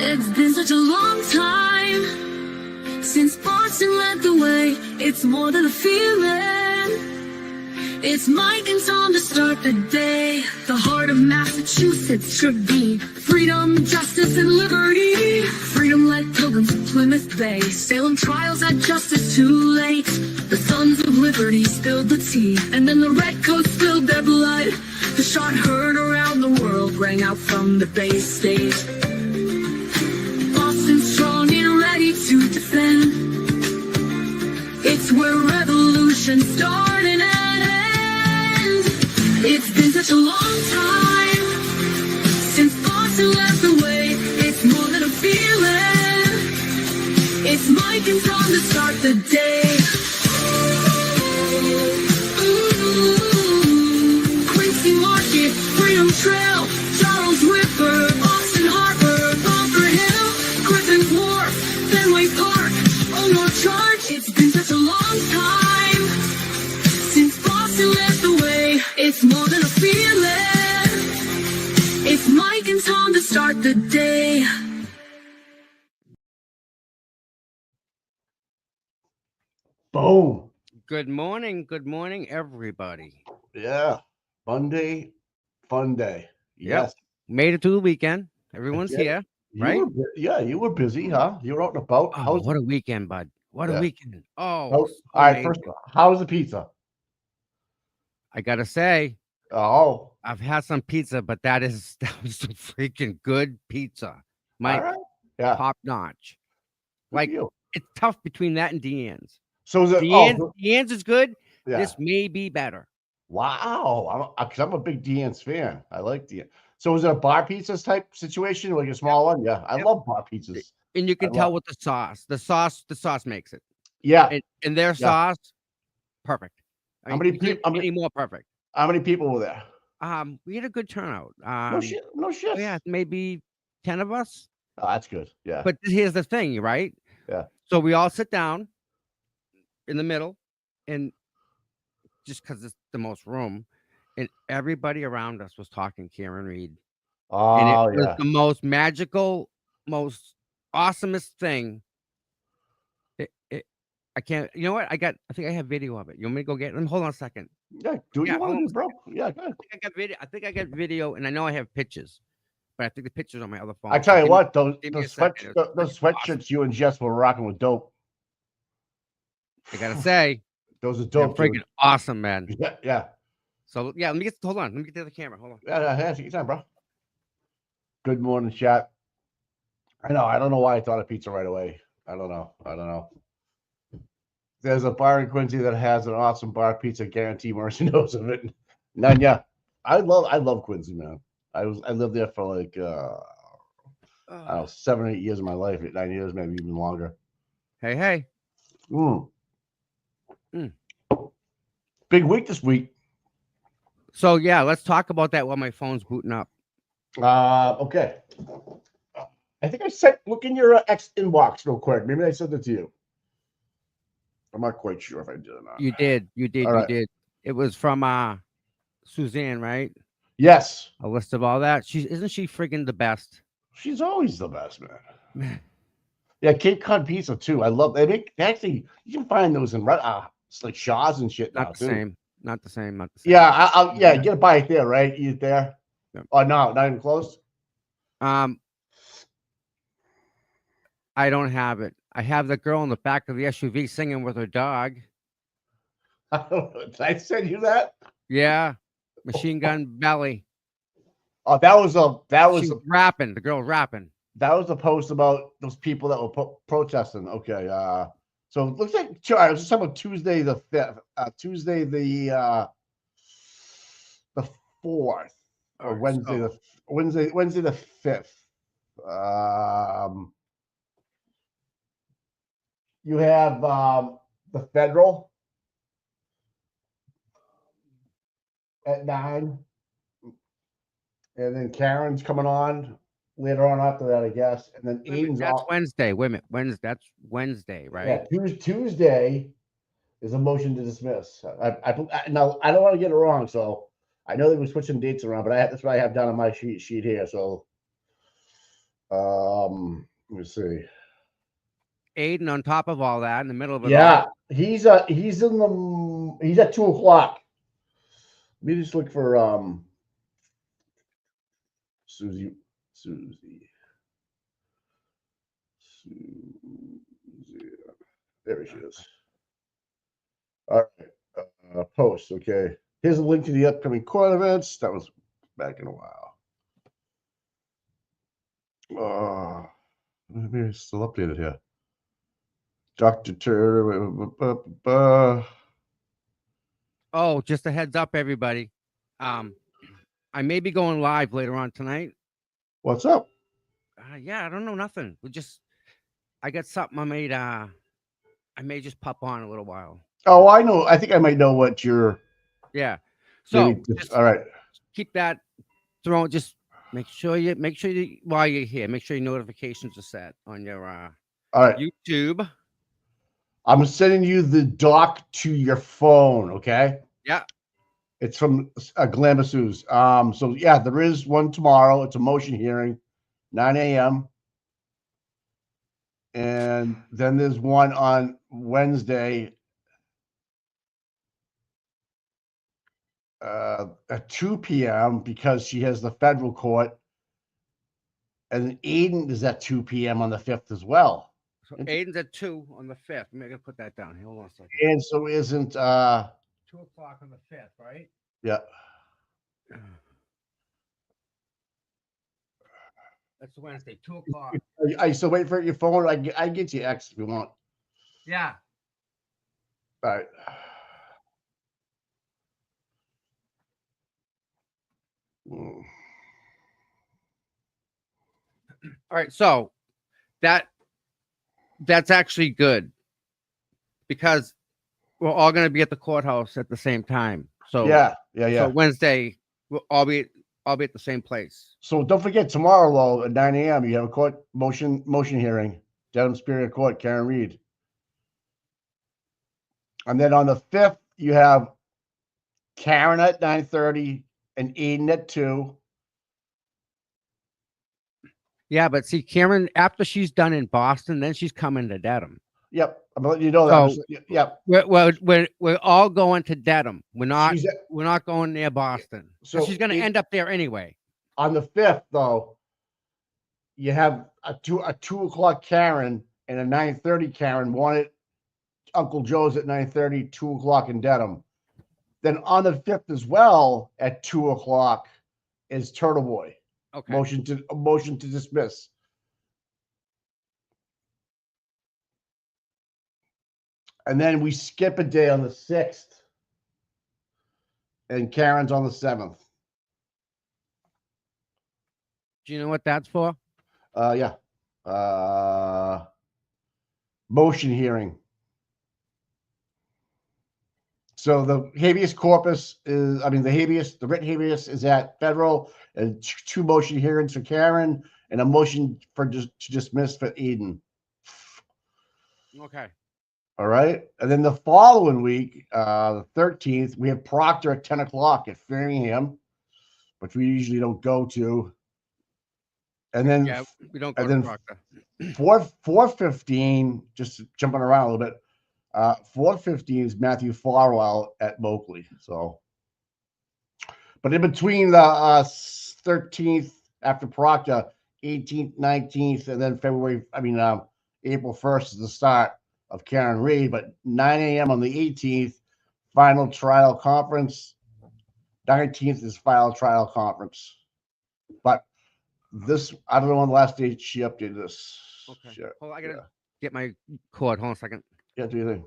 It's been such a long time since Boston led the way. It's more than a feeling. It's Mike and Tom to start the day. The heart of Massachusetts should be freedom, justice, and liberty. Freedom led pilgrims to Plymouth Bay. Salem trials had justice too late. The sons of liberty spilled the tea, and then the redcoats spilled their blood. The shot heard around the world rang out from the Bay State. Boston's strong and ready to defend. It's where revolution started and end. It's been such a long time since Boston led the way. It's more than a feeling. It's Mike and Tom to start the day. Quincy Market, Freedom Trail, Charles River, Boston Harbor, Bunker Hill, Griffin's Wharf, Fenway Park, Omar Charge. It's been such a long time since Boston led the way. It's more than a feeling. It's Mike and Tom to start the day. Boom. Good morning, everybody. Yeah. Monday, fun day. Yes. Made it to the weekend. Everyone's here, right? You were busy, huh? You were out and about. Oh, what a weekend, bud. What a weekend. Oh, all right. First, how was the pizza? I gotta say, I've had some pizza, but that was some freaking good pizza. Top notch. Like, it's tough between that and Deanne's. So is it? Deanne's is good. Yeah. This may be better. Wow, I'm a big Deanne's fan. I like Deanne. So is it a bar pizzas type situation, like a small one? Yeah, I love bar pizzas. And you can tell with the sauce. The sauce makes it. Yeah. And their sauce, perfect. How many people? Any more perfect? How many people were there? We had a good turnout. No shit. Yeah, maybe 10 of us. Oh, that's good. Yeah. But here's the thing, right? Yeah. So we all sit down in the middle, and just because it's the most room, and everybody around us was talking Karen Reed. And it was the most magical, most awesomest thing. I can't. You know what? I think I have video of it. You want me to go get them? Hold on a second. Yeah, do what you want to do, bro. Yeah, go ahead. I think I got video, and I know I have pictures, but I think the pictures on my other phone. I tell you what, those sweatshirts you and Jess were rocking with dope. I gotta say, those are dope. Freaking awesome, man. Yeah. So hold on. Let me get the other camera. Hold on. Yeah, take your time, bro. Good morning, chat. I don't know why I thought of pizza right away. I don't know. There's a bar in Quincy that has an awesome bar pizza. Guarantee Mercy knows of it. Nanya. I love Quincy, man. I lived there for like 7 or 8 years of my life. 9 years, maybe even longer. Hey. Big week this week. So yeah, let's talk about that while my phone's booting up. Okay. I think I said, look in your X inbox real quick. Maybe I sent it to you. I'm not quite sure if I did or not. You did. It was from Suzanne, right? Yes. A list of all that. Isn't she friggin' the best? She's always the best, man. Yeah, Cape Cod pizza too. I love. You can find those in it's like Shaw's and shit. Not the same. Yeah, you get a bite there, right? Eat it there. Yeah. Oh no, not even close. I don't have it. I have the girl in the back of the SUV singing with her dog. Did I send you that? Yeah, Machine Gun Belly. Oh, that was rapping. The girl rapping. That was the post about those people that were protesting. Okay, so it looks like it was just about Tuesday the 5th, Tuesday the 4th, or Wednesday the 5th. You have the federal at 9, and then Karen's coming on later on after that, I guess. And then Aiden's that's Wednesday. Wait a minute. That's Wednesday, right? Yeah, Tuesday is a motion to dismiss. Now, I don't want to get it wrong, so I know they were switching dates around, but that's what I have down on my sheet here. So Let me see. Aiden on top of all that, in the middle of it Yeah, all. he's at 2:00. Let me just look for Susie. Susie. There she is. All right. Post. Okay. Here's a link to the upcoming court events. That was back in a while. Maybe it's still updated here. Dr. Oh, just a heads up, everybody. I may be going live later on tonight. What's up? Yeah, I don't know nothing. I got something I made. I may just pop on a little while. Oh, I know. I think I might know what you're. Yeah. So All right. Keep that thrown. Just make sure you while you're here, make sure your notifications are set on your All right. YouTube. I'm sending you the doc to your phone. Okay. Yeah. It's from Glenn Massouz. So yeah, there is one tomorrow. It's a motion hearing, 9 a.m. And then there's one on Wednesday at 2 p.m. because she has the federal court. And Aiden is at 2 p.m. on the 5th as well. So Aiden's at 2 on the 5th. I'm gonna put that down. Hold on a second. And so isn't 2 o'clock on the 5th, right? Yeah. That's Wednesday, 2 o'clock. I still wait for your phone. I get you X if you want. Yeah. All right. All right. So that's actually good because we're all going to be at the courthouse at the same time. So yeah. So Wednesday we'll all be at the same place. So don't forget tomorrow, though, at 9 a.m. you have a court motion hearing. Dedham Superior Court, Karen Reed. And then on the 5th, you have Karen at 9:30 and Aiden at 2. Yeah, but see, Karen, after she's done in Boston, then she's coming to Dedham. Yep, I'm letting you know that. So, yep, we're all going to Dedham. We're not going near Boston. So she's going to end up there anyway. On the 5th, though, you have a 2 o'clock Karen and a 9:30 Karen. One at Uncle Joe's at 9:30, 2 o'clock in Dedham. Then on the 5th as well at 2 o'clock is Turtle Boy. Okay. Motion to dismiss. And then we skip a day on the 6th. And Karen's on the 7th. Do you know what that's for? Yeah. Motion hearing. So the habeas corpus is, the writ habeas is at federal, and 2 motion hearings for Karen, and a motion to dismiss for Eden. Okay. All right. And then the following week, the 13th, we have Proctor at 10 o'clock at Framingham, which we usually don't go to. And then we don't go to Proctor. 4:15, just jumping around a little bit. 4:15 is Matthew Farwell at Moakley. So, but in between the 13th after Proctor, 18th, 19th, and then April 1st is the start of Karen Reed. But 9 a.m. on the 18th, final trial conference. 19th is final trial conference. But this, I don't know when the last day she updated this. Okay. Hold on, I gotta get my cord. Hold on a second. Yeah, do you think?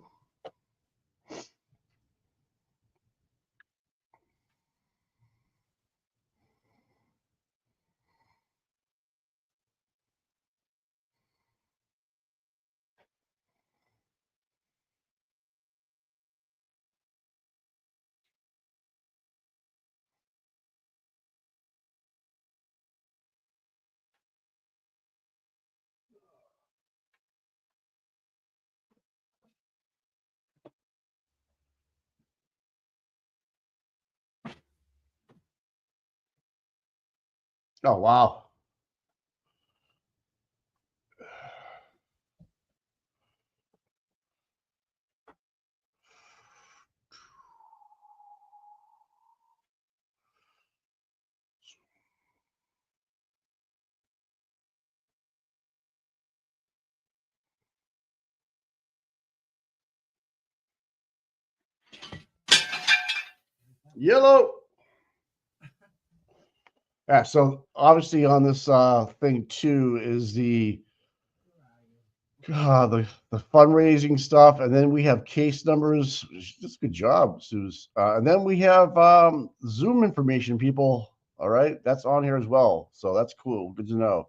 Oh, wow. Yellow. Yeah, so obviously on this thing too is the fundraising stuff, and then we have case numbers. Just good job, Suze. And then we have Zoom information, people. All right, that's on here as well, so that's cool. Good to know.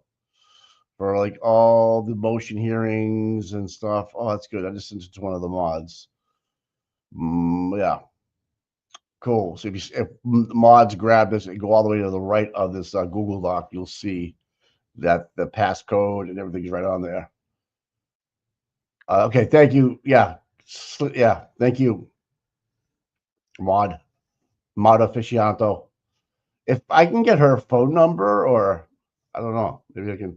For like all the motion hearings and stuff. Oh, that's good. I just sent it to one of the mods. Yeah. Cool. So if mods grab this and go all the way to the right of this Google Doc, you'll see that the passcode and everything's right on there. Okay, thank you. Yeah, yeah, thank you, mod aficionado. If I can get her phone number, or I don't know, maybe I can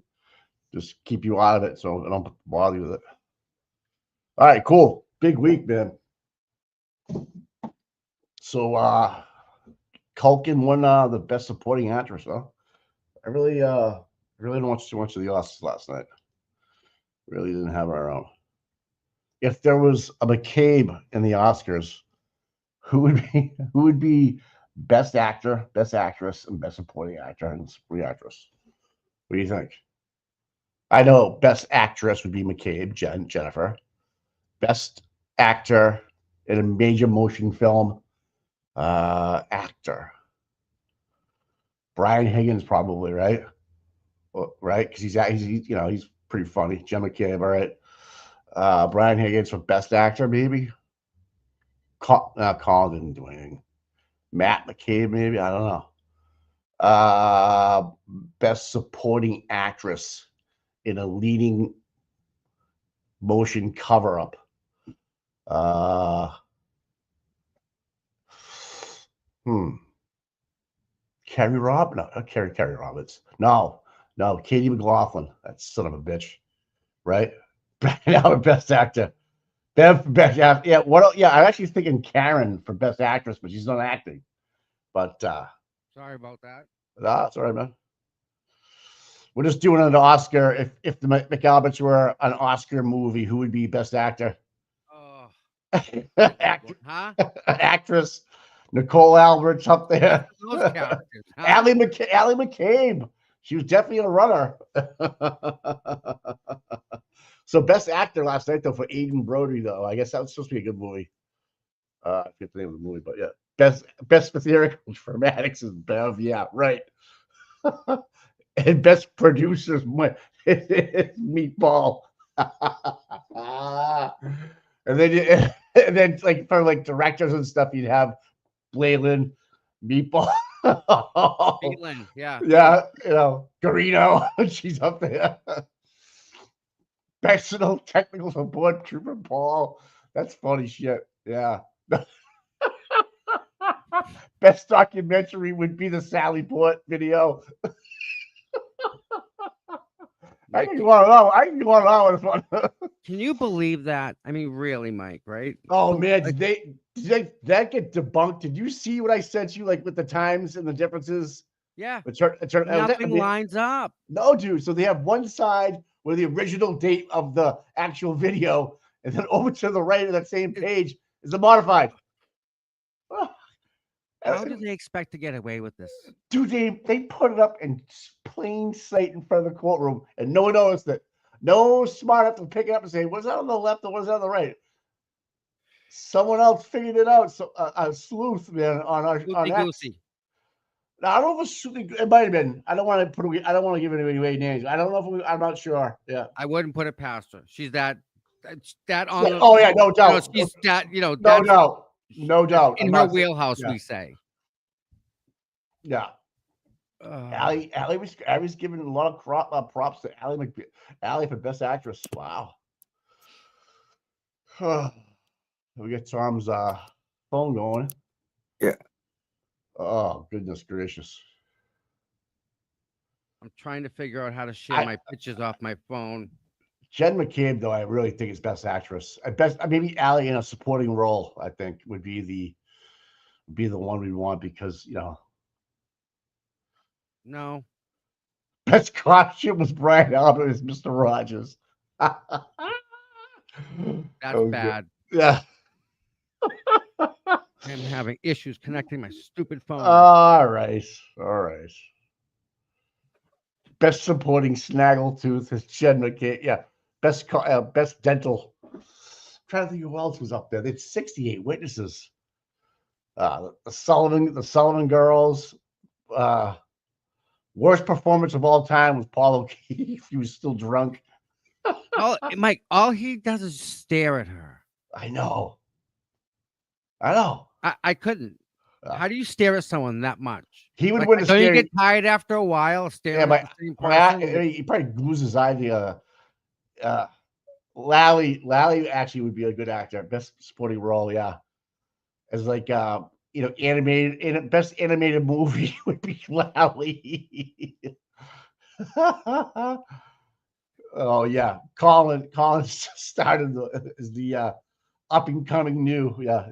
just keep you out of it so I don't bother you with it. All right, cool. Big week, man. So Culkin won the best supporting actress, huh? I really didn't watch too much of the Oscars last night. Really didn't have our own. If there was a McCabe in the Oscars, who would be best actor, best actress, and best supporting actor and supporting actress? What do you think? I know best actress would be McCabe, Jennifer. Best actor in a major motion film, actor. Brian Higgins probably, right? Right, because he's pretty funny. Jen McCabe, all right. Brian Higgins for best actor, maybe. Colin didn't do anything. Matt McCabe, maybe. I don't know. Best supporting actress in a leading motion cover-up. Carrie Rob? No, not Carrie Roberts. No, Katie McLaughlin. That son of a bitch, right? Now best actor. Best actor. Yeah, I'm actually thinking Karen for best actress, but she's not acting. But sorry about that. No, it's all right, man. We're just doing an Oscar. If the McAlberts were an Oscar movie, who would be best actor? Oh, Actress Nicole Albert's up there. Those characters, huh? Allie McCabe. She was definitely a runner. So best actor last night though for Aiden Brody though. I guess that was supposed to be a good movie. I forget the name of the movie, but yeah. Best theatrical dramatics is Bev. Yeah, right. And best producers Meatball. and then like for like directors and stuff, you'd have Blayland, Meatball. Blayland, yeah. Yeah, Garino. She's up there. Personal technical support, Trooper Paul. That's funny shit. Yeah. Best documentary would be the Sally Port video. I can go on with one. Can you believe that? I mean, really, Mike, right? Oh, man, did that get debunked? Did you see what I sent you, like, with the times and the differences? Yeah. Nothing lines up. No, dude. So they have one side where the original date of the actual video, and then over to the right of that same page is the modified. How do they expect to get away with this? Dude, they put it up in plain sight in front of the courtroom, and no one noticed it. No smart enough to pick it up and say, "Was that on the left or was that on the right?" Someone else figured it out. So a sleuth, man, on Goosey. Now, I don't know if it might have been. I don't want to give any names. I don't know if I'm not sure. Yeah, I wouldn't put it past her. She's that on. Yeah, oh yeah, no doubt. She's that. No doubt. No doubt. In her wheelhouse, we say. Yeah. Allie was giving a lot of props to Allie for best actress. Wow. We got Tom's phone going. Yeah. Oh, goodness gracious. I'm trying to figure out how to share my pictures off my phone. Jen McCabe, though, I really think is best actress. Maybe Allie in a supporting role, I think, would be the one we want because, No. Best costume was Brian Albert as Mr. Rogers. That's bad. Yeah. I'm having issues connecting my stupid phone. All right. Best supporting snaggletooth is Jen McCain. Yeah. Best dental. I'm trying to think who else was up there. It's 68 witnesses. The Sullivan girls. Worst performance of all time was Paul O'Keefe. He was still drunk. Mike, all he does is stare at her. I know. I couldn't. How do you stare at someone that much? He would win a Don't you scary. get tired after a while of staring at the same person? He probably loses his idea. Lally actually would be a good actor. Best supporting role, yeah. As like animated in best animated movie would be Lally. Oh yeah, Colin started the up and coming new, yeah.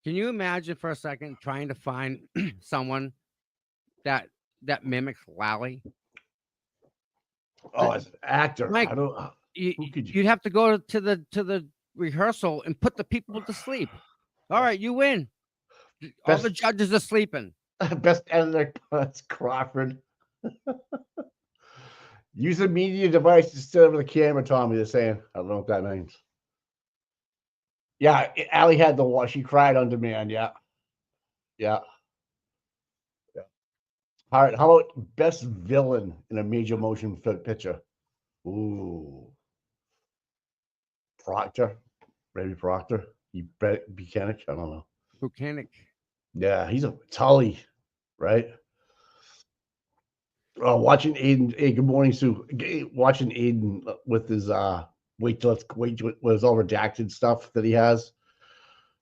Can you imagine for a second trying to find someone that mimics Lally? Oh, as an actor, Mike, I don't. You'd have to go to the rehearsal and put the people to sleep. All right, you win. All the judges are sleeping. Best editor, that's Crawford. Use a media device instead of the camera, Tommy is saying. I don't know what that means. Yeah, Allie had the watch. She cried on demand. Yeah. All right. How about best villain in a major motion picture? Ooh. Proctor. Maybe Proctor. Buchanan. I don't know. Buchanan. Yeah, he's a Tully, right? Watching Aiden. Hey, good morning, Sue. Watching Aiden with his wait till with all redacted stuff that he has.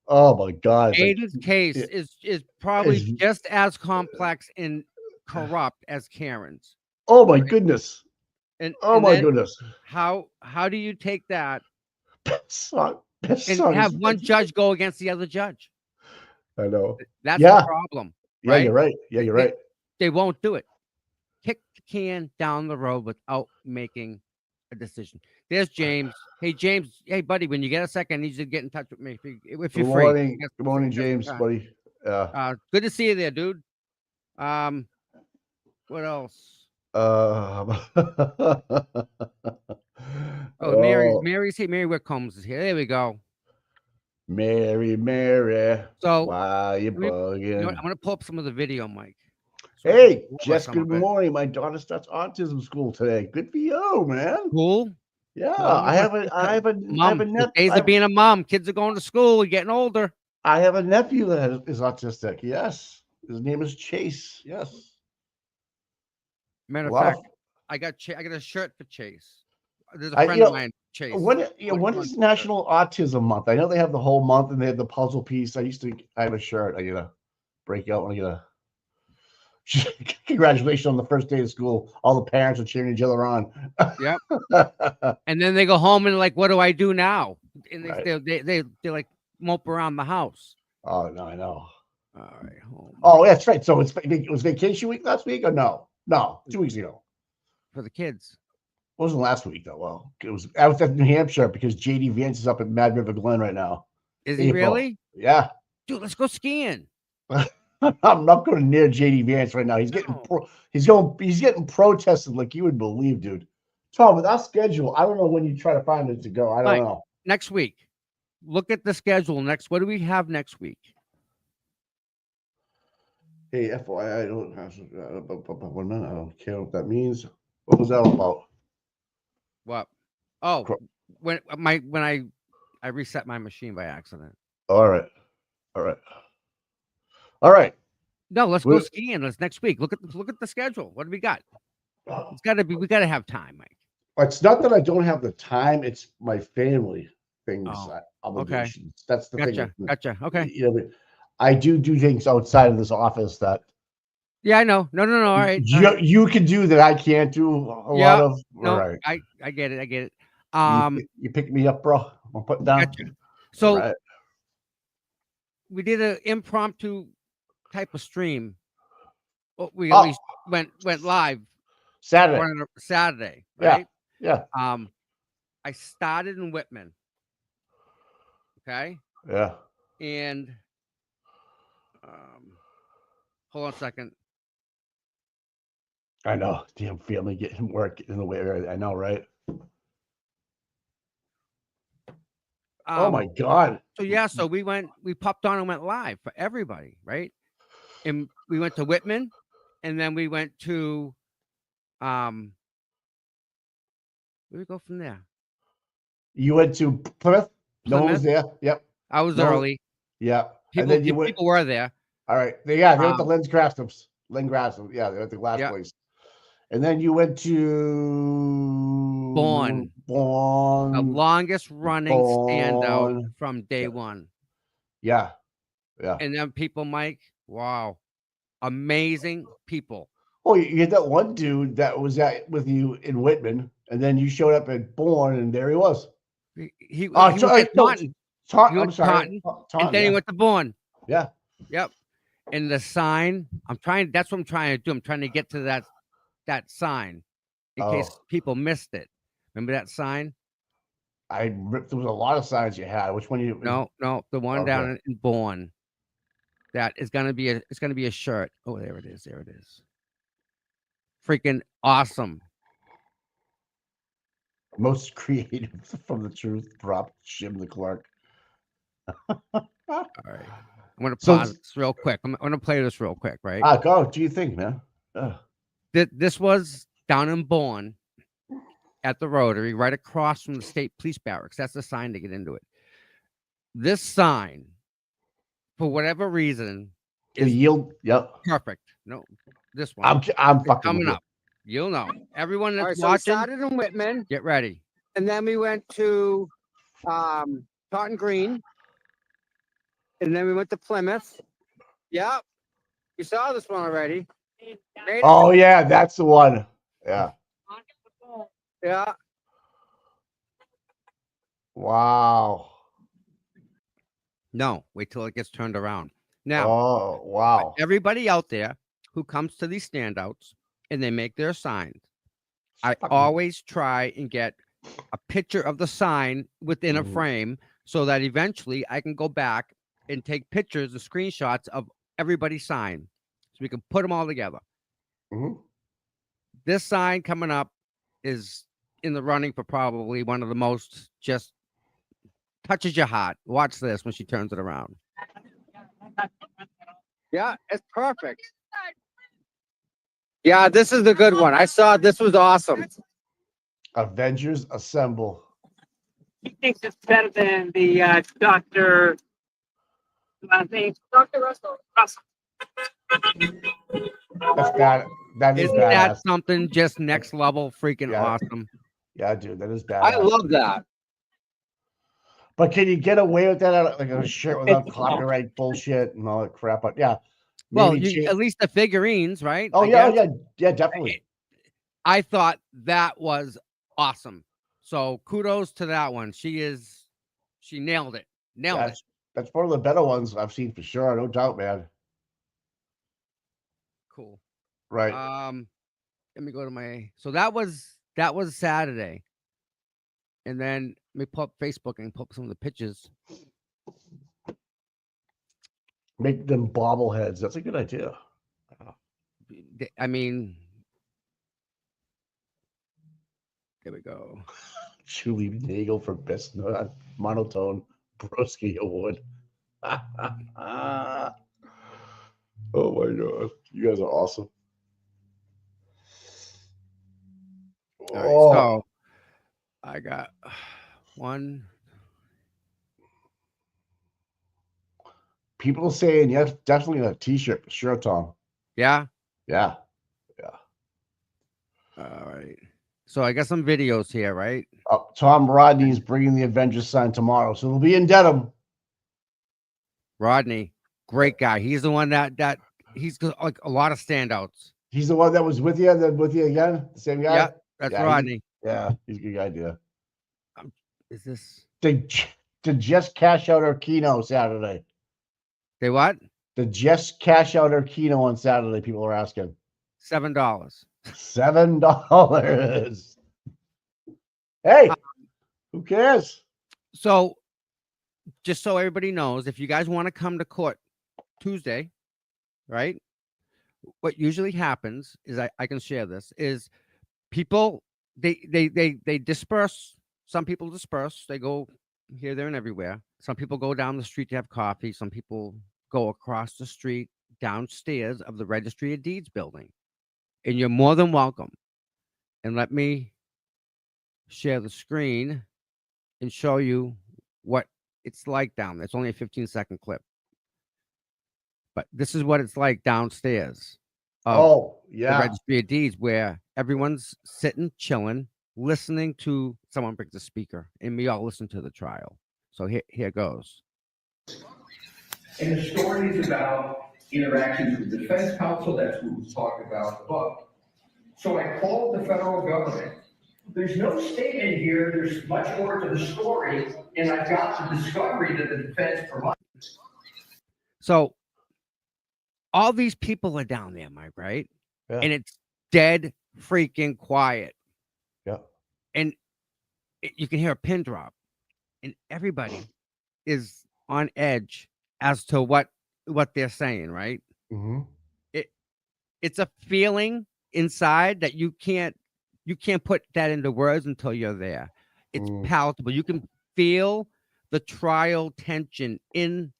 Oh my God! Aiden's case is probably just as complex and corrupt as Karen's. Oh my goodness! And goodness! How do you take that and have one judge go against the other judge? I know. That's the problem. Yeah, right? You're right. Yeah, you're right. They won't do it. Kick the can down the road without making a decision. There's James. Hey, James. Hey, buddy. When you get a second, I need you to get in touch with me if you're free. Good morning, James, buddy. Good to see you there, dude. What else? Mary's here. Mary Whitcombs is here. There we go. Mary. So why you bugging? I'm gonna pull up some of the video, Mike. Hey, Jess, good morning. My daughter starts autism school today. Good for you, man. Cool. Yeah, I have a nephew. Days of being a mom. Kids are going to school. We're getting older. I have a nephew that is autistic. Yes. His name is Chase. Yes. Matter of fact, I got a shirt for Chase. There's a friend of mine, Chase. When is National Autism Month? I know they have the whole month and they have the puzzle piece. I have a shirt. I gotta break out when I gotta. Congratulations on the first day of school. All the parents are cheering each other on. Yep. And then they go home and like, what do I do now? And they like mope around the house. Oh no, I know. All right, home. Oh, that's right. So it was vacation week last week, or no? No, 2 weeks ago. For the kids. It wasn't last week though. Well, I was at New Hampshire because JD Vance is up at Mad River Glen right now. Is he really? Yeah. Dude, let's go skiing. I'm not going near JD Vance right now. He's getting protested like you would believe, dude. Tom, with our schedule, I don't know when you try to find it to go. I don't know. Next week. Look at the schedule next. What do we have next week? Hey, FYI, I don't have 1 minute. I don't care what that means. What was that all about? What? Oh, when I reset my machine by accident. All right. No, let's go skiing. Let's next week. Look at the schedule. What do we got? It's got to be. We got to have time, Mike. It's not that I don't have the time. It's my family things, obligations. Okay. That's the thing. Gotcha. Okay. I do things outside of this office that. Yeah, I know. No. All right. You can do that. I can't do a lot of. No, right. I get it. You pick me up, bro. I'll put it down. Gotcha. So we did an impromptu type of stream. We at least went live Saturday, right? Yeah. I started in Whitman. Okay. Yeah. And hold on a second. I know. Damn family getting work in the way. I know, right? Oh my God. So yeah, so we popped on and went live for everybody, right? And we went to Whitman, and then we went to where did we go from there? You went to Plymouth? No one was Plymouth. there. Yep. I was No one- early. Yeah. And People then you went. people were there. All right. Yeah, they went to Um, Lynn's Craftsums. Lynn Craftsums. Yeah, they went to the glass Yeah. place. And then you went to Born. The Born. longest running standout Born. from day one. Yeah. Yeah. And then people, Mike, wow. Amazing people. Oh, you had that one dude that was with you in Whitman, and then you showed up at Bourne, and there he was. He went to Taunton. I'm sorry. And then he went to Bourne. Yeah. Yep. And the sign, that's what I'm trying to do. I'm trying to get to that sign in case people missed it. Remember that sign? There was a lot of signs you had. Which one you? No, the one down in Bourne. That is gonna be a shirt. Oh, there it is. There it is. Freaking awesome. Most creative from the truth drop, Jim the Clark. All right. I'm gonna pause this real quick. I'm gonna play this real quick, right? Go. What do you think, man? This was down in Bourne at the Rotary, right across from the state police barracks. That's the sign to get into it. This sign, for whatever reason, is perfect. No, this one. I'm fucking coming up. You'll know. Everyone that's watching. So we started in Whitman. Get ready. And then we went to Taunton Green. And then we went to Plymouth. Yep. You saw this one already. Oh, yeah, that's the one. Yeah. Yeah. Wow. No, wait till it gets turned around. Now, oh, wow. Everybody out there who comes to these standouts and they make their signs, I always try and get a picture of the sign within a frame so that eventually I can go back and take pictures and screenshots of everybody's sign so we can put them all together. This sign coming up is in the running for probably one of the most just touches your heart. Watch this when she turns it around. Yeah, it's perfect. Yeah, this is the good one. I saw this was awesome. Avengers Assemble. He thinks it's better than the Dr. Russell. That's bad. That is Isn't badass. that something just next level freaking awesome? Yeah, dude, that is badass. I love that. But can you get away with that, like a shirt without copyright bullshit and all that crap? But yeah. Well, at least the figurines, right? Oh, yeah, definitely. I thought that was awesome. So kudos to that one. She nailed it. That's one of the better ones I've seen for sure. No doubt, man. Cool. Right. Let me go to so that was Saturday. And then let me pull up Facebook and pull up some of the pictures. Make them bobbleheads. That's a good idea. I mean, there we go. Julie Nagel for best monotone Broski Award. Oh my God. You guys are awesome. All right, so I got one. People saying yes, definitely a t-shirt for sure, Tom. Yeah. Yeah. All right. So I got some videos here, right? Tom Rodney's bringing the Avengers sign tomorrow, so it'll be in Dedham. Rodney, great guy. He's the one that he's like a lot of standouts. He's the one that was with you again, the same guy. Yeah, that's Rodney. He's a good guy, dude. Is this? They just cash out our Keno Saturday. They what? To just cash out our Keno on Saturday. People are asking. $7. $7. Hey, who cares? So just so everybody knows, if you guys want to come to court Tuesday, right? What usually happens is I can share this is people they disperse. Some people disperse. They go here, there, and everywhere. Some people go down the street to have coffee. Some people go across the street downstairs of the Registry of Deeds building. And you're more than welcome. And let me share the screen and show you what it's like down there. It's only a 15-second clip. But this is what it's like downstairs of Oh, the yeah. Registry of Deeds, where everyone's sitting, chilling, listening to someone pick the speaker, and we all listen to the trial. So here goes. And the story is about interactions with defense counsel. That's what was talked about in the book. So I called the federal government. There's no statement here. There's much more to the story. And I got the discovery that the defense provided. So all these people are down there, Mike, right? Yeah. And it's dead freaking quiet. Yeah. And you can hear a pin drop. And everybody is on edge as to what they're saying, right? Mm-hmm. It's a feeling inside that you can't put that into words until you're there. It's palatable. You can feel the trial tension in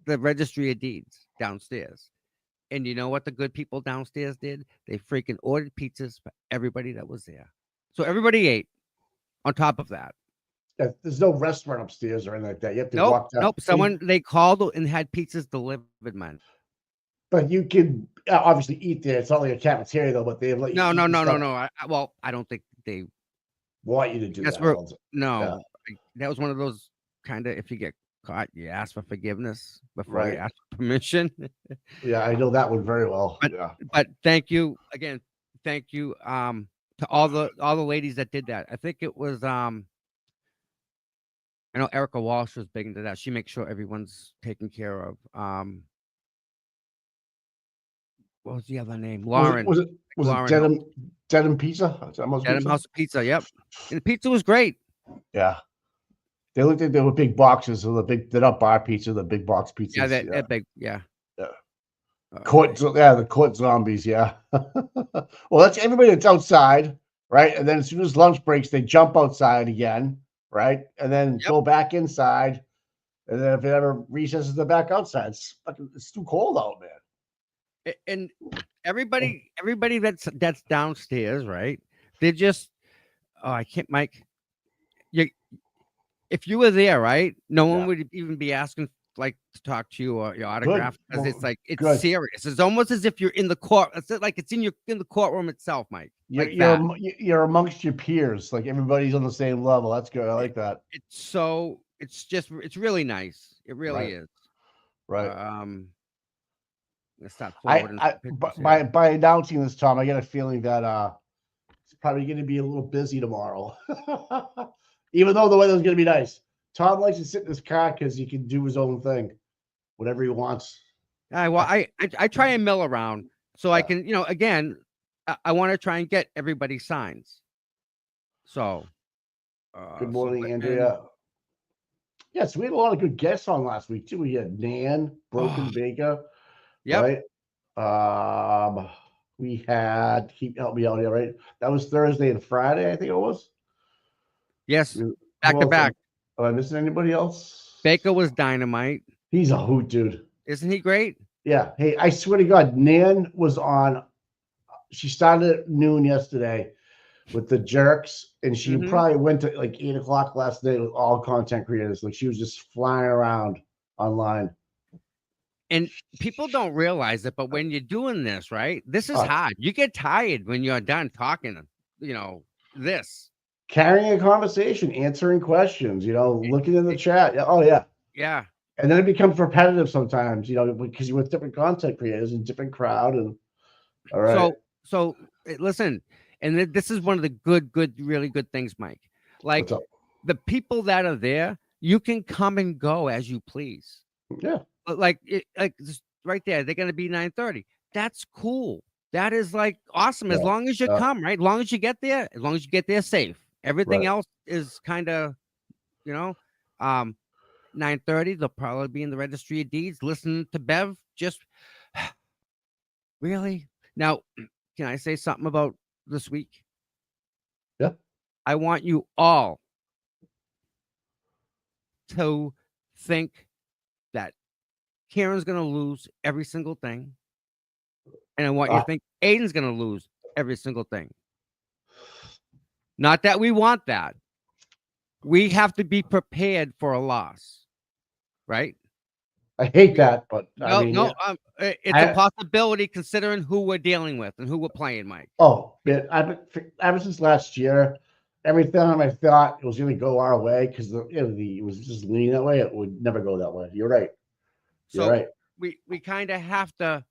the Registry of Deeds downstairs. And you know what the good people downstairs did? They freaking ordered pizzas for everybody that was there. So everybody ate on top of that. There's no restaurant upstairs or anything like that. You have to walk down. Nope. They called and had pizzas delivered, man. But you can obviously eat there. It's not like a cafeteria, though. But they have like No. I don't think they want you to do that. That was one of those kind of, if you get caught, you ask for forgiveness before you Right. ask for permission. Yeah, I know that one very well. But thank you again. Thank you to all the ladies that did that. I think it was I know Erica Walsh was big into that. She makes sure everyone's taken care of. What was the other name? Lauren. Was it Lauren Denim Pizza? Denim House Pizza. Yep. And the pizza was great. Yeah. They looked like they were big boxes. So they're not bar pizza, the big box pizzas. Yeah, they're big. Yeah. Yeah. The court zombies. Yeah. Well, that's everybody that's outside, right? And then as soon as lunch breaks, they jump outside again, right? And then go back inside. And then if it ever recesses, they're back outside. It's too cold out, man. And everybody that's downstairs, right? They're just, I can't, Mike. If you were there, right? No one would even be asking like to talk to you or your autograph, because it's like it's serious. It's almost as if you're in the court. It's like it's in the courtroom itself, Mike. You're amongst your peers, like everybody's on the same level. That's good. I like that. It's really nice. It really is. Right. Let's stop forward. By announcing this, Tom, I get a feeling that it's probably going to be a little busy tomorrow. Even though the weather's going to be nice. Tom likes to sit in his car because he can do his own thing, whatever he wants. I try and mill around so I can, again, I want to try and get everybody signs. So, good morning, Andrea. Yes, we had a lot of good guests on last week too. We had Nan, Broken Baker. Yep. Right. We had, help me out here, right? That was Thursday and Friday, I think it was. Yes, back to back. Am I missing anybody else? Baker was dynamite. He's a hoot, dude. Isn't he great? Yeah. Hey, I swear to God, Nan was on. She started at noon yesterday with the jerks, and she probably went to like 8 o'clock last night with all content creators. Like she was just flying around online. And people don't realize it, but when you're doing this, right? This is hard. You get tired when you're done talking, this. Carrying a conversation, answering questions, looking in the chat. Oh, yeah. Yeah. And then it becomes repetitive sometimes, because you're with different content creators and different crowd. And all right. So listen, and this is one of the really good things, Mike. Like the people that are there, you can come and go as you please. Yeah. Like just right there, they're going to be 9:30. That's cool. That is like awesome. As long as you come, right? As long as you get there safe. Everything else is kind of, 9:30, they'll probably be in the registry of deeds listening to Bev. Just really? Now, can I say something about this week? Yeah. I want you all to think that Karen's going to lose every single thing. And I want you to think Aiden's going to lose every single thing. Not that we want that. We have to be prepared for a loss, right? I hate that, but I mean, it's a possibility considering who we're dealing with and who we're playing, Mike. Oh, man, ever since last year, every time I thought it was going to go our way because it was just leaning that way, it would never go that way. You're right. You're right. We kind of have to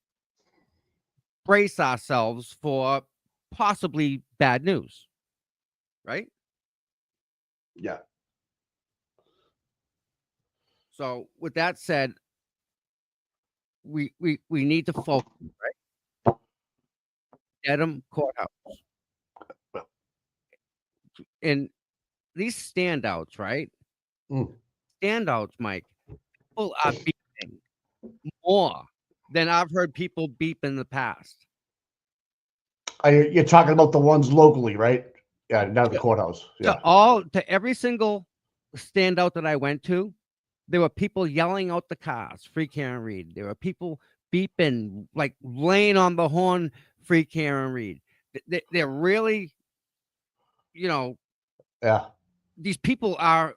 brace ourselves for possibly bad news, right? Yeah. So with that said, we need to focus, right? Dedham Courthouse. And these standouts, right? Standouts, Mike, people are beeping more than I've heard people beep in the past. You're talking about the ones locally, right? Yeah, down at the courthouse. Yeah. To every single standout that I went to, there were people yelling out the cars, free Karen Reed. There were people beeping, like laying on the horn, free Karen Reed. They're really, yeah. These people are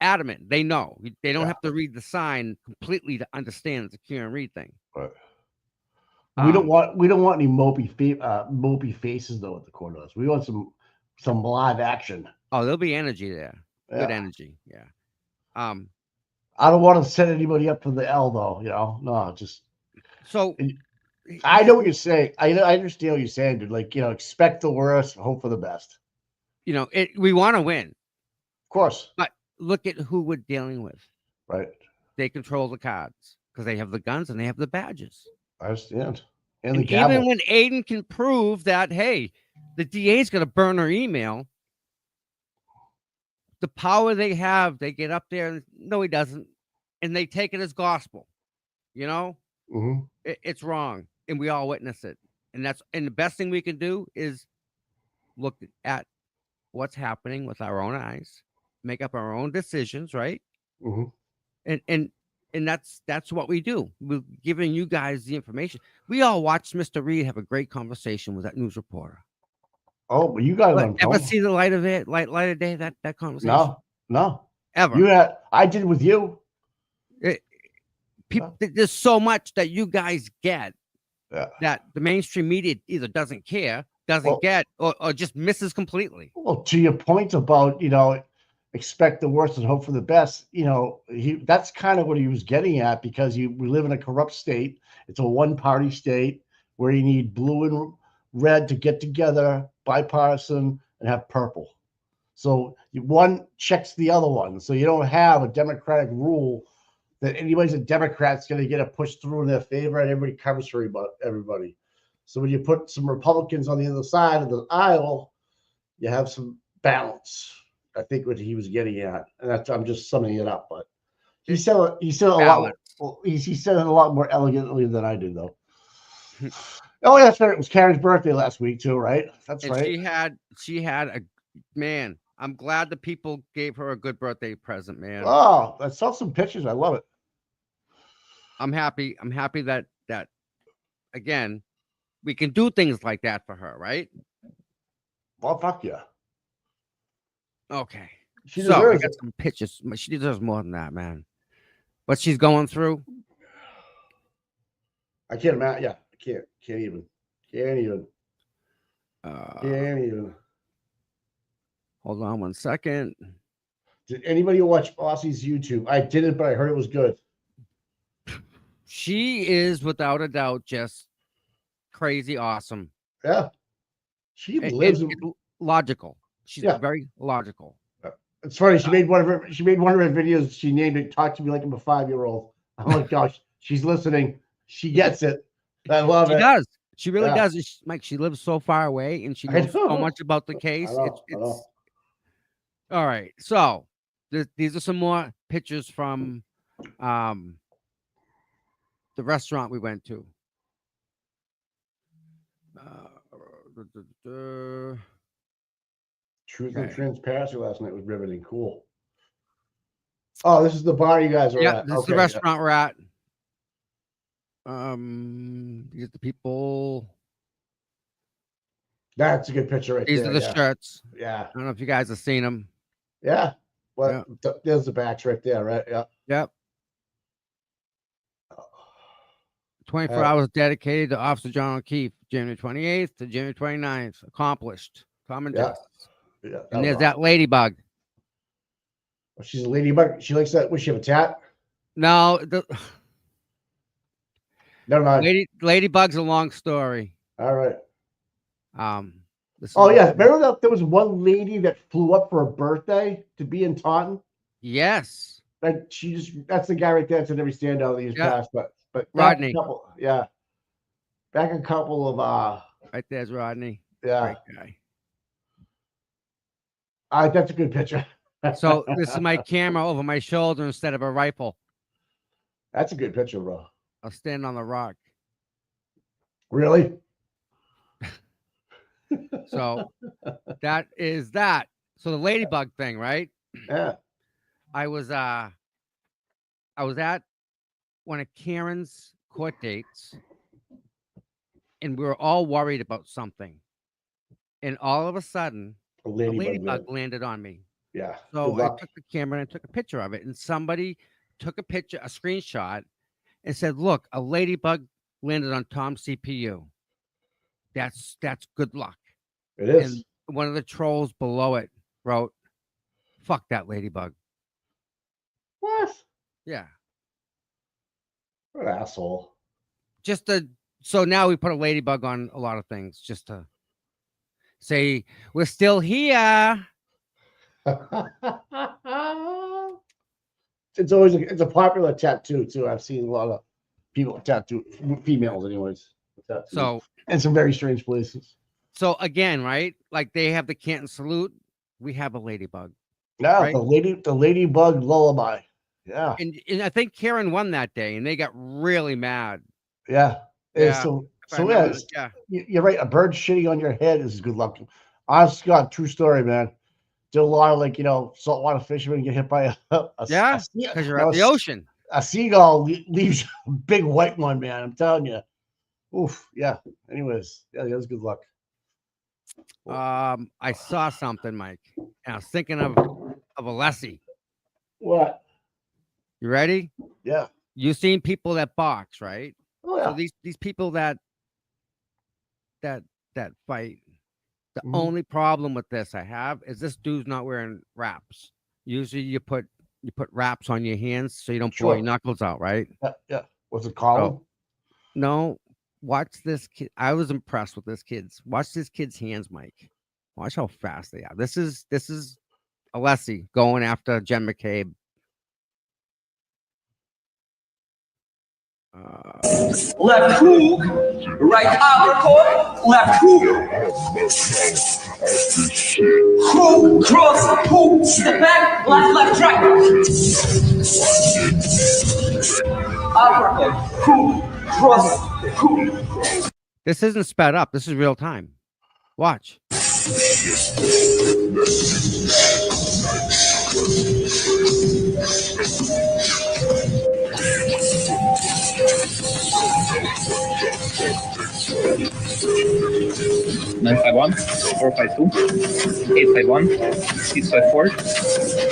adamant. They know. They don't have to read the sign completely to understand it's a Karen Reed thing. Right. We don't want any mopey faces though at the courthouse. We want some live action. Oh, there'll be energy there. Yeah. Good energy. Yeah. I don't want to set anybody up for the L though. No, just so. I know what you're saying. I understand what you're saying, dude. Like, expect the worst, hope for the best. We want to win, of course. But look at who we're dealing with. Right. They control the cards because they have the guns and they have the badges. I understand. And the gavel. Even when Aiden can prove that, hey, the DA's going to burn her email, the power they have, they get up there and no, he doesn't. And they take it as gospel, Mm-hmm. It's wrong. And we all witness it. And the best thing we can do is look at what's happening with our own eyes, make up our own decisions. Right. Mm-hmm. And that's what we do. We're giving you guys the information. We all watched Mr. Reed have a great conversation with that news reporter. Oh, but you got it. Ever see the light of day, that conversation? No. Ever. I did with you. There's so much that you guys get that the mainstream media either doesn't care, get, or just misses completely. Well, to your point about, expect the worst and hope for the best, that's kind of what he was getting at, because we live in a corrupt state. It's a one-party state where you need blue and red to get together, bipartisan, and have purple. So one checks the other one. So you don't have a democratic rule that anybody's a Democrat's going to get it pushed through in their favor and everybody covers for everybody. So when you put some Republicans on the other side of the aisle, you have some balance. I think what he was getting at, and I'm just summing it up. But he said a lot. He said it a lot more elegantly than I do, though. Oh, that's right. It was Karen's birthday last week too, right? That's right. She had a man. I'm glad the people gave her a good birthday present, man. Oh, I saw some pictures. I love it. I'm happy that again, we can do things like that for her, right? Well, fuck yeah. Okay. I got some pictures. She deserves more than that, man. What she's going through. I can't imagine. Yeah, I can't even. Can't even. Hold on 1 second. Did anybody watch Aussie's YouTube? I didn't, but I heard it was good. She is without a doubt just crazy awesome. Yeah. She lives logical. She's very logical. It's funny. She made one of her videos. She named it "Talk to Me Like I'm a 5-year-old." I'm like, gosh, she's listening. She gets it. I love it. She does. She really does. Mike, she lives so far away and she knows so much about the case. I know. All right. So These are some more pictures from the restaurant we went to. Truth and Okay. Transparency last night was riveting. Cool. Oh, this is the bar you guys are Yeah, at. this is the restaurant we're at. These are the people. That's a good picture right These there. are the Yeah. shirts. Yeah. I don't know if you guys have seen them. Yeah. Well, there's the backs right there, right? Yeah. Yep. 24 hours dedicated to Officer John O'Keefe, January 28th to January 29th. Accomplished. Common Yeah. justice. Yeah. And there's that ladybug. Oh, she's a ladybug. She likes that. Would she have a tat? No, Never mind. Ladybug's a long story. All right. Oh yeah. Remember that there was one lady that flew up for her birthday to be in Taunton? Yes. Like that's the guy right there. That's in every standout that he's passed. But Rodney. Back a couple of right there's Rodney. Yeah. Great guy. That's a good picture. So this is my camera over my shoulder instead of a rifle. That's a good picture, bro. I'll stand on the rock. Really? So that is that. So the ladybug thing, right? Yeah. I was at one of Karen's court dates, and we were all worried about something. And all of a sudden, a ladybug landed on me. Yeah. So I took the camera and I took a picture of it, and somebody took a screenshot, and said, "Look, a ladybug landed on Tom's CPU. That's good luck." It is. And one of the trolls below it wrote, "Fuck that ladybug." What? Yeah. What an asshole. So now we put a ladybug on a lot of things just to say we're still here. It's a popular tattoo too. I've seen a lot of people tattoo, females anyways. So in some very strange places. So again, right? Like they have the Canton salute, we have a ladybug. Yeah, right? the ladybug lullaby. Yeah. And I think Karen won that day, and they got really mad. Yeah. Yeah. So you're right. A bird shitting on your head is good luck. Honest to God, true story, man. Did a lot of saltwater fishermen get hit by because you're at the ocean. A seagull leaves a big white one, man. I'm telling you. Oof. Yeah. Anyways, yeah, that was good luck. I saw something, Mike, and I was thinking of Alessi. What? You ready? Yeah. You've seen people that box, right? Oh, yeah. So these people that fight. The only problem with this I have is this dude's not wearing wraps. Usually you put wraps on your hands so you don't pull your knuckles out, right? Yeah. Was it Colin? No. Watch this kid. I was impressed with this kid's. Watch this kid's hands, Mike. Watch how fast they are. This is Alessi going after Jen McCabe. Left hook, right uppercut, left hook. Hook, cross, hook, step back, left, right. Uppercut, hook, cross, hook. This isn't sped up. This is real time. Watch. 951, 452, 851, 654,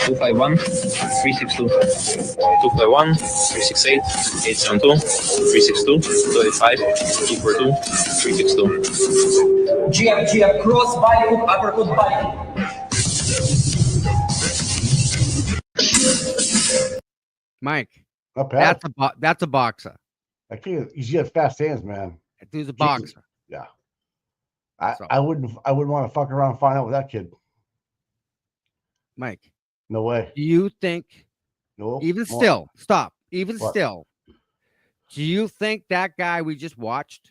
251, 362, 251, 368, 872, 362, 285, 242, 362. Jab, cross, body hook, uppercut, body. Mike, that's a boxer. I think he's got fast hands, man. That dude's a boxer. Yeah. I wouldn't want to fuck around and find out with that kid. Mike. No way. Do you think no still, do you think that guy we just watched,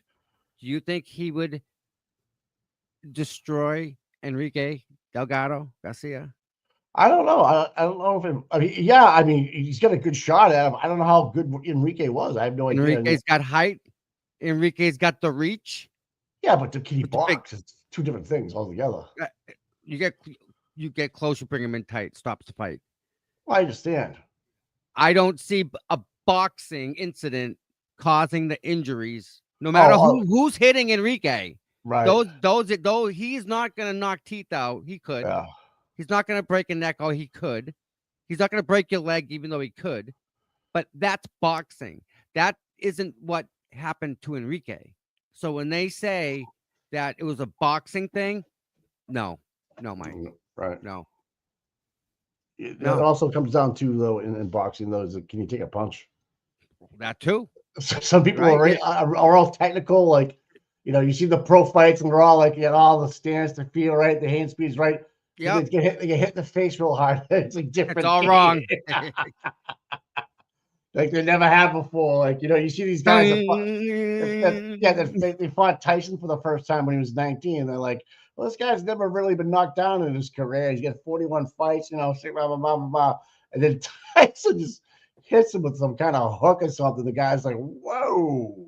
do you think he would destroy Enrique Delgado Garcia? I don't know. I don't know if it, I mean, yeah, I mean, he's got a good shot at him. I don't know how good Enrique was. I have no idea. Enrique's got height. Enrique's got the reach. Yeah, but can he With the big- box? It's two different things altogether. You get close, you bring him in tight, stops the fight. Well, I understand. I don't see a boxing incident causing the injuries, no matter who's hitting Enrique. Right. Those he's not gonna knock teeth out. He could. Yeah. He's not gonna break a neck. Oh, he could. He's not gonna break your leg, even though he could. But that's boxing. That isn't what happened to Enrique. So when they say that it was a boxing thing, no, Mike, Right. no. It also comes down to, though, in boxing, though, is can you take a punch? That too. Some people are all technical, like, you know, you see the pro fights and they're all like, all the stance, the feel right, the hand speed's right. Yeah, they get hit in the face real hard. It's like different. It's all wrong. Like they never had before. Like, you know, you see these guys they fought Tyson for the first time when he was 19. They're like, well, this guy's never really been knocked down in his career. He's got 41 fights, you know, blah, blah, blah, blah, blah. And then Tyson just hits him with some kind of hook or something. The guy's like, whoa.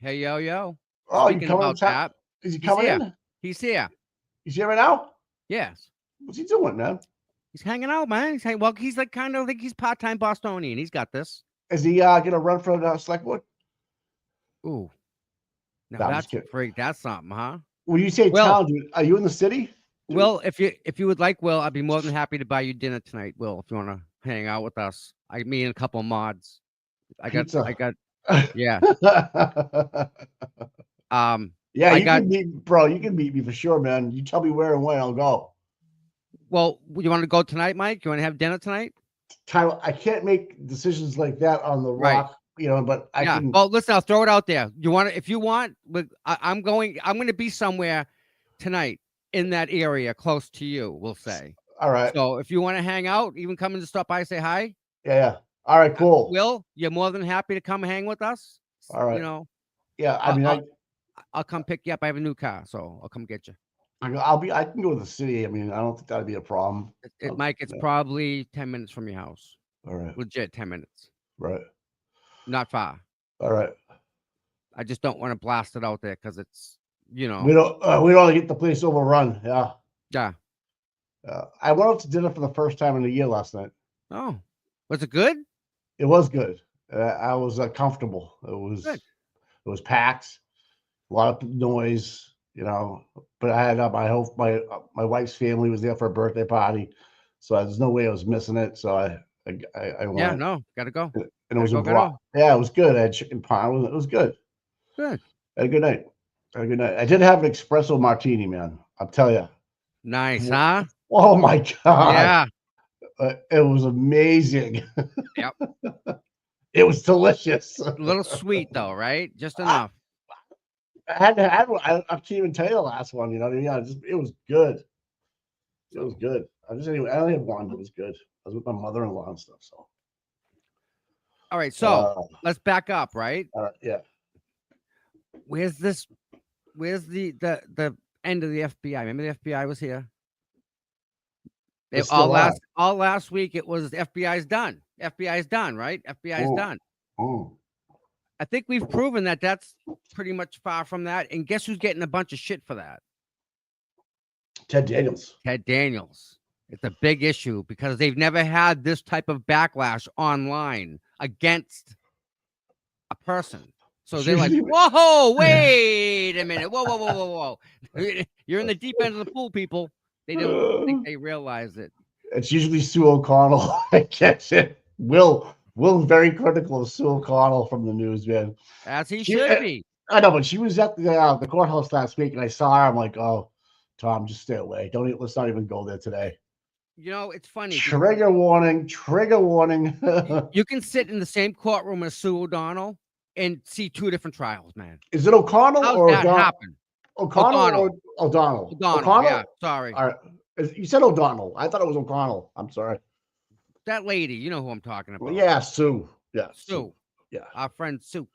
Hey, yo. Oh, Speaking you coming about that, Is he coming in? He's here. He's here right now? Yes. What's he doing, man? He's hanging out, man. He's like kind of like he's part-time Bostonian. He's got this. Is he gonna run for the select board? Ooh. Now No, that's freak. That's something, huh? When you say town, dude, are you in the city? Will, if you would like, Will, I'd be more than happy to buy you dinner tonight, Will, if you want to hang out with us. Me and a couple of mods. I got yeah. Yeah, can meet, bro. You can meet me for sure, man. You tell me where and when, I'll go. Well, you want to go tonight, Mike? You want to have dinner tonight? Tyler, I can't make decisions like that on the rock, you know, but I can. Well, listen, I'll throw it out there. You want to, if you want, I'm going to be somewhere tonight in that area close to you, we'll say. All right. So if you want to hang out, even come in to stop by, say hi. Yeah. All right, cool. Will, you're more than happy to come hang with us. All right. You know. Yeah, I mean, I'll come pick you up. I have a new car, so I'll come get you. I can go to the city. I mean, I don't think that'd be a problem. Mike, it's probably 10 minutes from your house. All right. Legit 10 minutes. Right. Not far. All right. I just don't want to blast it out there because it's, you know. We don't get the place overrun. Yeah. Yeah. I went out to dinner for the first time in a year last night. Oh, was it good? It was good. I was comfortable. It was good. It was packed. A lot of noise. You know, but I had my wife's family was there for a birthday party, so there's no way I was missing it. So I went. Yeah, no, gotta go. And it was yeah, it was good. I had chicken parm. It was good. Good. I had a good night. I did have an espresso martini, man. I'll tell you. Nice, huh? Oh my god. Yeah. It was amazing. Yep. It was delicious. A little sweet though, right? Just enough. I can't even tell you the last one, you know what I mean? It was good. It was good. I only had one, but it was good. I was with my mother-in-law and stuff. So all right, so let's back up, right? Yeah. Where's the end of the FBI? Remember the FBI was here? All last week it was FBI's done. FBI's done, right? FBI's done. Oh. I think we've proven that that's pretty much far from that. And guess who's getting a bunch of shit for that? Ted Daniels. It's a big issue because they've never had this type of backlash online against a person. So they're like, whoa, wait a minute. Whoa. You're in the deep end of the pool, people. They don't think they realize it. It's usually Sue O'Connell. I guess it. Will's very critical of Sue O'Connell from the news, man. As he should be. I know, but she was at the courthouse last week, and I saw her. I'm like, oh, Tom, just stay away. Let's not even go there today. You know, it's funny. Trigger warning. You can sit in the same courtroom as Sue O'Donnell and see two different trials, man. Is it O'Connell or that happen? O'Connell or O'Donnell? O'Donnell. Yeah, sorry. All right. You said O'Donnell. I thought it was O'Connell. I'm sorry. That lady, you know who I'm talking about. Yeah, Sue. Yeah, Sue. Yeah, our friend Sue.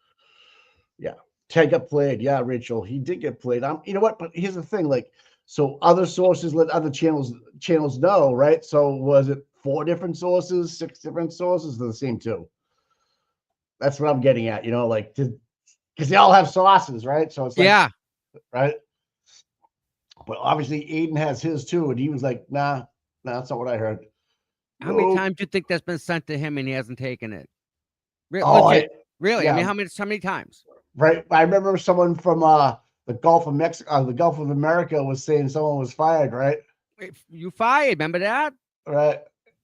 Yeah, Ted got played. Yeah, Rachel, he did get played. You know what? But here's the thing: like, So other sources let other channels know, right? So was it 4 different sources, 6 different sources, or the same 2? That's what I'm getting at, like, because they all have sources, right? So it's like, Yeah. right? But obviously Aiden has his too, and he was like, nah, that's not what I heard. How many times do you think that's been sent to him and he hasn't taken it? Oh, Legit. Really? I mean, yeah, how many times? right. I remember someone from the Gulf of Mexico, the Gulf of America, was saying someone was fired, right? You fired. Remember that? Right.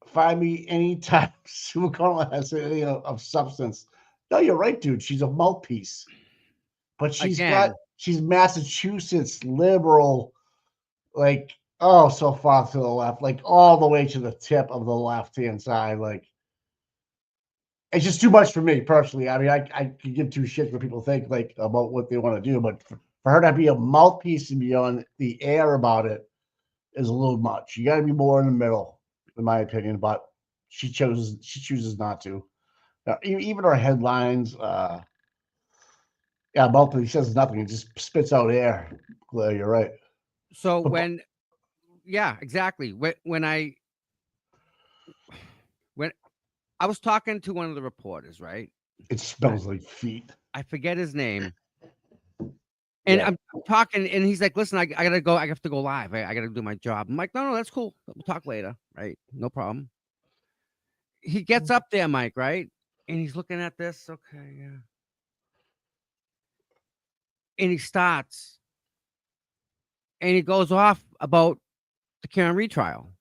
Fire me anytime Sue O'Connell has anything of substance. No, you're right, dude. She's a mouthpiece, but she's Again. Massachusetts liberal, like, oh, so far to the left, like all the way to the tip of the left-hand side. Like, it's just too much for me personally. I mean, I could give 2 shits what people think, like, about what they want to do, but for her to be a mouthpiece and be on the air about it is a little much. You got to be more in the middle, in my opinion. But she chooses not to. Even her headlines, mouthpiece says nothing. It just spits out air. Claire, you're right. So yeah, exactly. When I was talking to one of the reporters, right? It smells like feet. I forget his name. And I'm talking, and he's like, listen, I gotta go. I have to go live. I gotta do my job. I'm like, no, that's cool. We'll talk later. Right. No problem. He gets up there, Mike, right? And he's looking at this. Okay, yeah. And he starts. And he goes off about the Karen retrial.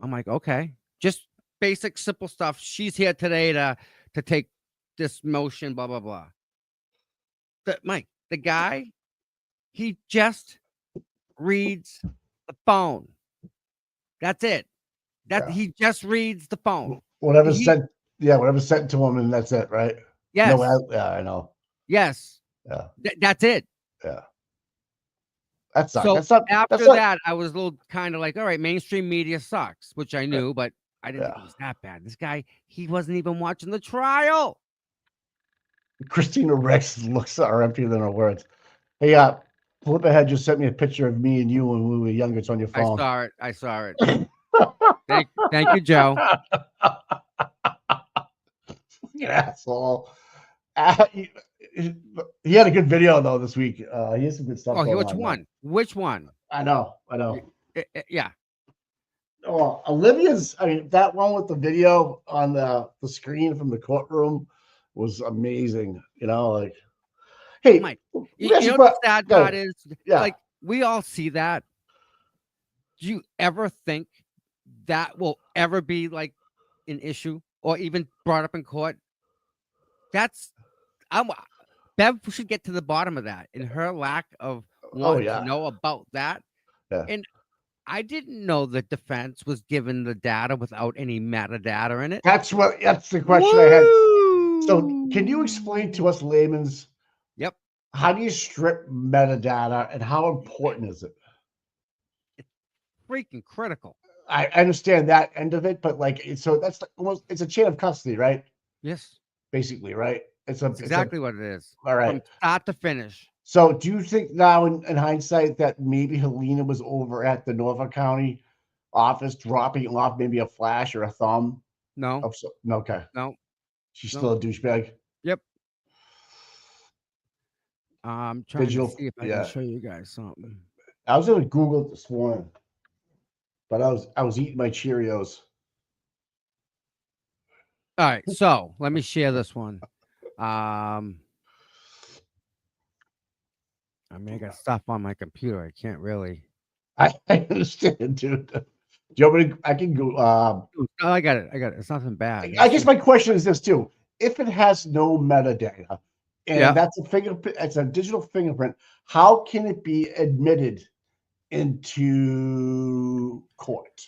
I'm like, okay. Just basic, simple stuff. She's here today to take this motion, blah, blah, blah. Mike, the guy, he just reads the phone. That's it. He just reads the phone. Whatever's sent to him, and that's it, right? Yes. Yeah, I know. Yes. Yeah. That's it. Yeah. That sucks. So after that, I was a little kind of like, all right, mainstream media sucks, which I knew, but I didn't think it was that bad. This guy, he wasn't even watching the trial. Christina Rex's looks are emptier than her words. Hey, Flip Ahead just sent me a picture of me and you when we were younger. It's on your phone. I saw it. Thank you, Joe. You asshole. He had a good video though this week. He has some good stuff. Which one? I know. Yeah. Oh, Olivia's. I mean, that one with the video on the screen from the courtroom was amazing. Like, hey, Mike, you know what the sad part is? Yeah. Like, we all see that. Do you ever think that will ever be like an issue or even brought up in court? Bev should get to the bottom of that and her lack of wanting to know about that. Yeah. And I didn't know the defense was given the data without any metadata in it. That's the question I had. So can you explain to us layman's? Yep. How do you strip metadata and how important is it? It's freaking critical. I understand that end of it, but so that's almost, it's a chain of custody, right? Yes. Basically, right? It's exactly what it is. All right. From start to finish. So do you think now in hindsight that maybe Helena was over at the Norfolk County office dropping off maybe a flash or a thumb? No. Okay. No. She's still a douchebag? Yep. I'm trying to see if I can show you guys something. I was going to Google it this morning, but I was eating my Cheerios. All right, so let me share this one. I mean, I got stuff on my computer. I can't really. I understand, dude. Do you want me to? I can go. No, I got it. It's nothing bad. I guess my question is this too: if it has no metadata, and that's a fingerprint, it's a digital fingerprint, how can it be admitted into court?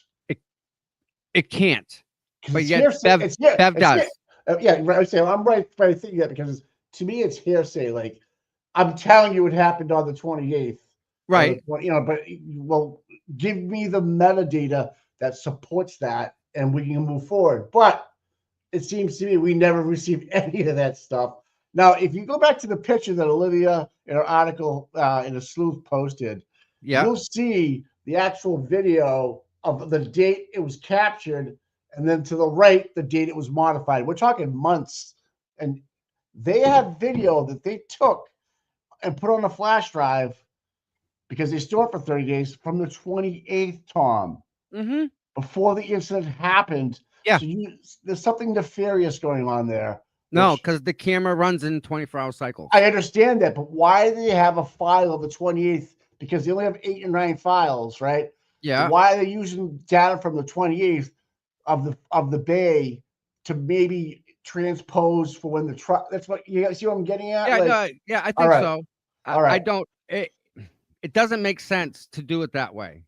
It can't. But yet, Bev does. Yeah, right. I'm right thinking that because to me it's hearsay. Like, I'm telling you, it happened on the 28th. Right. But give me the metadata that supports that, and we can move forward. But it seems to me we never received any of that stuff. Now, if you go back to the picture that Olivia in her article in a sleuth posted, Yeah. you'll see the actual video of the date it was captured, and then to the right, the date it was modified. We're talking months. And they have video that they took and put on a flash drive because they store it for 30 days from the 28th, Tom, Mm-hmm. before the incident happened. Yeah. So there's something nefarious going on there. No, which- because the camera runs in 24-hour cycles. I understand that, but why do they have a file of the 28th? Because they only have 8 or 9 files, right? Yeah. So why are they using data from the 28th of the bay to maybe transpose for when the truck? That's what you see what I'm getting at? Yeah, Like, no, yeah, I think right. so. All right. I don't. It doesn't make sense to do it that way.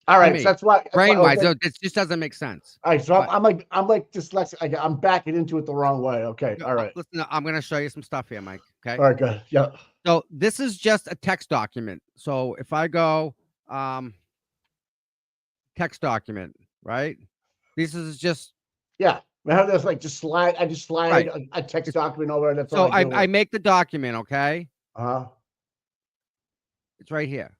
all right, me, so that's why Brain-wise, okay. it just doesn't make sense. All right, so but- I'm like dyslexic. I'm backing into it the wrong way. Okay, all right. Listen, I'm going to show you some stuff here, Mike. Okay. All right, good. Yeah. So this is just a text document. So if I go text document, right? This is just Yeah. I have this like just slide. I just slide Right. a text document over. That's so all I do. I make the document, okay? It's right here.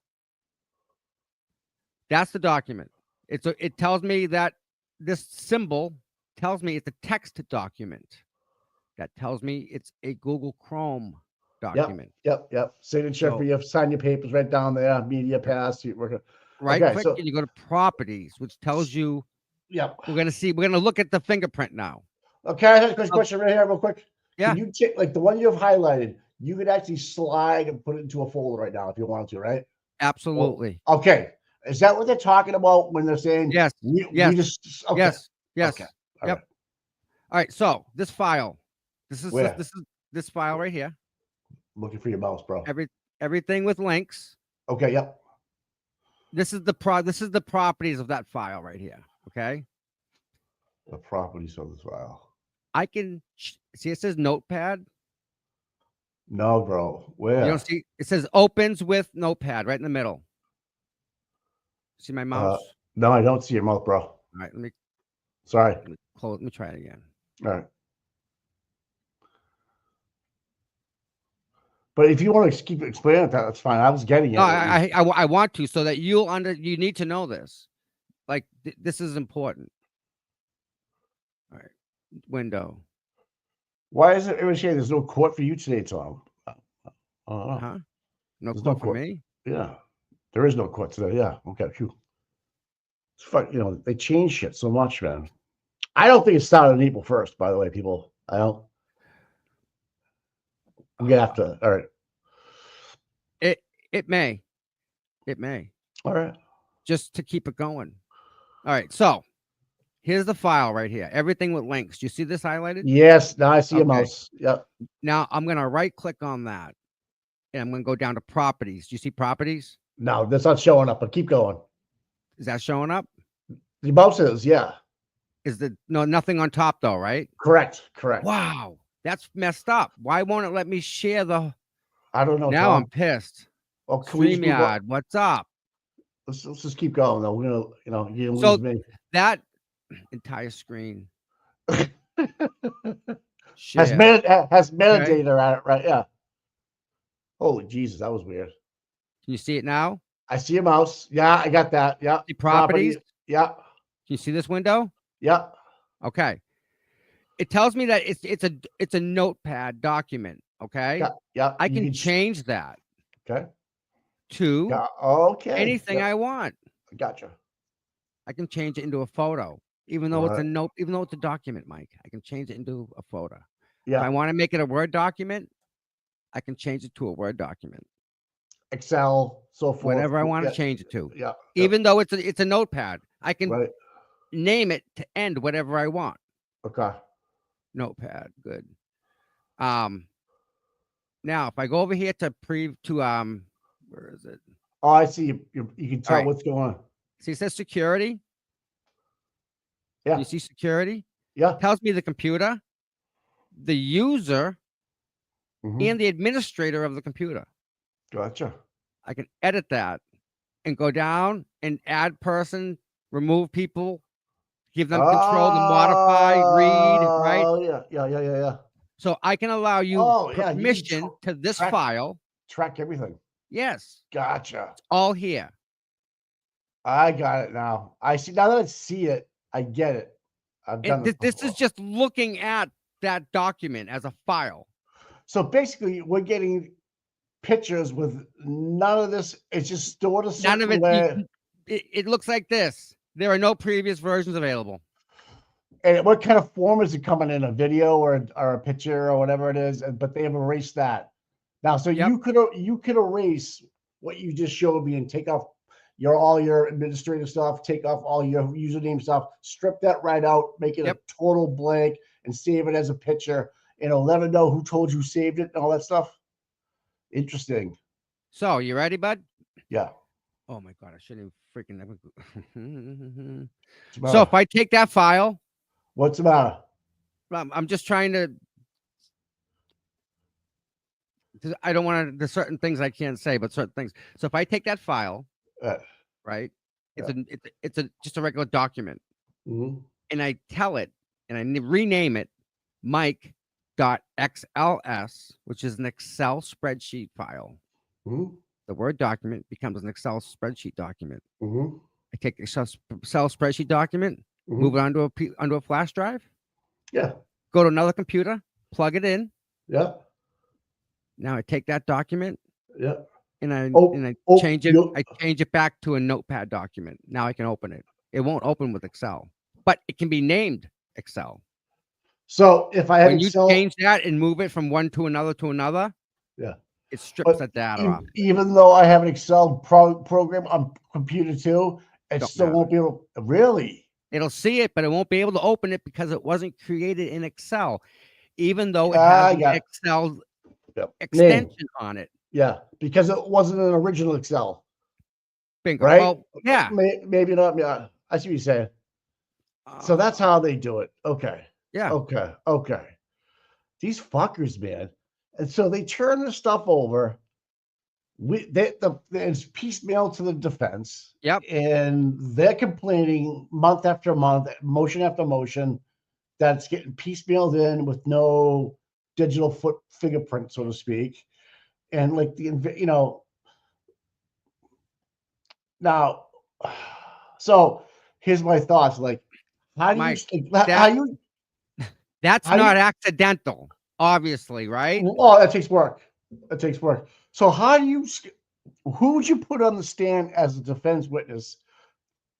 That's the document. It tells me that this symbol tells me it's a text document. That tells me it's a Google Chrome document. Yep. Signature So- for you. Sign your papers right down there. Media pass. We're Right Okay, click so- and you go to properties, which tells you Yep. we're gonna look at the fingerprint now. Okay, I have a quick question right here, real quick. Yeah. Can you take like the one you have highlighted? You could actually slide and put it into a folder right now if you wanted to, right? Absolutely. Okay. Is that what they're talking about when they're saying? Yes. We Yes. just okay. Yes. Yes. Okay. Yep. All right. So this file, this is Where? this file right here. Looking for your mouse, bro. Everything with links. Okay. Yep. This is the properties of that file right here. Okay. The properties of this file. I can see it says notepad. No, bro. Where? You don't see it says opens with notepad right in the middle. See my mouse? No, I don't see your mouth, bro. All right, let me Sorry. close. Let me try it again. All right. But if you want to keep explaining that, that's fine. I was getting it. No, I want to so that you need to know this. Like this is important. All right, window. Why is it every day there's no court for you today, Tom? Huh? No There's court no for court. me. Yeah. There is no court today. Yeah. Okay. Phew. It's fun. You know, they change shit so much, man. I don't think it started on April 1st, by the way, people. I don't. We have to. All right. It may. It may. All right. Just to keep it going. All right. So here's the file right here. Everything with links. Do you see this highlighted? Yes. Now I see a Okay. mouse. Yep. Now I'm going to right click on that. And I'm going to go down to properties. Do you see properties? No, that's not showing up, but keep going. Is that showing up? The mouse is, yeah. Is the nothing on top though, right? Correct. Wow. That's messed up. Why won't it let me share the I don't know. now Tom. I'm pissed. Oh, can we just move on? StreamYard, what's up? Let's just keep going though. We're gonna, you So- lose me. That entire screen. has Share. metadata on it, right? Yeah. Holy Jesus, that was weird. Can you see it now? I see a mouse. Yeah, I got that. Yeah. See properties? Can Yeah. you see this window? Yeah. Okay. It tells me that it's a notepad document. Okay. Yeah. Yeah. I You can change that Okay. to Yeah. Okay. anything Yeah, I want. gotcha. I can change it into a photo, even though it's a Right. note, even though it's a document, Mike. I can change it into a photo. If Yeah. I want to make it a Word document, I can change it to a Word document. Excel, so forth. Whatever I want to Yeah, change it to. Yeah. Even though it's a notepad, I can Right. name it to end whatever I want. Okay. Notepad, good. Now if I go over here to where is it? Oh, I see. You can tell right. what's going on. See, it says security. Yeah. You see security? Yeah. Tells me the computer, the user, Mhm. and the administrator of the computer. Gotcha. I can edit that and go down and add person, remove people, give them control to modify, read, right? Oh, yeah. So I can allow you Oh, yeah, you can permission to this track- file. Track everything. Yes, Gotcha. it's all here. I got it now. I see. Now that I see it, I get it. I've done And this this before. is just looking at that document as a file. So basically, we're getting pictures with none of this. It's just stored a None of certain it, way. it looks like this. There are no previous versions available. And what kind of form is it coming in? A video or a picture or whatever it is? But they have erased that. Now, so Yep. you could erase what you just showed me and take off all your administrative stuff, take off all your username stuff, strip that right out, make it Yep. a total blank, and save it as a picture, and it'll never know who told you saved it and all that stuff. Interesting. So you ready, bud? Yeah. Oh my god, I shouldn't freaking never. What's the So if matter? I take that file, What's the matter? I'm just trying to. I don't want to. There's certain things I can't say, but certain things. So if I take that file, Uh, right? It's Yeah. it's a just a regular document, mhm. and I tell it, and I rename it, Mike.xls, which is an Excel spreadsheet file. Mhm. The Word document becomes an Excel spreadsheet document. Mhm. I take the Excel spreadsheet document, move it onto a flash drive, Yeah. go to another computer, plug it in. Yeah. Now I take that document Yeah. and I Oh, change it. you I change it back to a notepad document. Now I can open it. It won't open with Excel, but it can be named Excel. so if I had When you Excel, change that and move it from one to another, yeah. it strips But that data off. even though I have an Excel program on computer too, it Don't still matter. won't be able. Really? It'll see it, but it won't be able to open it because it wasn't created in Excel, even though it I has an got it. Excel Yep. Name. extension on it. Yeah, because it wasn't an original Excel, Bingo. right? Well, yeah. Maybe not. Yeah, I see what you're saying. So that's how they do it. Okay. Yeah. Okay. Okay. These fuckers, man. And so they turn the stuff over. It's piecemeal to the defense. Yep. And they're complaining month after month, motion after motion, that's getting piecemealed in with no digital fingerprint, so to speak. And like now, so here's my thoughts. Like, how do Mike, you, how you, that's how do you, not accidental, obviously, right? oh, that takes work. That takes work. So how do you, who would you put on the stand as a defense witness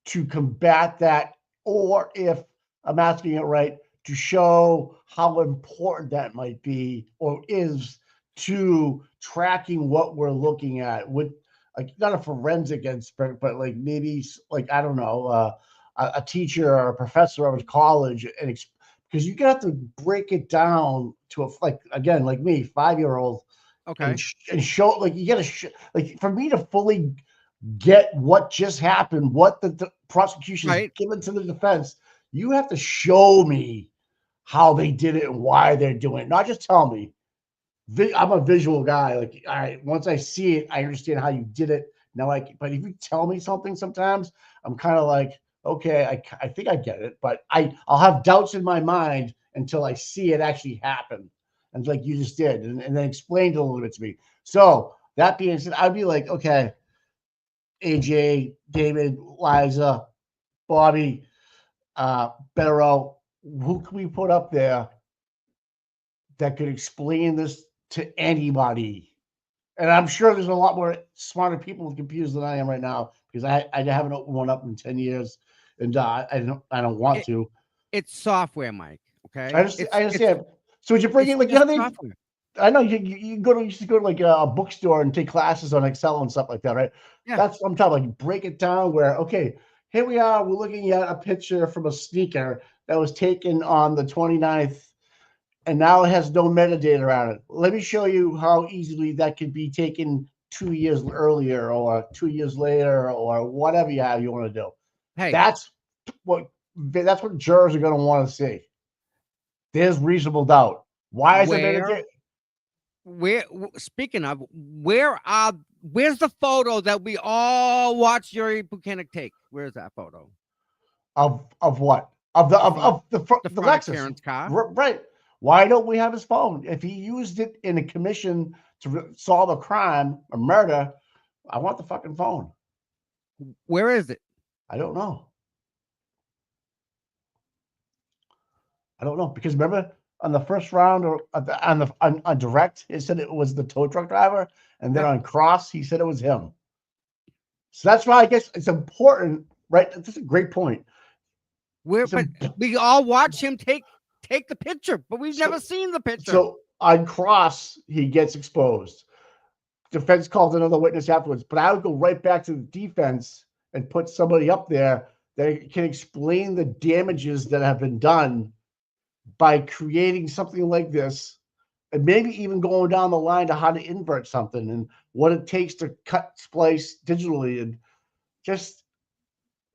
to combat that? Or if I'm asking it right, to show how important that might be or is to tracking what we're looking at with, like, not a forensic expert, but like maybe like, I don't know, a teacher or a professor of a college, and because you got to break it down to a, like, again, like me, 5-year-old, Okay. and show, like, you got to like, for me to fully get what just happened, what the prosecution is given to the defense, you have to show me how they did it and why they're doing it. Not just tell me. I'm a visual guy. Like, all right, once I see it, I understand how you did it. Now, like, but if you tell me something, sometimes I'm kind of like, okay, I think I get it, but I'll have doubts in my mind until I see it actually happen. And like you just did, and then explained it a little bit to me. So that being said, I'd be like, okay, AJ, David, Liza, Bobby, Beto, who can we put up there that could explain this to anybody? And I'm sure there's a lot more smarter people and confused than I am right now, because I haven't opened one up in 10 years, and I don't want to. It's software, Mike. Okay. I understand. So would you bring in, like, you know, software. I know you used to go to like a bookstore and take classes on Excel and stuff like that, right? Yeah. That's what I'm talking about. You break it down where, okay, here we are, we're looking at a picture from a sneaker that was taken on the 29th, and now it has no metadata around it. Let me show you how easily that could be taken 2 years earlier or 2 years later or whatever you want to do. Hey, that's what jurors are going to want to see. There's reasonable doubt. Why is it metadata? Speaking of, where's the photo that we all watched Yuri Buchanan take? Where's that photo? Of what? Of the Lexus Karen's car. Right. Why don't we have his phone? If he used it in a commission to solve a crime, a murder, I want the fucking phone. Where is it? I don't know. Because remember on the first round or on direct, it said it was the tow truck driver, and then on cross, he said it was him. So that's why I guess it's important, right? That's a great point. But we all watch him take the picture, but we've never seen the picture. So on cross, he gets exposed. Defense calls another witness afterwards, but I would go right back to the defense and put somebody up there that can explain the damages that have been done by creating something like this, and maybe even going down the line to how to invert something and what it takes to cut, splice digitally. And just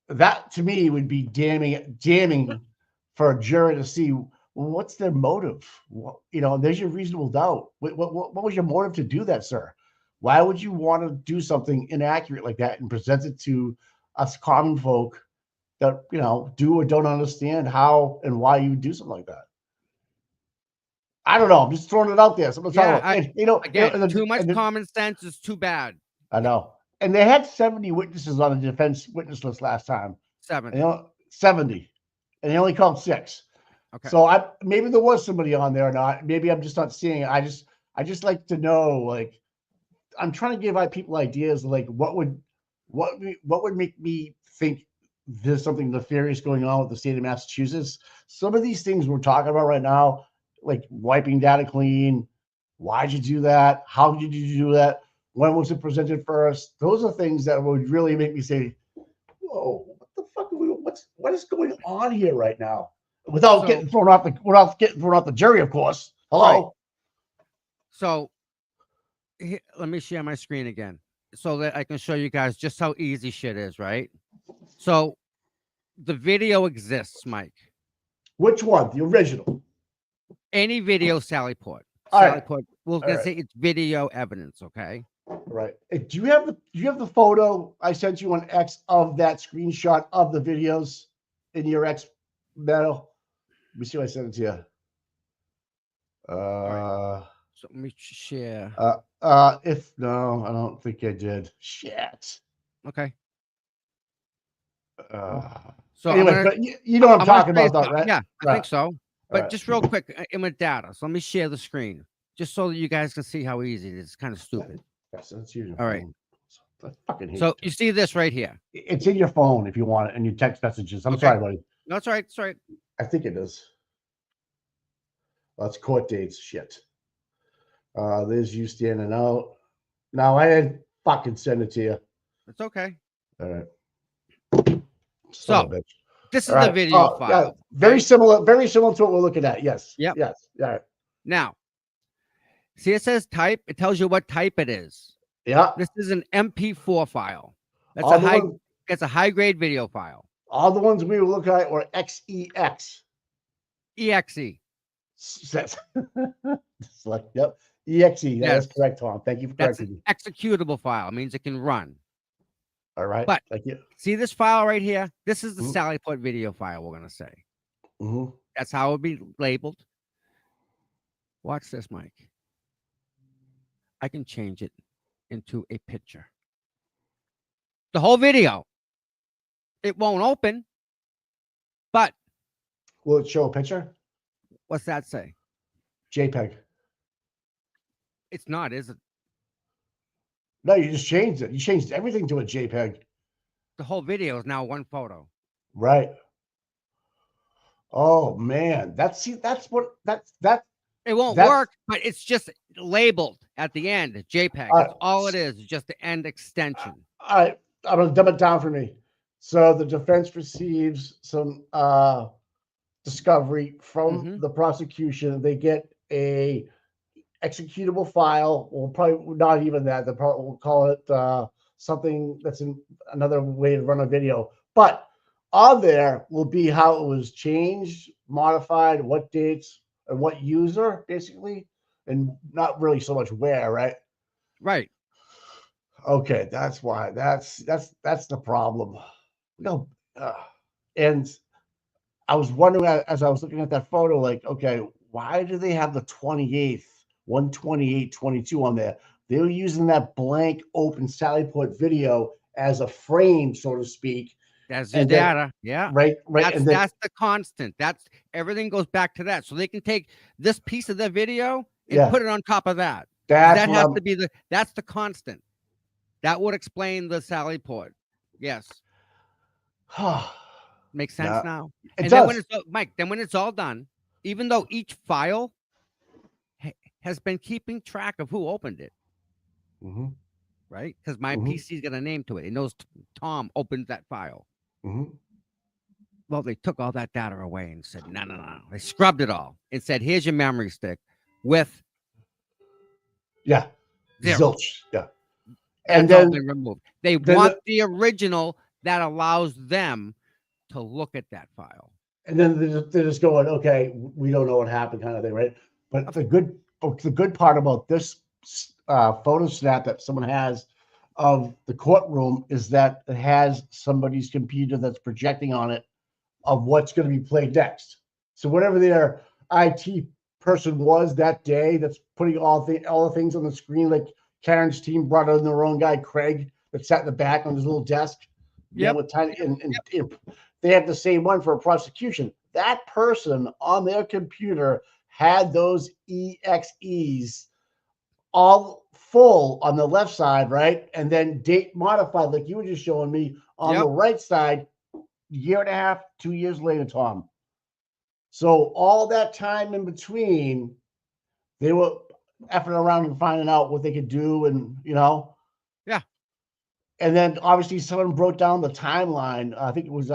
that to me would be damning for a jury to see, well, what's their motive? There's your reasonable doubt. What was your motive to do that, sir? Why would you want to do something inaccurate like that and present it to us common folk that, do or don't understand how and why you would do something like that? I don't know. I'm just throwing it out there. Too much common sense is too bad. I know. And they had 70 witnesses on the defense witness list last time. 70. And they only called 6. Okay. So maybe there was somebody on there or not. Maybe I'm just not seeing it. I just like to know, like, I'm trying to give people ideas, like what would make me think there's something nefarious going on with the state of Massachusetts. Some of these things we're talking about right now, like wiping data clean. Why'd you do that? How did you do that? When was it presented first? Those are things that would really make me say, whoa, what the fuck what is going on here right now? Without getting thrown off the jury, of course. Hello. Right. So let me share my screen again so that I can show you guys just how easy shit is, right? So the video exists, Mike. Which one? The original? Any video Sally put. We're gonna say it's video evidence, okay? Right. Do you have the photo I sent you on X of that screenshot of the videos in your X mail? Let me see if I sent it to you. Right. So let me share. If no, I don't think I did. Shit. Okay. So anyway, but you know what I'm talking about, though, right? Yeah, I think so. But just real quick, image data. So let me share the screen just so that you guys can see how easy it is. It's kind of stupid. Yes, that's usual. All right. So you see this right here. It's in your phone if you want it, and your text messages. I'm sorry, buddy. No, it's all right. It's all right. I think it is. Well, it's court dates. Shit. There's you standing out. Now I didn't fucking send it to you. It's okay. All right. So this is the video file. Yeah, very similar to what we're looking at. Yes. Yep. Yes. All right. Now, see, it says type. It tells you what type it is. Yeah. This is an MP4 file. That's it's a high grade video file. All the ones we were looking at were XEX. EXE. Yep. EXE. That's correct, Tom. Thank you for correcting me. Executable file. It means it can run. All right. But thank you. See this file right here? This is the Sally put video file, we're going to say. That's how it would be labeled. Watch this, Mike. I can change it into a picture. The whole video. It won't open, but. Will it show a picture? What's that say? JPEG. It's not, is it? No, you just changed it. You changed everything to a JPEG. The whole video is now one photo. Right. Oh man, that's It won't work, but it's just labeled at the end, JPEG. That's all it is, just the end extension. All right, I'm gonna dumb it down for me. So the defense receives some discovery from the prosecution. They get a executable file. Well, probably not even that. We'll call it something that's in another way to run a video. But on there will be how it was changed, modified, what dates, and what user, basically, and not really so much where, right? Right. Okay, that's why. That's the problem. No, and I was wondering as I was looking at that photo, like, okay, why do they have the 28th 128.22 on there. They were using that blank open Sally Port video as a frame, so to speak. That's your And then, data. Yeah. right. And then, That's the constant. That's everything goes back to that. So they can take this piece of the video and yeah, put it on top of that. that's That what has I'm. to be that's the constant. That would explain the Sally Port. Yes. Makes sense Yeah, now. it And then when does. it's Mike, then when it's all done, even though each file has been keeping track of who opened it, Mm-hmm. right? Because my Mm-hmm. PC's got a name to it. It knows Tom opened that file. Mm-hmm. Well, they took all that data away and said, no. They scrubbed it all and said, here's your memory stick with Yeah, zero. zilch. Yeah, That's and all been removed. They then want the original that allows them to look at that file. and then they're just going, okay, we don't know what happened, kind of thing, right? But the good part about this photo snap that someone has of the courtroom is that it has somebody's computer that's projecting on it of what's going to be played next. So whatever their IT person was that day, that's putting all the things on the screen, like Karen's team brought in their own guy, Craig, that sat in the back on his little desk. Yeah, with tiny and they have the same one for a prosecution. That person on their computer had those EXEs all full on the left side, right? And then date modified, like you were just showing me on the right side, year and a half, 2 years later, Tom. So all that time in between, they were effing around and finding out what they could do, and Yeah. And then obviously someone broke down the timeline. I think it was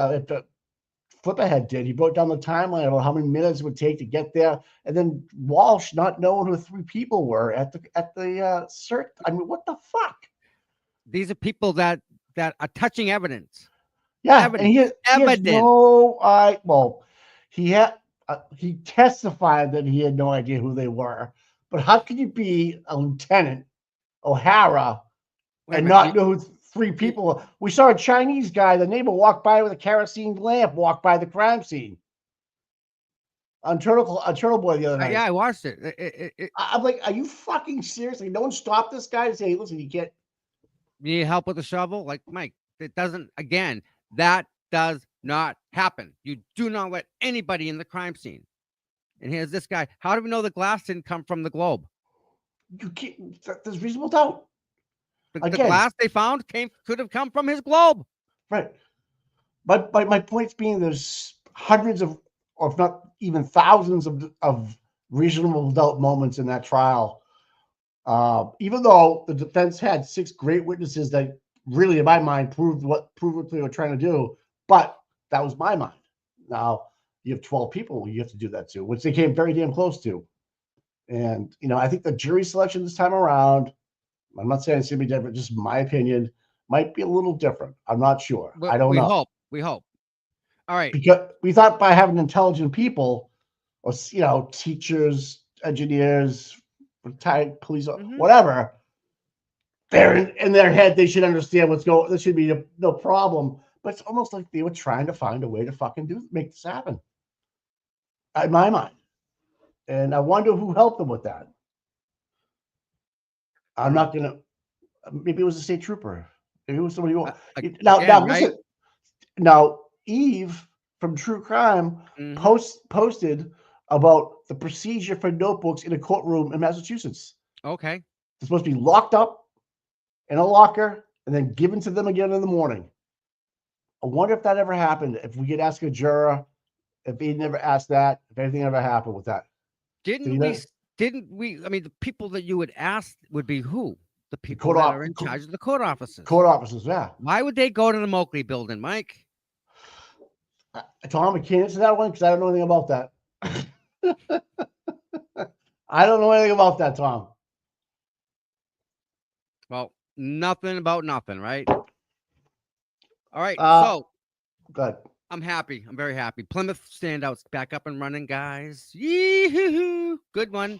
Flipperhead did. He broke down the timeline about how many minutes it would take to get there, and then Walsh not knowing who the three people were at the search. I mean, what the fuck? These are people that are touching evidence. Yeah, Evidence. and he has no. Well, he testified that he had no idea who they were. But how can you be a Lieutenant O'Hara and not know who three people were? We saw a Chinese guy, the neighbor, walk by with a kerosene lamp, walk by the crime scene on Turtle Boy the other night. Yeah, I watched it. I'm like, are you fucking serious? Like, no one stopped this guy to say, hey, listen, you can't. You need help with a shovel? Like, Mike, it doesn't, again, that does not happen. You do not let anybody in the crime scene. And here's this guy. How do we know the glass didn't come from the globe? You can't. There's reasonable doubt. The glass they found could have come from his globe. Right. But my point's being there's hundreds of, or if not even thousands of reasonable doubt moments in that trial. Even though the defense had 6 great witnesses that really, in my mind, proved what they were trying to do, but that was my mind. Now you have 12 people you have to do that to, which they came very damn close to. And I think the jury selection this time around, I'm not saying it's gonna be different, just my opinion, might be a little different. I'm not sure. But I don't know. We hope. All right. Because we thought by having intelligent people, or teachers, engineers, retired police, whatever, they're in their head, they should understand what's going. There should be no problem. But it's almost like they were trying to find a way to fucking make this happen. In my mind, and I wonder who helped them with that. I'm not gonna. Maybe it was a state trooper. Maybe it was somebody who. Now listen. Now Eve from True Crime posted about the procedure for notebooks in a courtroom in Massachusetts. Okay. They're supposed to be locked up in a locker and then given to them again in the morning. I wonder if that ever happened. If we could ask a juror, if he never asked that, if anything ever happened with that. Didn't we? I mean, the people that you would ask would be who? The people that are in charge of the court offices. Court officers, yeah. Why would they go to the Moakley building, Mike? Tom, I can't answer that one because I don't know anything about that. I don't know anything about that, Tom. Well, nothing about nothing, right? All right, so good. I'm happy. I'm very happy. Plymouth Standout's back up and running, guys. Yee-hoo-hoo. Good one.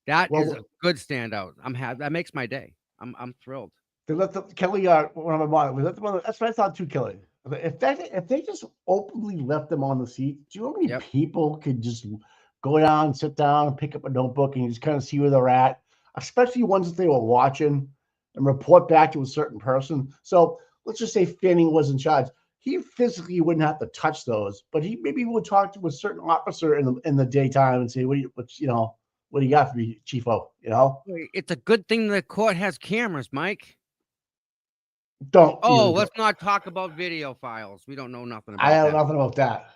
That is a good standout. I'm happy. That makes my day. I'm thrilled. They let Kelly one of my mom. We let them on. That's what I thought too, Kelly. If they just openly left them on the seat, do you know how many people could just go down, sit down, pick up a notebook, and you just kind of see where they're at, especially ones that they were watching, and report back to a certain person. So let's just say Fanning was in charge. He physically wouldn't have to touch those, but he maybe would talk to a certain officer in the daytime and say, what do you got for me, Chiefo? It's a good thing the court has cameras, Mike. Don't. Oh, let's not talk about video files. We don't know nothing about I know that. nothing about that.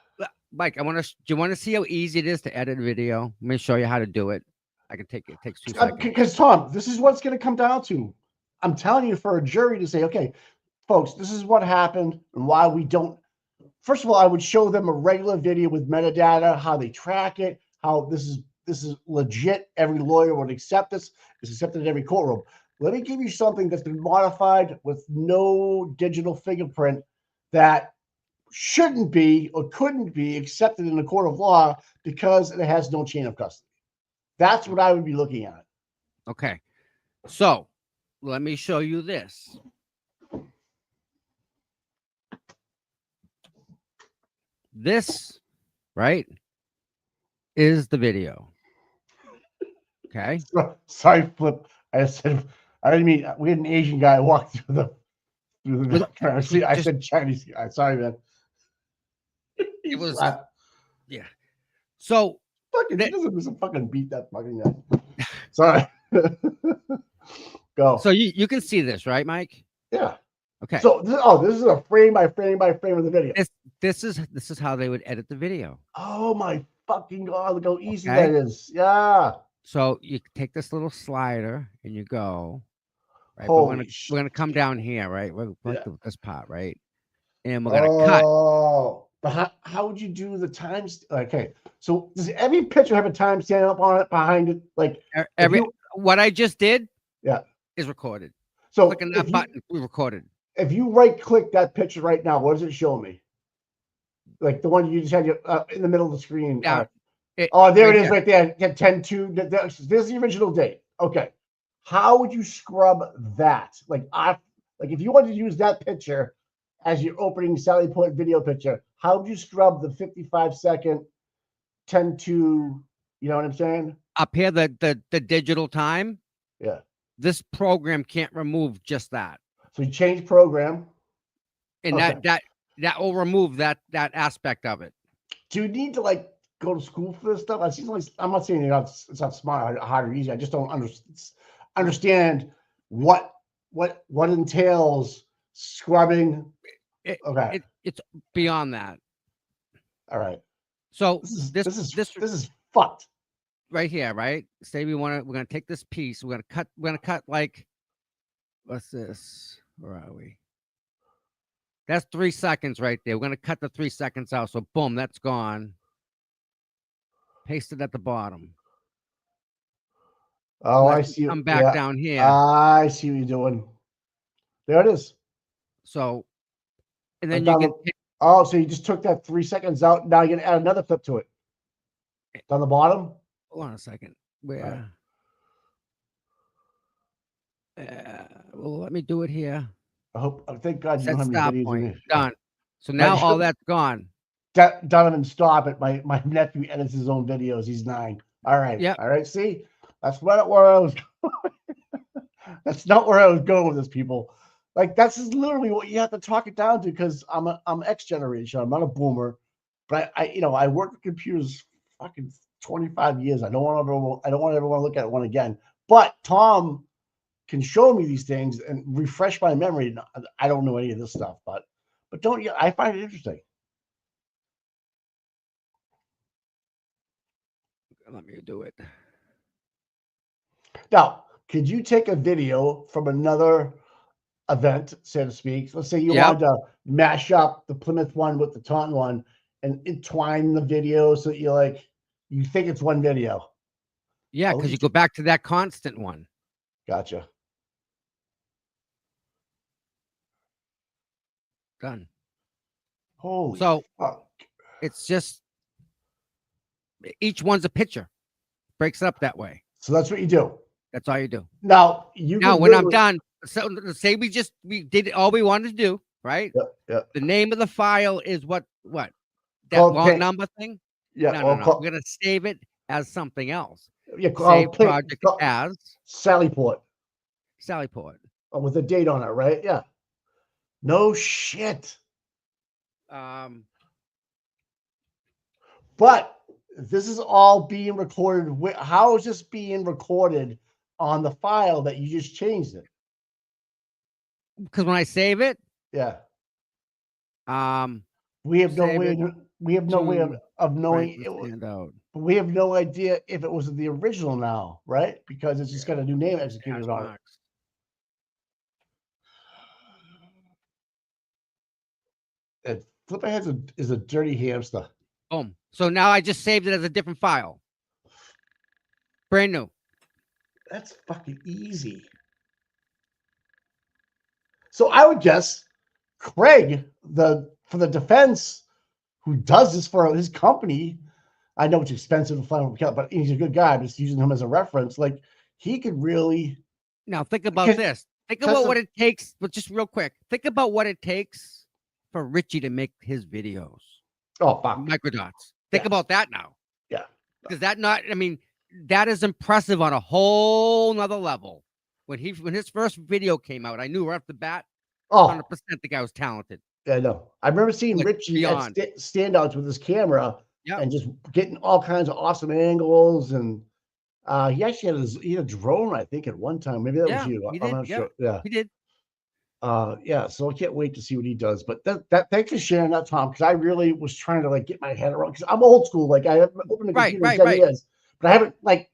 Mike, do you want to see how easy it is to edit a video? Let me show you how to do it. It takes 2 seconds. Because Tom, this is what's going to come down to. I'm telling you, for a jury to say, okay, folks, this is what happened and why we don't. First of all, I would show them a regular video with metadata, how they track it, how this is legit. Every lawyer would accept this. It's accepted in every courtroom. Let me give you something that's been modified with no digital fingerprint that shouldn't be or couldn't be accepted in a court of law because it has no chain of custody. That's what I would be looking at. Okay. So let me show you this. This, right, is the video. Okay. Sorry, Flip. I said, I didn't mean, we had an Asian guy walk through the I said Chinese guy. Sorry, man. It was, yeah. So, he doesn't fucking beat that fucking guy. Sorry. Go. So you can see this, right, Mike? Yeah. Okay. So this is a frame by frame by frame of the video. This is how they would edit the video. Oh my fucking God! Look how easy that is. Yeah. So you take this little slider and you go. Right. We're gonna come down here, right? We're this part, right? And we're gonna cut. Oh, but how would you do the times? Okay. So does every picture have a timestamp up on it behind it? Like what I just did, yeah, is recorded. So clicking that button, we recorded. If you right click that picture right now, what does it show me? Like the one you just had in the middle of the screen. Yeah. There it is right there. 10/2. This is the original date. Okay. How would you scrub that? Like if you wanted to use that picture as your opening Sally Point video picture, how would you scrub the 55-second 10/2? You know what I'm saying? Up here, the digital time. Yeah. This program can't remove just that. So you change program, and that will remove that aspect of it. Do you need to go to school for this stuff? I'm not saying it's not smart, hard, or easy. I just don't understand what entails scrubbing. It's beyond that. All right. So this is fucked. Right here, right? Say we're gonna take this piece. We're gonna cut like, what's this? Where are we? That's 3 seconds right there. We're gonna cut the 3 seconds out. So boom, that's gone. Paste it at the bottom. Oh, I see. Come back down here. I see what you're doing. There it is. So, and then you can. So you just took that 3 seconds out. Now you're gonna add another clip to it. Down the bottom. Hold on a second. Where? Well, let me do it here. Thank God you Set don't have stop any videos. point. Done. So now all that's gone. Donovan, stop it. My nephew edits his own videos. He's 9. All right. Yeah. All right. See, that's not where I was going. That's not where I was going with this, people. That's literally what you have to talk it down to, because I'm X generation. I'm not a boomer, but I work with computers fucking 25 years. I don't want everyone to look at one again. But Tom can show me these things and refresh my memory. I don't know any of this stuff, but I find it interesting. Let me do it. Now, could you take a video from another event, so to speak? Let's say you wanted to mash up the Plymouth one with the Taunton one and entwine the video so that you think it's one video. Yeah, because you go back to that constant one. Gotcha. Done. Holy fuck. It's just each one's a picture. Breaks it up that way. So that's what you do. That's all you do. Now when I'm done, so say we did all we wanted to do, right? Yeah. The name of the file is what? That called long number thing? Yeah. No. We're gonna save it as something else. Yeah, Save project as Sallyport. Sallyport. With a date on it, right? Yeah. No shit. But this is all being recorded. How is this being recorded on the file that you just changed it? Because when I save it, Yeah. we have no way. We have no way of knowing. Standout. But we have no idea if it was the original now, right? Because it's just got a new name executed on it. And Flipperheads is a dirty hamster. Boom. So now I just saved it as a different file. Brand new. That's fucking easy. So I would guess Craig, for the defense, who does this for his company, I know it's expensive to find him, but he's a good guy. I'm just using him as a reference. Like, he could really. Now think about this. Think about what it takes. But just real quick, think about what it takes for Richie to make his videos. Oh, fuck. Microdots. Think about that now. Yeah. Because that is impressive on a whole nother level. When his first video came out, I knew right off the bat, 100% the guy was talented. Yeah, I know. I remember seeing Richie at standouts with his camera and just getting all kinds of awesome angles. And he actually had a drone, I think, at one time. Maybe that was you. I'm not sure. Yeah, he did. Yeah, so I can't wait to see what he does. But thanks for sharing that, Tom, because I really was trying to get my head around, because I'm old school. Like, I haven't opened a computer in 10 years, but I haven't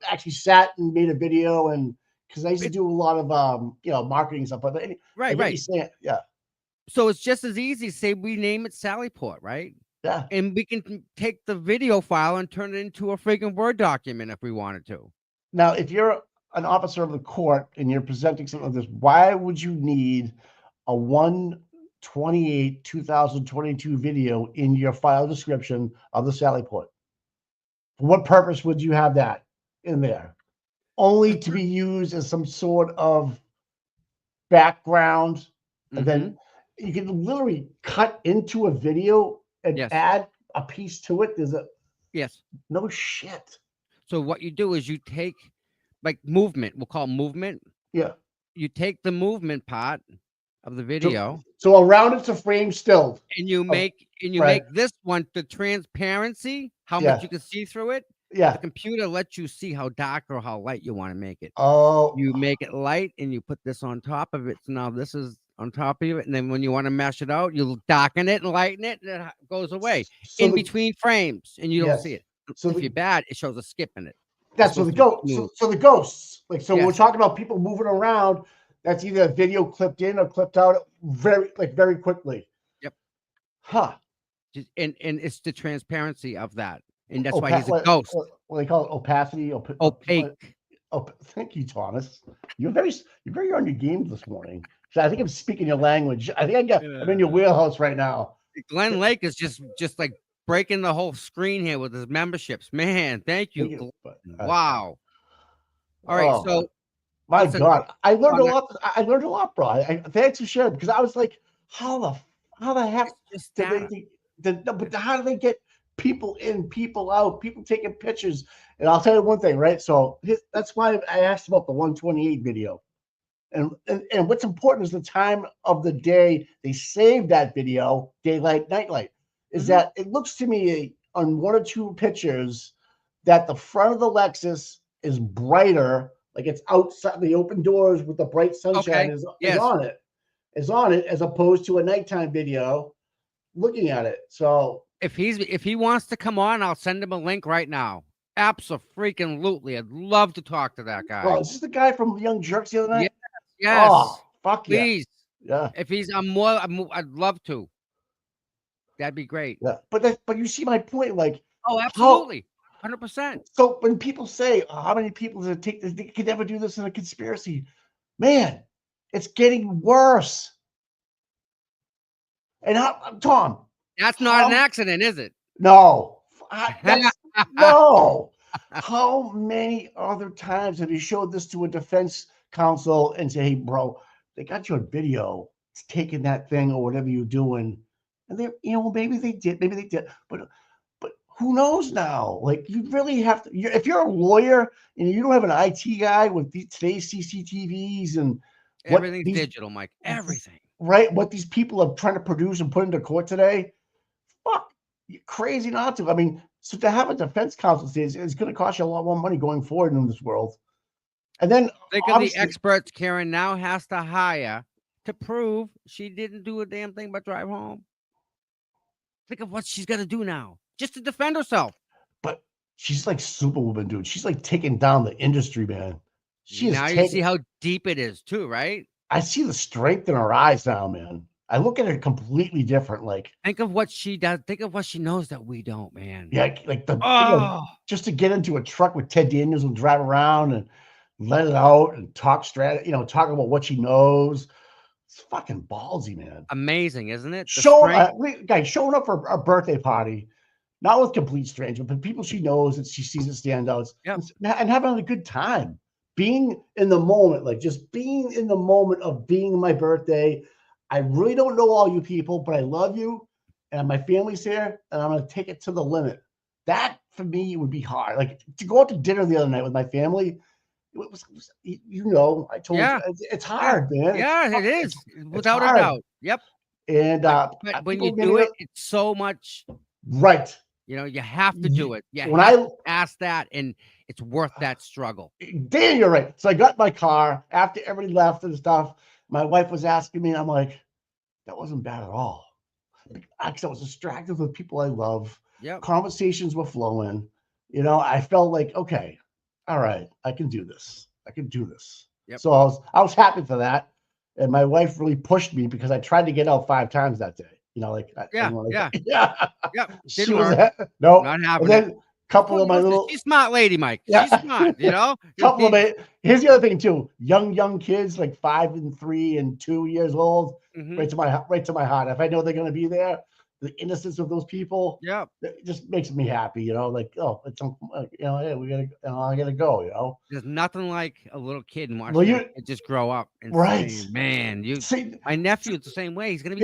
actually sat and made a video, and because I used to do a lot of marketing stuff. But right. Yeah. So it's just as easy to say we name it Sallyport, right? Yeah. And we can take the video file and turn it into a freaking Word document if we wanted to. Now, if you're an officer of the court and you're presenting something like this, why would you need a 1/28/2022 video in your file description of the Sallyport? For what purpose would you have that in there? Only to be used as some sort of background, and then you can literally cut into a video and add a piece to it. There's no shit. So what you do is you take movement. We'll call movement. Yeah. You take the movement part of the video. So around it's a frame still. And you make this one the transparency, how much you can see through it. Yeah. The computer lets you see how dark or how light you want to make it. Oh. You make it light and you put this on top of it. So now this is on top of it. And then when you want to mesh it out, you darken it and lighten it, and it goes away between frames, and you don't see it. So if you're bad, it shows a skip in it. That's so the ghosts. So the ghosts, we're talking about people moving around. That's either a video clipped in or clipped out very quickly. Yep. Huh. And it's the transparency of that, and that's why he's a ghost. What they call it, opacity. Opaque. Thank you, Thomas. You're very on your game this morning. So I think I'm speaking your language. I think I'm in your wheelhouse right now. Glenn Lake is just breaking the whole screen here with his memberships. Man, thank you. Wow. All right, so my God, I learned a lot. I learned a lot, bro. Thanks for sharing, because I was like, how the heck but how do they get people in, people out, people taking pictures? And I'll tell you one thing, right? So that's why I asked about the 1/28 video. And what's important is the time of the day they saved that video, daylight, nightlight, is that it looks to me on one or two pictures that the front of the Lexus is brighter, like it's outside the open doors with the bright sunshine is on it, as opposed to a nighttime video looking at it. So if he wants to come on, I'll send him a link right now. Absolutely. I'd love to talk to that guy. Oh, is this the guy from Young Jerks the other night? Yes. Oh, fuck please. Yeah. If he's I'd love to. That'd be great. Yeah. But you see my point, oh, absolutely. 100%. So when people say, how many people does it take? They could never do this in a conspiracy. Man, it's getting worse. And Tom, that's not an accident, is it? No. No. How many other times have you showed this to a defense counsel and say, hey, bro, they got you on video. It's taking that thing or whatever you're doing. And they, maybe they did, but who knows now? Like, you really have to. If you're a lawyer and you don't have an IT guy with today's CCTVs and what Everything's these digital, Mike. Everything. right, what these people are trying to produce and put into court today, fuck, you're crazy not to. I mean, so to have a defense counsel is going to cost you a lot more money going forward in this world. And then Think of the experts Karen now has to hire to prove she didn't do a damn thing but drive home. Think of what she's got to do now just to defend herself. But she's like Superwoman, dude. She's like taking down the industry, man. Now you see how deep it is too, right? I see the strength in her eyes now, man. I look at it completely different. Like, think of what she does. Think of what she knows that we don't, man. Yeah, like just to get into a truck with Ted Daniels and drive around and let it out and talk talk about what she knows. It's fucking ballsy, man. Amazing, isn't it? Showing up for a birthday party, not with complete strangers, but people she knows that she sees at Standouts, and having a good time. Being in the moment, like just being in the moment of being my birthday. I really don't know all you people, but I love you, and my family's here, and I'm going to take it to the limit. That, for me, would be hard. Like, to go out to dinner the other night with my family, I told you, it's hard, man. It is, without a doubt. Yep. And when you do it, it's so much. Right. You have to do it. Yeah. When I ask that, and it's worth that struggle. Dan, you're right. So I got my car after everybody left and stuff. My wife was asking me, and I'm like, that wasn't bad at all. Because I was distracted with people I love. Yep. Conversations were flowing. I felt like, okay, all right, I can do this. Yep. So I was happy for that. And my wife really pushed me because I tried to get out 5 times that day. Didn't work. No, not happening. And then couple of my little, she's smart lady, Mike. She's smart, couple of my, here's the other thing too. Young kids like 5 and 3 and 2 years old, right to my heart. If I know they're gonna be there, the innocence of those people, it just makes me happy. Like, oh, it's hey, we gotta, I gotta go. There's nothing like a little kid and watching it just grow up and say, man, my nephew is the same way. He's gonna be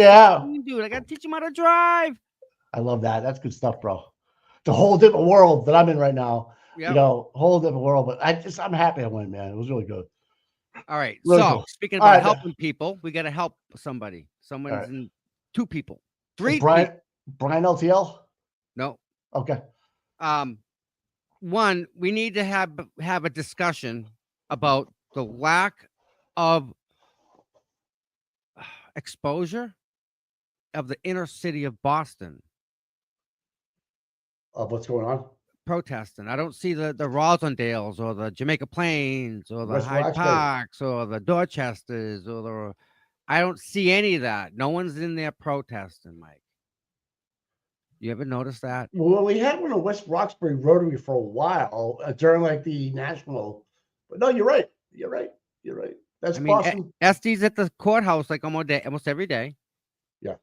dude. I gotta teach him how to drive. I love that. That's good stuff, bro. The whole different world that I'm in right now. Whole different world. But I'm happy I went, man. It was really good. All right. Really so cool. Speaking about helping people, we got to help somebody. Someone's in 2 people, 3 Brian, people. Brian LTL? No. Okay. One, we need to have a discussion about the lack of exposure of the inner city of Boston. Of what's going on? Protesting. I don't see the Rosendales or the Jamaica Plains or the Hyde Parks or the Dorchesters I don't see any of that. No one's in there protesting, Mike. You ever notice that? Well, we had one in West Roxbury Rotary for a while during like the national. But no, you're right. That's Boston. Estes at the courthouse like almost every day. Yeah.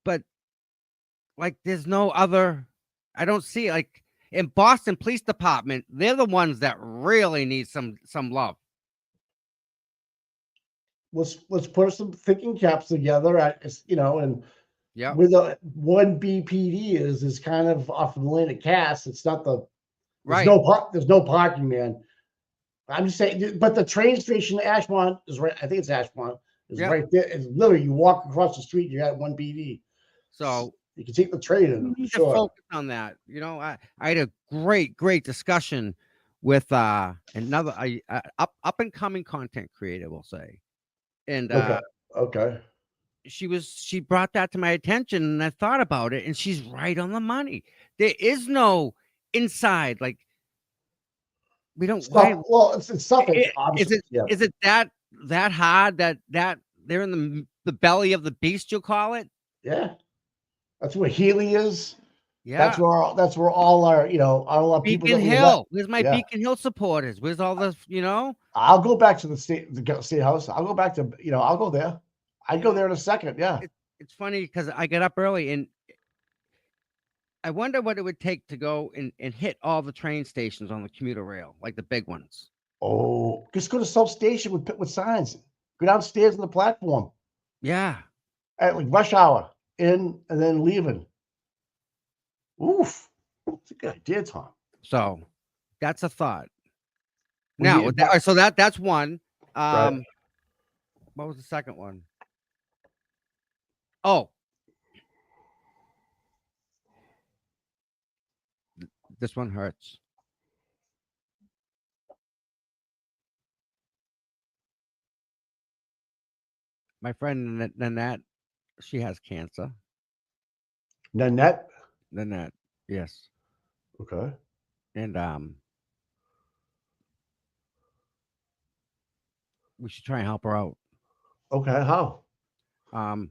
But like, there's no other. I don't see like in Boston Police Department. They're the ones that really need some love. Let's put some thinking caps together, and with one BPD is kind of off of Atlantic Cass. It's not there's no parking, man. I'm just saying, but the train station Ashmont is right. I think it's Ashmont is right there. It's literally you walk across the street, you're at one BD. So you can take the train in. To focus on that. I had a great discussion with another up and coming content creator, we'll say. And okay. She brought that to my attention, and I thought about it, and she's right on the money. There is no inside, like we don't. It's something. Is it that hard that they're in the belly of the beast? You'll call it. Yeah, that's where Healy is. Yeah, that's where all our all our Beacon people. Hill. Where's my Beacon Hill supporters? Where's all the I'll go back to the state house. I'll go back to I'll go there. I'd go there in a second. Yeah. It's funny because I get up early and I wonder what it would take to go and hit all the train stations on the commuter rail, like the big ones. Oh, just go to South Station with signs. Go downstairs on the platform. Yeah. At like rush hour in and then leaving. Oof. It's a good idea, Tom. So that's a thought. We Now, need to- so that's one. Right. What was the second one? Oh, this one hurts. My friend Nanette, she has cancer. Nanette. Nanette, yes, Okay. and we should try and help her out. Okay. How? Um,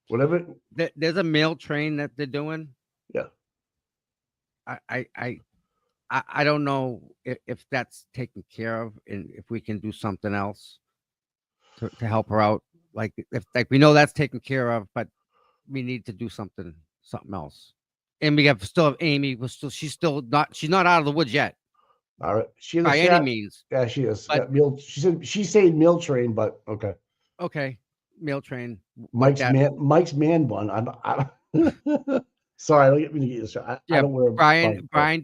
Whatever. there's a meal train that they're doing. Yeah. I don't know if that's taken care of and if we can do something else to help her out. Like if like we know that's taken care of, but we need to do something else. And we still have Amy. She's not out of the woods yet All right. She by any means. Yeah, she is. But- Yeah, meal. She said she's saying meal train, but okay. Okay, meal train. Mike's man bun. Sorry, I don't get me to get this. I don't wear Brian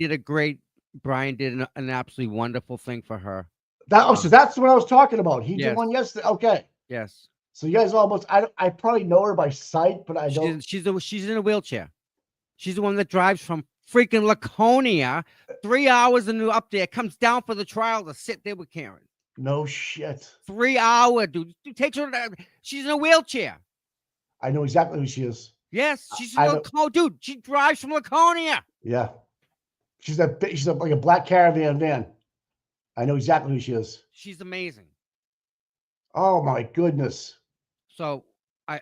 did an absolutely wonderful thing for her. So that's what I was talking about. He did Yes. one yesterday. Okay. Yes. So you guys almost I probably know her by sight, but I don't. She's in a wheelchair. She's the one that drives from freaking Laconia 3 hours and up there, comes down for the trial to sit there with Karen. No shit. 3 hour, dude. Takes her. She's in a wheelchair. I know exactly who she is. Yes, she's dude. She drives from Laconia. Yeah. She's like a black caravan van. I know exactly who she is. She's amazing. Oh my goodness. So I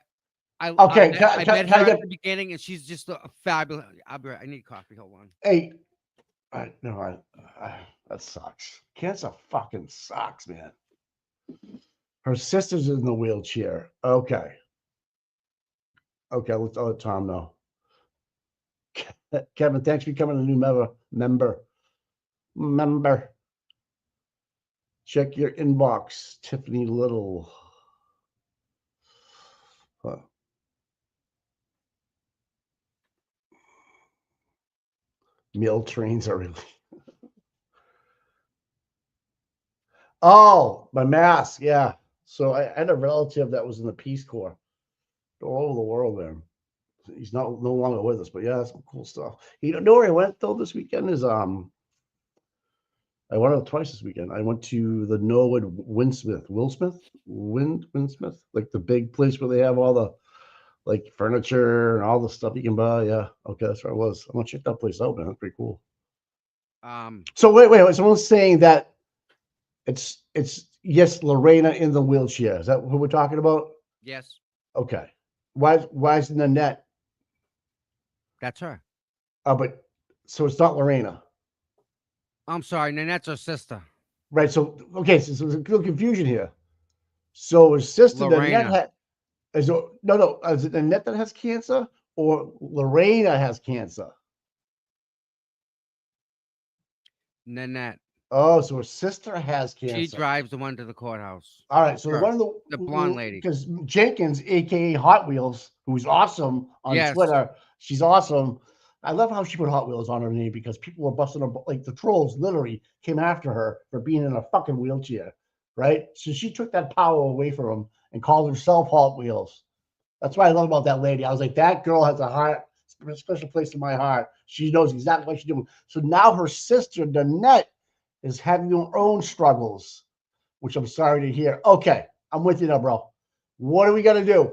Okay, met her at the beginning, and she's just a fabulous. I need coffee. Hold on. Hey, that sucks. Cancer fucking sucks, man. Her sister's in the wheelchair. Okay. Okay, let's let Tom know. Kevin, thanks for becoming a new member. Check your inbox, Tiffany Little. Huh. Meal trains are really. Oh, my mask. Yeah. So I had a relative that was in the Peace Corps. All over the world, man. He's no longer with us, but yeah, that's some cool stuff. You know where I went though this weekend is I went out twice this weekend. I went to the Norwood Winsmith, like the big place where they have all the like furniture and all the stuff you can buy. Yeah, okay, that's where I was. I'm gonna check that place out, man. That's pretty cool. So wait. Someone's saying that it's yes, Lorena in the wheelchair. Is that who we're talking about? Yes, Okay. Why is Nanette? that's her. But so it's not Lorena. I'm sorry, Nanette's her sister. Right. So okay, so there's a little confusion here. So his sister Nanette is it Nanette that has cancer or Lorena has cancer? Nanette. Oh, so her sister has cancer. She drives the one to the courthouse. All right, so Her. one of The blonde lady. because Jenkins, aka Hot Wheels, who's awesome on Twitter, she's awesome. I love how she put Hot Wheels on her name because people were busting her, like the trolls literally came after her for being in a fucking wheelchair, right? So she took that power away from him and called herself Hot Wheels. That's what I love about that lady. I was like, that girl has a special place in my heart. She knows exactly what she's doing. So now her sister, Nanette, is having her own struggles, which I'm sorry to hear. Okay, I'm with you now, bro. What are we gonna do?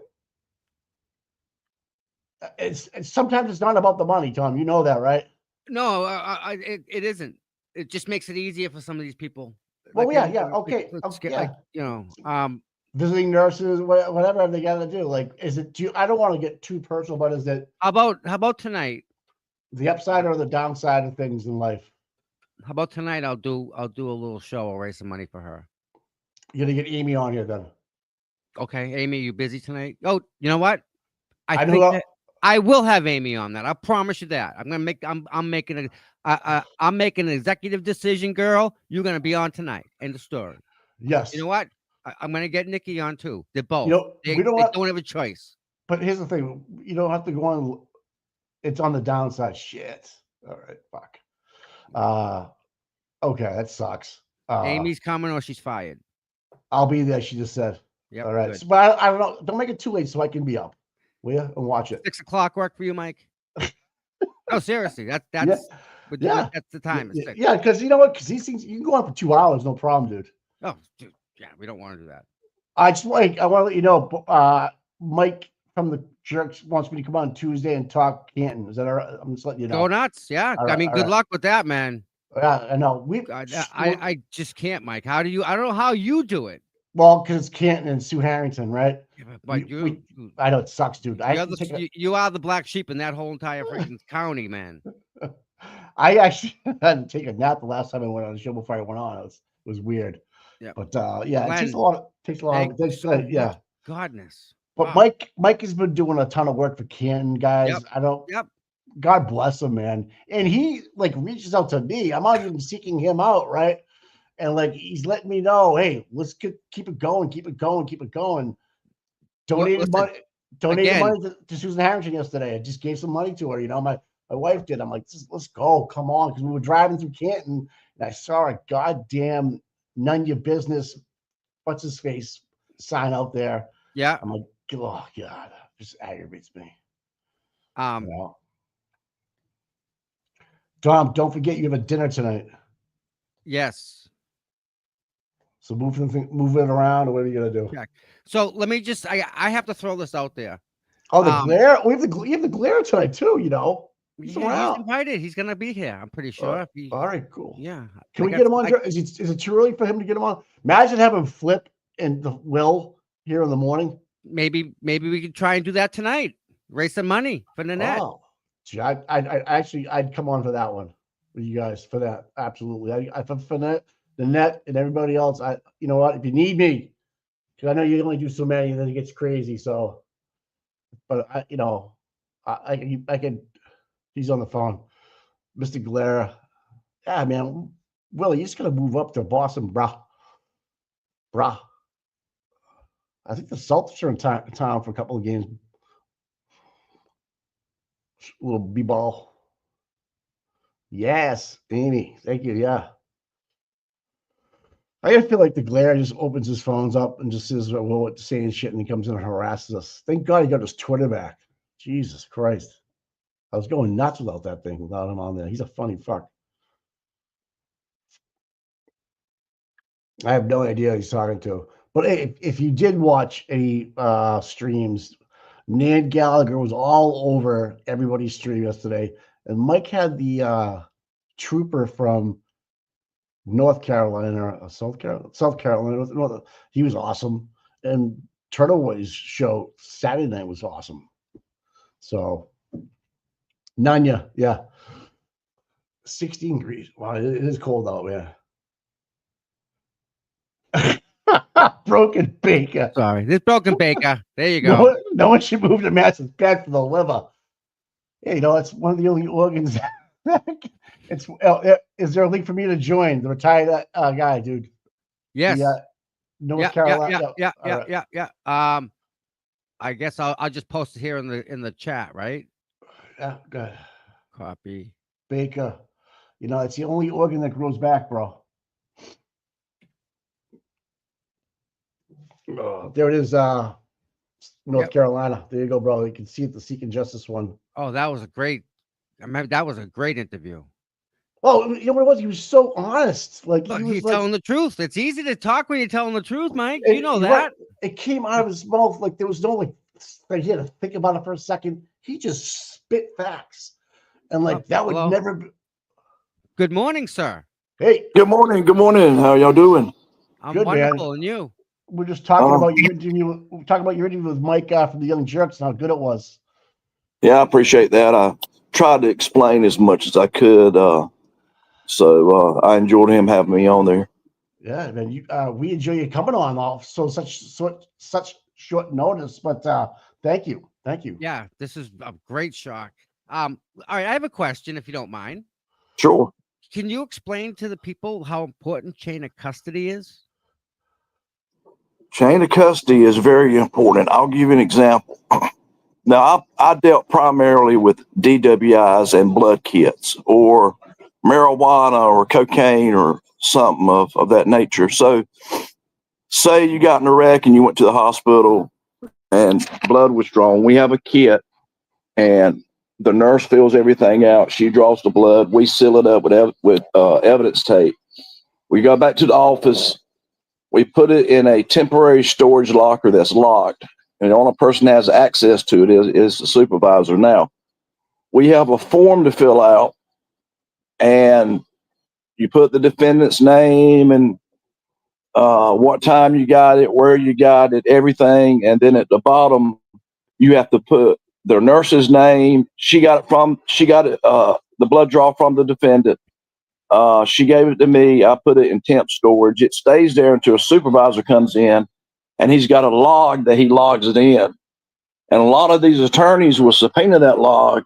It's sometimes it's not about the money, Tom. You know that, right? No, it isn't. It just makes it easier for some of these people. Well, okay. Visiting nurses, whatever they got to do. Like, is it? I don't want to get too personal, but is it? How about tonight? The upside or the downside of things in life? How about tonight? I'll do a little show. I'll raise some money for her. You're gonna get Amy on here then. Okay, Amy, you busy tonight? Oh, you know what? I think I will have Amy on that. I promise you that. I'm making an executive decision, girl. You're gonna be on tonight. End of story. Yes. You know what? I'm gonna get Nikki on too. They're both. You know, they don't have a choice. But here's the thing: you don't have to go on It's on the downside. Shit. All right. Fuck. Okay, that sucks. Amy's coming or she's fired. I'll be there. She just said. Yep. All right. Good. So, but I don't know. Don't make it too late so I can be up. Will you? And watch it. 6 o'clock work for you, Mike? No, seriously. That's Yeah. that's the time. It's 6. Yeah, because you know what? Because these things you can go on for 2 hours, no problem, dude. Oh, dude. Yeah, we don't want to do that. I want to let you know, Mike from the Jerks wants me to come on Tuesday and talk Canton. Is that all right? I'm just letting you know. Go nuts. Yeah. All I right, mean, all good right. luck with that, man. Yeah, I know. I just can't, Mike. How do you? I don't know how you do it. Well, because it's Canton and Sue Harrington, right? Yeah, but I know it sucks, dude. you are the black sheep in that whole entire freaking county, man. I actually had to take a nap the last time I went on the show before I went on. It was weird. Yeah. But yeah, Glenn, it takes a lot. Thank you so much. Yeah. Godness. But Wow. Mike has been doing a ton of work for Canton, guys. Yep. Yep. God bless him, man. And he like reaches out to me. I'm not even seeking him out, right? And like he's letting me know, hey, let's keep it going, keep it going, keep it going. Donated money to Susan Harrington yesterday. I just gave some money to her. You know, my wife did. I'm like, let's go, come on, because we were driving through Canton and I saw a goddamn none your business, what's his face sign out there. Yeah. I'm like, oh God, this aggravates me. You know? Tom, don't forget you have a dinner tonight. Yes. So move it around, or what are you gonna do? Yeah. So let me just I have to throw this out there. Oh, the glare. You have the glare tonight too, you know. He's invited. He's gonna be here. I'm pretty sure. All right, cool. Yeah. Can we get him on? Is it too early for him to get him on? Imagine having Flip and the Will here in the morning. Maybe we could try and do that tonight. Raise some money for the net. Oh, gee, I'd come on for that one with you guys for that. Absolutely. For the net and everybody else. You know what? If you need me, because I know you only do so many, and then it gets crazy. So, but I can. He's on the phone, Mr. Glare. Yeah, man. Willie, you just gotta move up to Boston, brah. I think the Celtics are in town for a couple of games. A little b-ball. Yes, Amy. Thank you. Yeah. I feel like the Glare just opens his phones up and just says, well, saying shit, and he comes in and harasses us. Thank God he got his Twitter back. Jesus Christ. I was going nuts without that thing, without him on there. He's a funny fuck. I have no idea who he's talking to. But hey, if you did watch any streams, Nan Gallagher was all over everybody's stream yesterday. And Mike had the trooper from North Carolina, South Carolina. He was awesome. And Turtle Boy's show Saturday night was awesome. So, Nanya, yeah. 16 degrees. Wow, it is cold out, man. Broken Baker. Sorry, this Broken Baker. There you go. No one should move to Mass. It's bad for the liver. Yeah, you know, it's one of the only organs. Is there a link for me to join the retired guy, dude? Yes. North Carolina. Yeah. I guess I'll just post it here in the chat, right? Yeah, good. Copy. Baker. You know, it's the only organ that grows back, bro. Oh, there it is, North Carolina. There you go, bro. You can see it, the Seeking Justice one. Oh, that was a great. I mean, that was a great interview. Oh, you know what it was? He was so honest. Like Look, he was he's telling the truth. It's easy to talk when you're telling the truth, Mike. You know that. Right. It came out of his mouth like there was no like he had to think about it for a second. He just spit facts, and like that would never be. Good morning, sir. Hey. Good morning. Good morning. How y'all doing? I'm good, wonderful, man. And you? We're just talking about your interview. We're talking about your interview with Mike from the Young Jerks and how good it was. Yeah, I appreciate that. I tried to explain as much as I could. So I enjoyed him having me on there. Yeah, man. We enjoy you coming on such short notice, but thank you. Yeah, this is a great shock. All right, I have a question, if you don't mind. Sure. Can you explain to the people how important chain of custody is? Chain of custody is very important. I'll give you an example. Now, I dealt primarily with DWIs and blood kits or marijuana or cocaine or something of that nature. So say you got in a wreck and you went to the hospital and blood was drawn. We have a kit and the nurse fills everything out. She draws the blood. We seal it up with evidence tape. We go back to the office. We put it in a temporary storage locker that's locked. And the only person that has access to it is the supervisor. Now, we have a form to fill out, and you put the defendant's name and what time you got it, where you got it, everything. And then at the bottom, you have to put their nurse's name. She got it, the blood draw from the defendant. She gave it to me. I put it in temp storage. It stays there until a supervisor comes in, and he's got a log that he logs it in. And a lot of these attorneys will subpoena that log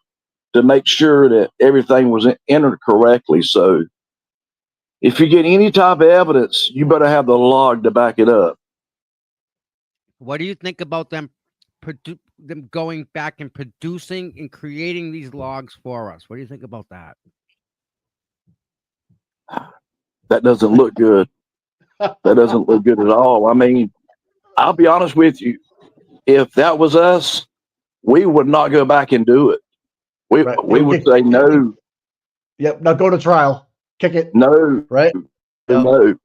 to make sure that everything was entered correctly. So if you get any type of evidence, you better have the log to back it up. What do you think about them going back and producing and creating these logs for us? What do you think about that? That doesn't look good. That doesn't look good at all. I mean, I'll be honest with you. If that was us, we would not go back and do it. We would say no. Yep. Now go to trial. Kick it. No. Right. No.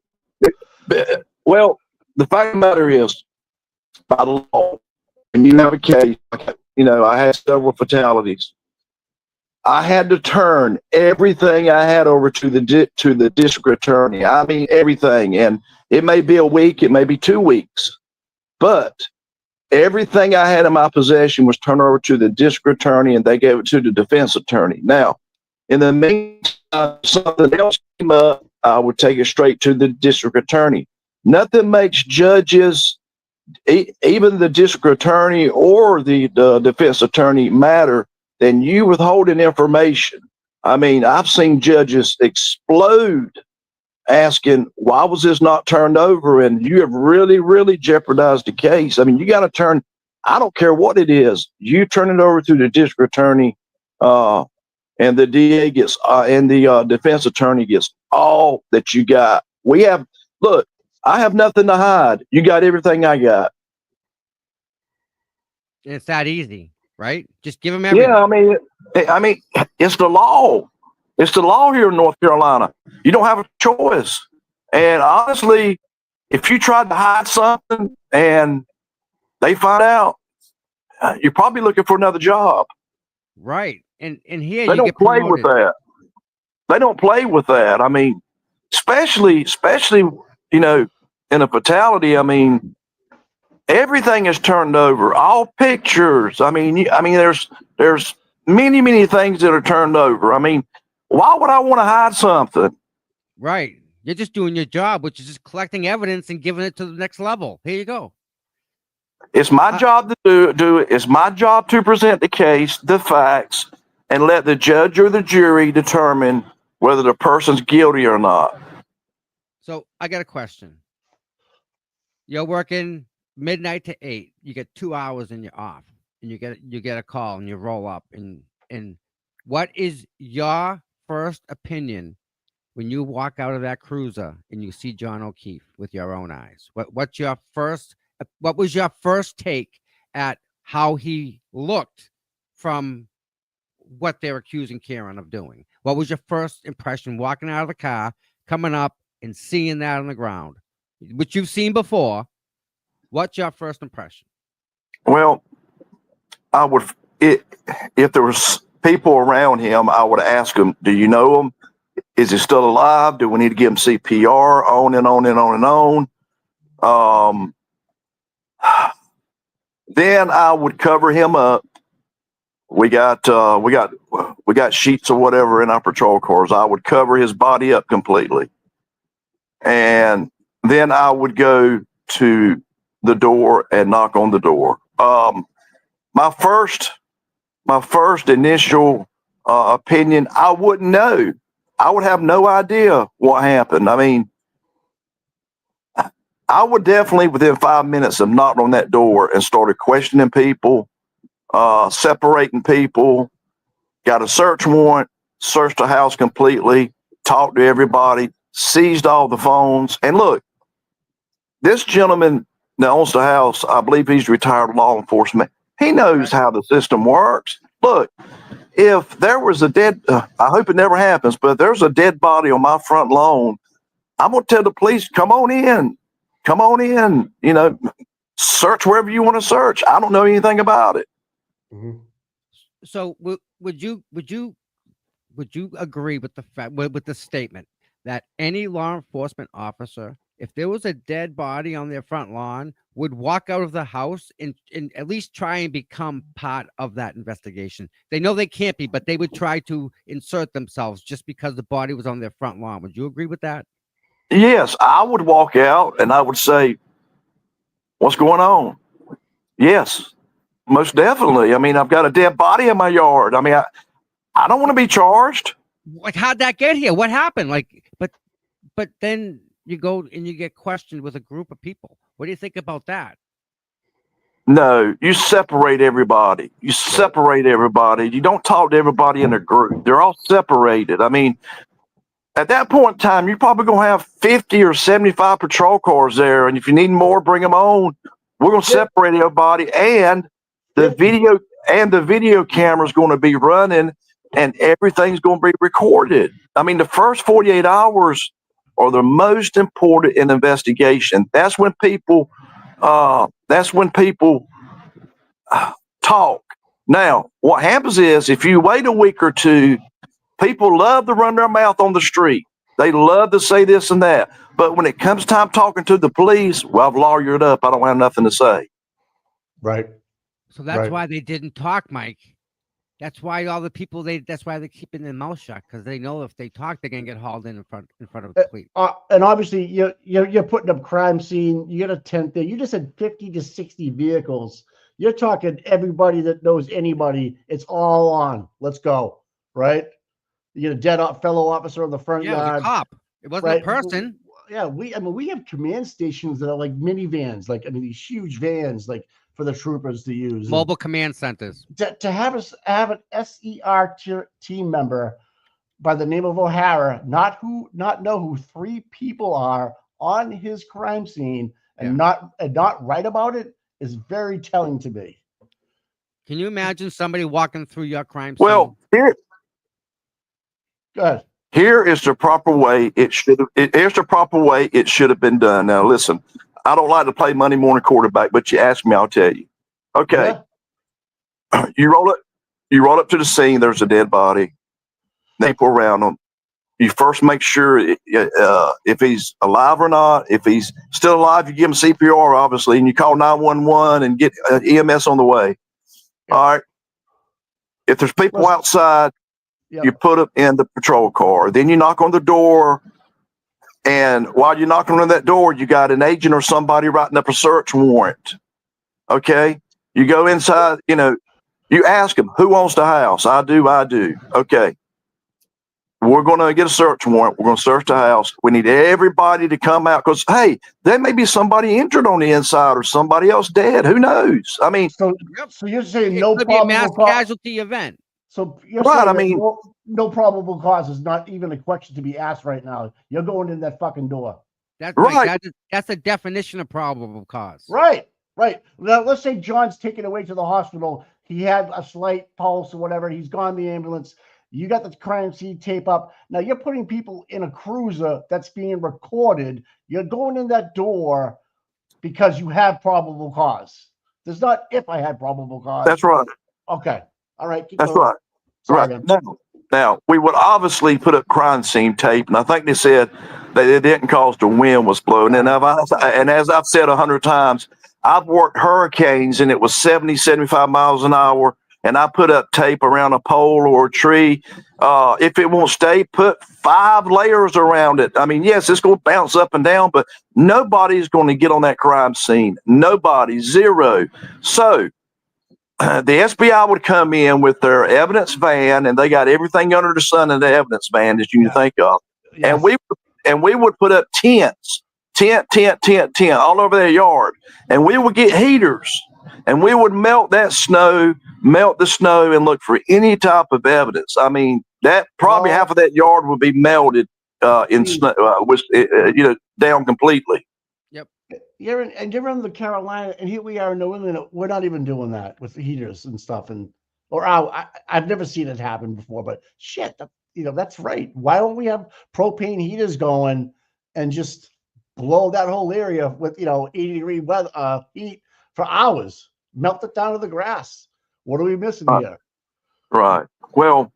Well, the fact of the matter is, by the law, when you have a case, I had several fatalities. I had to turn everything I had over to the district attorney. I mean, everything. And it may be a week, it may be 2 weeks, but everything I had in my possession was turned over to the district attorney, and they gave it to the defense attorney. Now, in the meantime, something else came up, I would take it straight to the district attorney. Nothing makes judges, even the district attorney or the defense attorney, matter than you withholding information. I mean, I've seen judges explode asking, why was this not turned over? And you have really, really jeopardized the case. I mean, you got to turn, I don't care what it is, you turn it over to the district attorney, and the DA gets, and the defense attorney gets all that you got. Look, I have nothing to hide. You got everything I got. It's that easy, right? Just give them everything. Yeah, I mean, it's the law. It's the law here in North Carolina. You don't have a choice. And honestly, if you tried to hide something and they find out, you're probably looking for another job. Right. And here they don't play with that. They don't play with that. I mean, especially, in a fatality. I mean, everything is turned over. All pictures. I mean, there's many things that are turned over. I mean, why would I want to hide something? Right. You're just doing your job, which is just collecting evidence and giving it to the next level. Here you go. It's my job to do it. It's my job to present the case, the facts, and let the judge or the jury determine whether the person's guilty or not. So I got a question. You're working midnight to 8. You get 2 hours and you're off, and you get a call and you roll up. And what is your first opinion when you walk out of that cruiser and you see John O'Keefe with your own eyes? What was your first take at how he looked from what they're accusing Karen of doing? What was your first impression walking out of the car, coming up and seeing that on the ground, which you've seen before? What's your first impression? Well, if there was people around him, I would ask him, do you know him? Is he still alive? Do we need to give him CPR? On and on and on and on. Then I would cover him up. We got sheets or whatever in our patrol cars. I would cover his body up completely. And then I would go to the door and knock on the door. My first initial opinion, I wouldn't know. I would have no idea what happened. I mean, I would definitely, within 5 minutes of knocking on that door and started questioning people, separating people, got a search warrant, searched the house completely, talked to everybody, seized all the phones. And look, this gentleman that owns the house, I believe he's retired law enforcement. He knows how the system works. Look, if there was a dead, I hope it never happens, but if there's a dead body on my front lawn, I'm going to tell the police, come on in, search wherever you want to search. I don't know anything about it. Mm-hmm. So would you agree with the fact with the statement that any law enforcement officer, if there was a dead body on their front lawn, would walk out of the house and at least try and become part of that investigation? They know they can't be, but they would try to insert themselves just because the body was on their front lawn. Would you agree with that? Yes, I would walk out and I would say, what's going on? Yes, most definitely. I mean, I've got a dead body in my yard. I mean, I don't want to be charged. Like, how'd that get here? What happened? Like, but then you go and you get questioned with a group of people. What do you think about that? No, you separate everybody. You separate everybody. You don't talk to everybody in a group. They're all separated. I mean, at that point in time, you're probably going to have 50 or 75 patrol cars there. And if you need more, bring them on. We're going to separate everybody. And the video camera is going to be running and everything's going to be recorded. I mean, the first 48 hours are the most important in investigation. That's when people talk. Now, what happens is if you wait a week or two, people love to run their mouth on the street. They love to say this and that. But when it comes time talking to the police, well, I've lawyered up. I don't have nothing to say. Right. So that's why they didn't talk, Mike. That's why all the people that's why they're keeping their mouth shut, because they know if they talk, they're gonna get hauled in front of the police. And obviously, you're putting up crime scene. You got a tent there. You just said 50 to 60 vehicles. You're talking everybody that knows anybody. It's all on. Let's go. Right. You get a dead fellow officer on the front yard. It was a cop. It wasn't a person. Yeah, we have command stations that are like minivans, these huge vans, like for the troopers to use. Mobile command centers. To have an SER team member by the name of O'Hara not know who 3 people are on his crime scene and not write about it is very telling to me. Can you imagine somebody walking through your crime scene? Well, here is the proper way it should have been done. Now, listen, I don't like to play Monday morning quarterback, but you ask me, I'll tell you. Okay, you roll up to the scene. There's a dead body. People around him. You first make sure if he's alive or not. If he's still alive, you give him CPR, obviously, and you call 911 and get EMS on the way. All right. If there's people outside, you put them in the patrol car. Then you knock on the door. And while you're knocking on that door, you got an agent or somebody writing up a search warrant. Okay. You go inside, you ask them, who owns the house? I do. Okay. We're going to get a search warrant. We're going to search the house. We need everybody to come out because, hey, there may be somebody injured on the inside or somebody else dead. Who knows? I mean, so you're saying no probable be a mass casualty event. So you're saying no probable cause is not even a question to be asked right now. You're going in that fucking door. That's right. That's the definition of probable cause. Right. Now, let's say John's taken away to the hospital. He had a slight pulse or whatever. He's gone in the ambulance. You got the crime scene tape up. Now you're putting people in a cruiser that's being recorded. You're going in that door because you have probable cause. There's not if I had probable cause. That's right. Okay. All right. That's right. Sorry, right. Now, we would obviously put up crime scene tape, and I think they said that it didn't cause the wind was blowing. And as I've said 100 times, I've worked hurricanes, and it was 70, 75 miles an hour, and I put up tape around a pole or a tree. If it won't stay, put 5 layers around it. I mean, yes, it's going to bounce up and down, but nobody's going to get on that crime scene. Nobody, zero. So the SBI would come in with their evidence van, and they got everything under the sun in the evidence van that you can think of. Yes. And we would put up tent all over their yard, and we would get heaters. and we would melt the snow, and look for any type of evidence. I mean, that probably half of that yard would be melted in snow, down completely. Yep. You're in the Carolina, and here we are in New England. We're not even doing that with the heaters and stuff. I've never seen it happen before, but shit, that's right. Why don't we have propane heaters going and just blow that whole area with 80-degree weather heat for hours, melt it down to the grass? What are we missing here? Right. Well,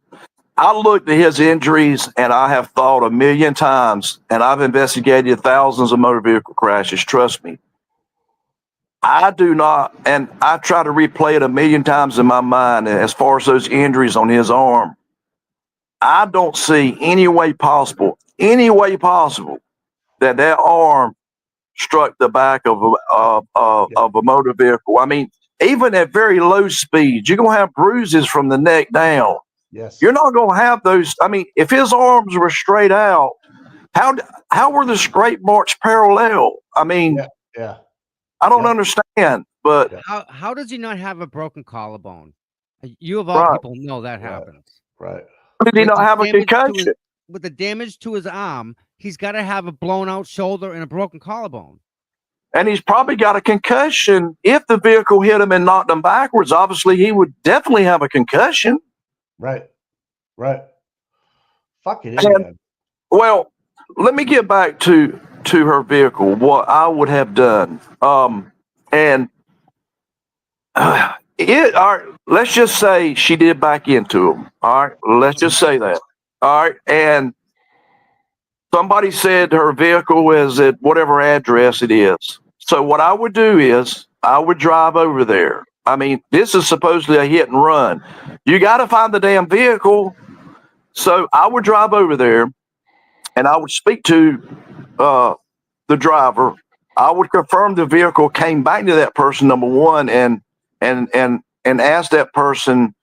I looked at his injuries, and I have thought a million times, and I've investigated thousands of motor vehicle crashes. Trust me. I do not, and I try to replay it a million times in my mind as far as those injuries on his arm. I don't see any way possible that arm struck the back of a motor vehicle. I mean, even at very low speeds, you're going to have bruises from the neck down. Yes. You're not going to have those. I mean, if his arms were straight out, how were the scrape marks parallel? I mean, yeah. I don't understand. But how does he not have a broken collarbone? You of all people know that happens. Right. Did he not have a concussion? With the damage to his arm, he's got to have a blown out shoulder and a broken collarbone. And he's probably got a concussion. If the vehicle hit him and knocked him backwards, obviously he would definitely have a concussion. Right. Fuck it. Well, let me get back to her vehicle, what I would have done. Let's just say she did back into him. All right. Let's just say that. All right. And somebody said her vehicle is at whatever address it is. So what I would do is I would drive over there. I mean, this is supposedly a hit and run. You got to find the damn vehicle. So I would drive over there and I would speak to the driver. I would confirm the vehicle came back to that person, number one, and ask that person,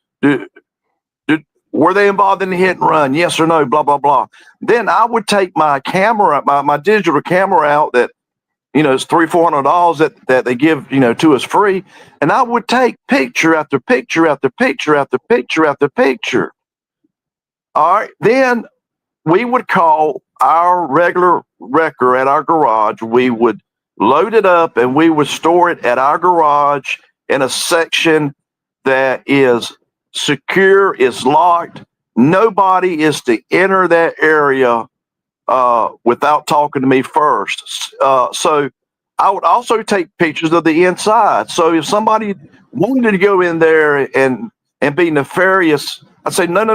were they involved in the hit and run? Yes or no, blah, blah, blah. Then I would take my camera, my digital camera out that, it's $300-400 that they give, to us free. And I would take picture after picture after picture after picture after picture. All right. Then we would call our regular wrecker at our garage. We would load it up and we would store it at our garage in a section that is secure, is locked. Nobody is to enter that area without talking to me first. So I would also take pictures of the inside. So if somebody wanted to go in there and be nefarious, I'd say, no,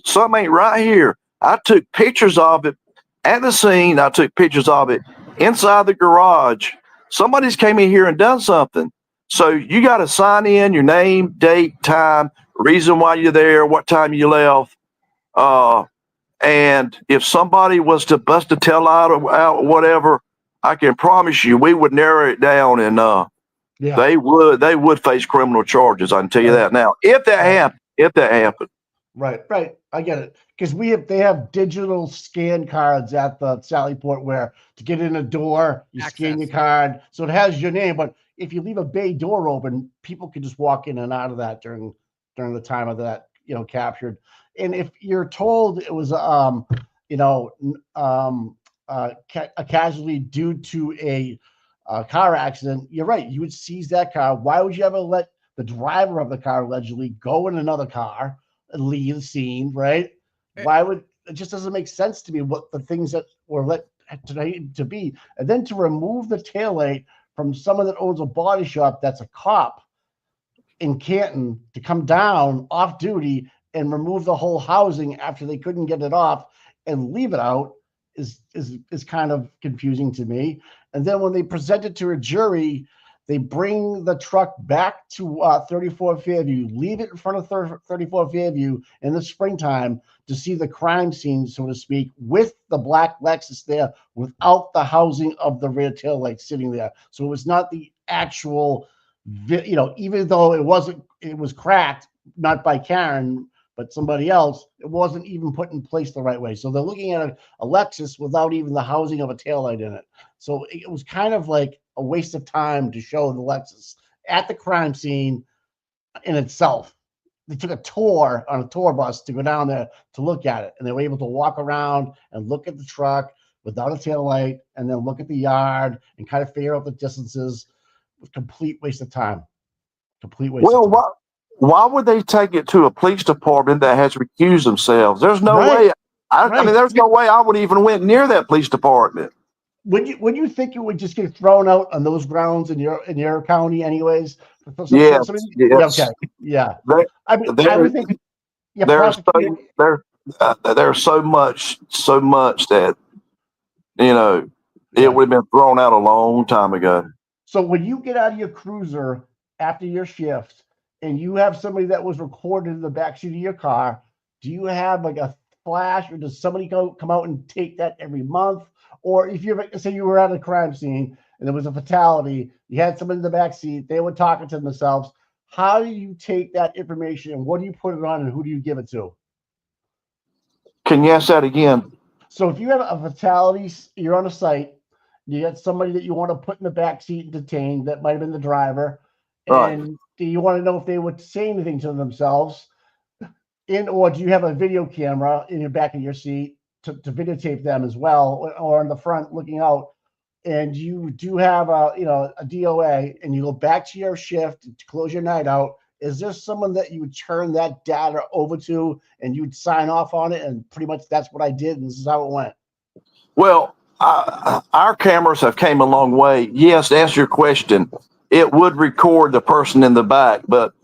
something ain't right here. I took pictures of it at the scene. I took pictures of it inside the garage. Somebody's came in here and done something. So you got to sign in your name, date, time, reason why you're there, what time you left. And if somebody was to bust a tail out or whatever, I can promise you we would narrow it down and they would face criminal charges. I can tell you that now. If that happened. Right. I get it. Because they have digital scan cards at the Sally Port where to get in a door, you scan your card. So it has your name. But if you leave a bay door open, people can just walk in and out of that during the time of that, captured. And if you're told it was, a casualty due to a car accident, you're right. You would seize that car. Why would you ever let the driver of the car allegedly go in another car and leave the scene, right? Why would it just doesn't make sense to me what the things that were let to be. And then to remove the taillight from someone that owns a body shop that's a cop in Canton to come down off duty and remove the whole housing after they couldn't get it off and leave it out is kind of confusing to me. And then when they present it to a jury, they bring the truck back to 34 Fairview, leave it in front of 34 Fairview in the springtime to see the crime scene, so to speak, with the black Lexus there without the housing of the rear taillight sitting there. So it was not the actual, even though it was cracked, not by Karen, but somebody else, it wasn't even put in place the right way. So they're looking at a Lexus without even the housing of a taillight in it. So it was kind of like a waste of time to show the Lexus at the crime scene in itself. They took a tour on a tour bus to go down there to look at it, and they were able to walk around and look at the truck without a taillight, and then look at the yard and kind of figure out the distances. It was a complete waste of time. Complete waste of time. Why would they take it to a police department that has recused themselves? There's no way. I mean, there's no way I would even went near that police department. Would you think it would just get thrown out on those grounds in your county, anyways? Yes. Okay. Yeah. I would think. Yeah. There's so much that it would have been thrown out a long time ago. So when you get out of your cruiser after your shift and you have somebody that was recorded in the backseat of your car, do you have like a flash, or does somebody come out and take that every month? Or if you say you were at a crime scene and there was a fatality, you had somebody in the backseat, they were talking to themselves. How do you take that information and what do you put it on and who do you give it to? Can you ask that again? So if you have a fatality, you're on a site, you got somebody that you want to put in the back seat and detain, that might have been the driver, and do you want to know if they would say anything to themselves, or do you have a video camera in your back of your seat to videotape them as well, or in the front looking out, and you do have a DOA, and you go back to your shift to close your night out? Is there someone that you would turn that data over to and you'd sign off on it, and pretty much that's what I did and this is how it went? Well, our cameras have came a long way. Yes, to answer your question, it would record the person in the back, but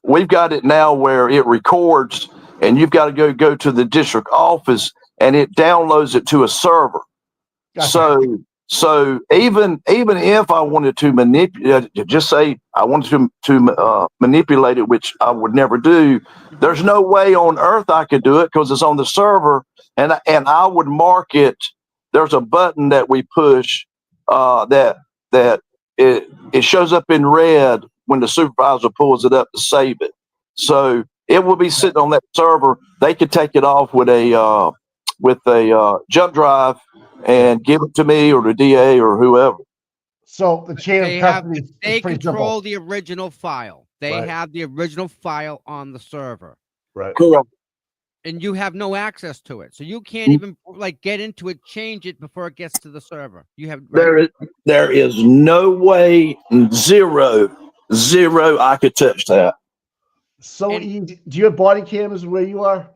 we've got it now where it records, and you've got to go to the district office, and it downloads it to a server. Gotcha. So even if I wanted to manipulate, just say I wanted to manipulate it, which I would never do, there's no way on earth I could do it because it's on the server, and I would mark it. There's a button that we push that it shows up in red when the supervisor pulls it up to save it. So it will be sitting on that server. They could take it off with a jump drive and give it to me or the DA or whoever. So the chain of custody is they pretty control simple. the original file. They have the original file on the server. Right. Correct. And you have no access to it. So you can't even get into it, change it before it gets to the server. You have there is no way, zero I could touch that. So easy. Do you have body cams where you are?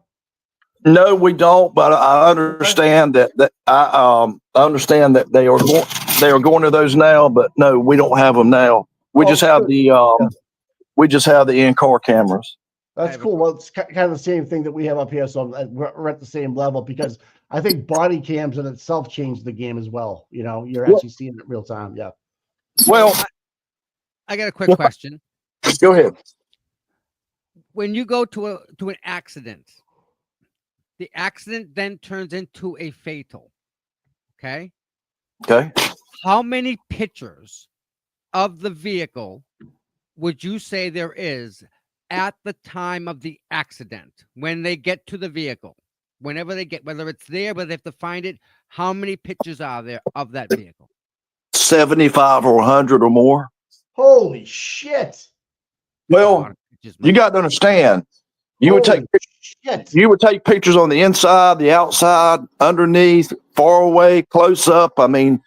No, we don't. But I understand that I understand that they are going to those now. But no, we don't have them now. We just have the in-car cameras. That's cool. Well, it's kind of the same thing that we have up here. So we're at the same level, because I think body cams in itself changed the game as well. You're actually seeing it real time. Yeah. Well, I got a quick question. Go ahead. When you go to an accident, the accident then turns into a fatal. Okay. Okay. How many pictures of the vehicle would you say there is at the time of the accident, when they get to the vehicle, whenever they get, whether it's there, whether they have to find it, how many pictures are there of that vehicle? 75 or 100 or more. Holy shit. Well, you got to understand, you would take pictures on the inside, the outside, underneath, far away, close up. I mean,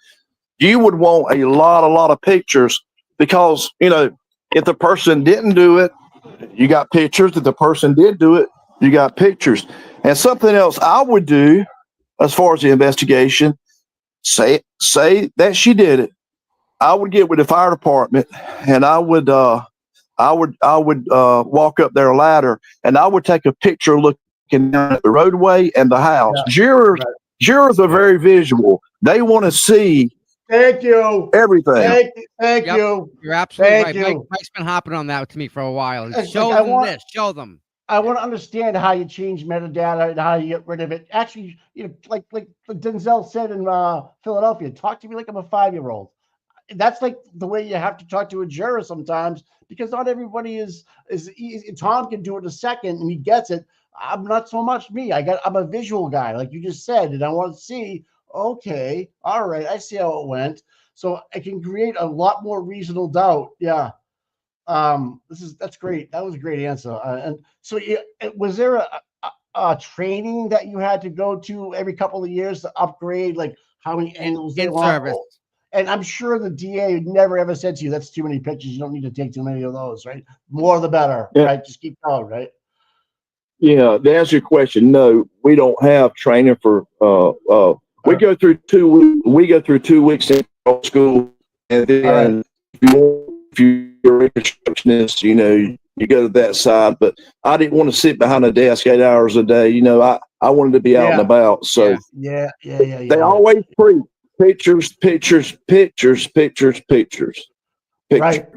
you would want a lot of pictures, because, if the person didn't do it, you got pictures. If the person did do it, you got pictures. And something else I would do as far as the investigation, say that she did it, I would get with the fire department, and I would walk up their ladder, and I would take a picture looking down at the roadway and the house. Yeah. Jurors are very visual. They want to see. Thank you. Everything. Thank you. You're absolutely right. Mike's been hopping on that to me for a while. Show them. I want to understand how you change metadata and how you get rid of it. Actually, like Denzel said in Philadelphia, talk to me like I'm a 5-year-old. That's like the way you have to talk to a juror sometimes, because not everybody is easy. Tom can do it in a second and he gets it. I'm not so much me. I'm a visual guy, like you just said, and I want to see. Okay, all right, I see how it went. So it can create a lot more reasonable doubt. Yeah. That's great. That was a great answer. And so, was there a training that you had to go to every couple of years to upgrade, like how many angles they in want? service. And I'm sure the DA never ever said to you, "That's too many pictures. You don't need to take too many of those." Right? More the better. Yeah. Right? Just keep going. Right? Yeah, to answer your question, no, we don't have training for. We go through 2 weeks. We go through 2 weeks in school, and then if you're a constructionist, you go to that side. But I didn't want to sit behind a desk 8 hours a day. I wanted to be out and about. So Yeah. they always preach pictures, pictures, pictures, pictures, pictures, pictures. Right.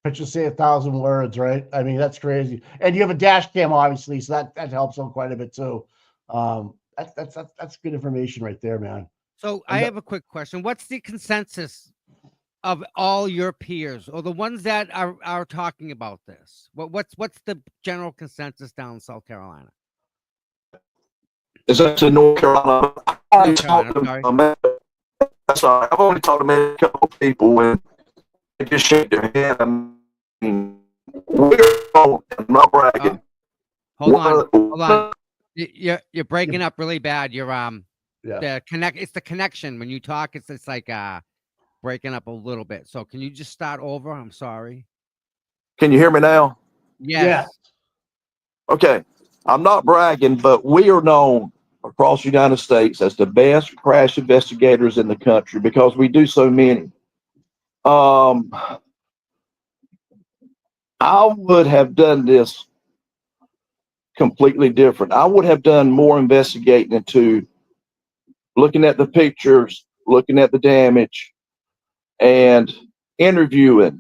Pictures say 1,000 words, right? I mean, that's crazy. And you have a dash cam, obviously, so that helps them quite a bit too. That's good information right there, man. So I have a quick question. What's the consensus of all your peers or the ones that are talking about this? What's the general consensus down in South Carolina? Is that to North Carolina? North Carolina, sorry. I've only talked to maybe a couple of people and they just shake their head. I mean, we're not bragging. Hold on. You're breaking up really bad. You're it's the connection. When you talk, it's like breaking up a little bit. So can you just start over? I'm sorry. Can you hear me now? Yes. Okay. I'm not bragging, but we are known across the United States as the best crash investigators in the country because we do so many. I would have done this completely different. I would have done more investigating into looking at the pictures, looking at the damage, and interviewing.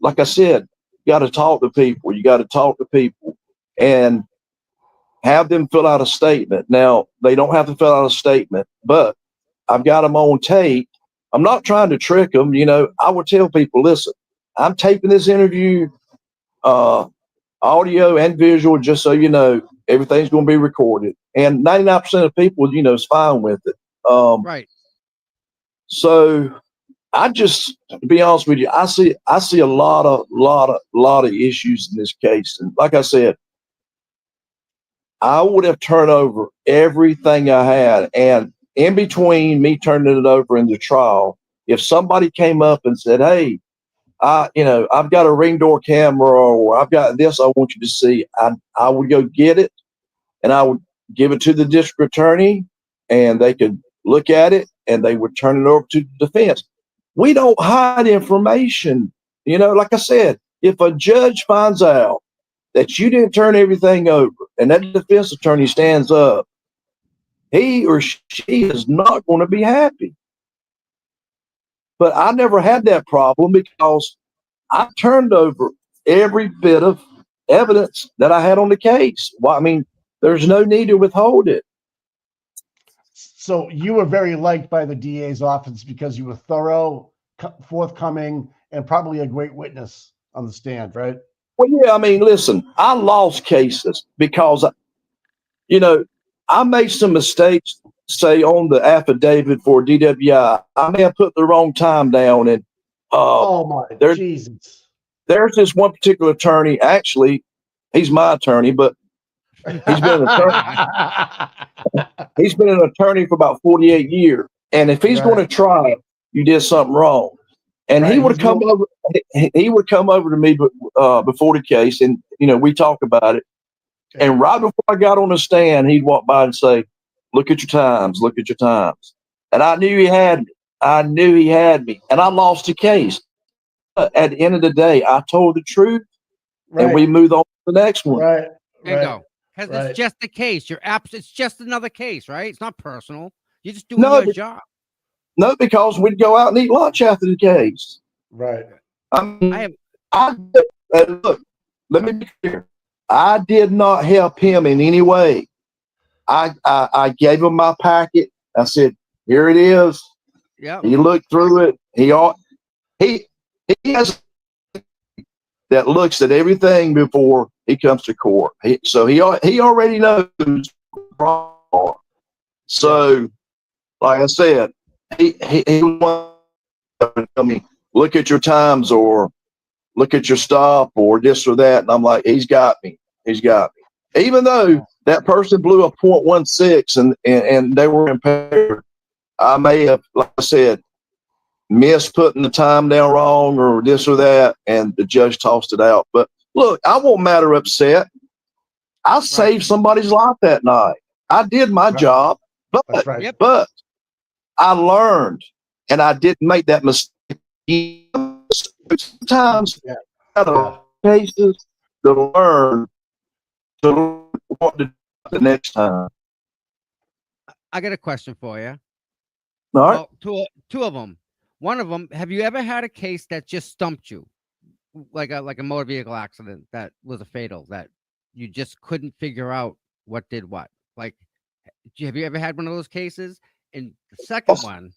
Like I said, you got to talk to people. You got to talk to people and have them fill out a statement. Now, they don't have to fill out a statement, but I've got them on tape. I'm not trying to trick them. I would tell people, listen, I'm taping this interview, audio and visual, just so you know, everything's going to be recorded. And 99% of people, is fine with it. Right. So to be honest with you, I see a lot of issues in this case. And like I said, I would have turned over everything I had. And in between me turning it over in the trial, if somebody came up and said, hey, I've got a ring door camera or I've got this I want you to see, I would go get it and I would give it to the district attorney and they could look at it and they would turn it over to the defense. We don't hide information. Like I said, if a judge finds out that you didn't turn everything over and that defense attorney stands up, he or she is not going to be happy. But I never had that problem because I turned over every bit of evidence that I had on the case. Well, I mean, there's no need to withhold it. So you were very liked by the DA's office because you were thorough, forthcoming, and probably a great witness on the stand, right? Well, yeah, I mean, listen, I lost cases because, I made some mistakes, say, on the affidavit for DWI. I may have put the wrong time down. And oh, my Jesus. There's this one particular attorney. Actually, he's my attorney, but he's been an attorney. He's been an attorney for about 48 years. And if he's going to try, you did something wrong. And he would come over. He would come over to me before the case, and we talk about it. Okay. And right before I got on the stand, he'd walk by and say, "Look at your times. Look at your times." And I knew he had me. And I lost the case. But at the end of the day, I told the truth, and we moved on to the next one. Right. Bingo. Because it's just a case. It's just another case, right? It's not personal. You're just doing your job. No, because we'd go out and eat lunch after the case. Right. I mean, look, let me be clear. I did not help him in any way. I gave him my packet. I said, "Here it is." Yeah. He looked through it. He has that looks at everything before he comes to court. So he already knows wrong. So, like I said, he tell me, look at your times or look at your stop or this or that. And I'm like, he's got me. He's got me. Even though that person blew a .16 and they were impaired, I may have, like I said, missed putting the time down wrong or this or that, and the judge tossed it out. But look, I won't matter upset. I saved somebody's life that night. I did my job, but but I learned, and I didn't make that mistake. Sometimes cases to learn what to do the next time. I got a question for you. All right. Well, two of them. One of them, have you ever had a case that just stumped you, like a motor vehicle accident that was a fatal, that you just couldn't figure out what did what? Like, have you ever had one of those cases? And the second one,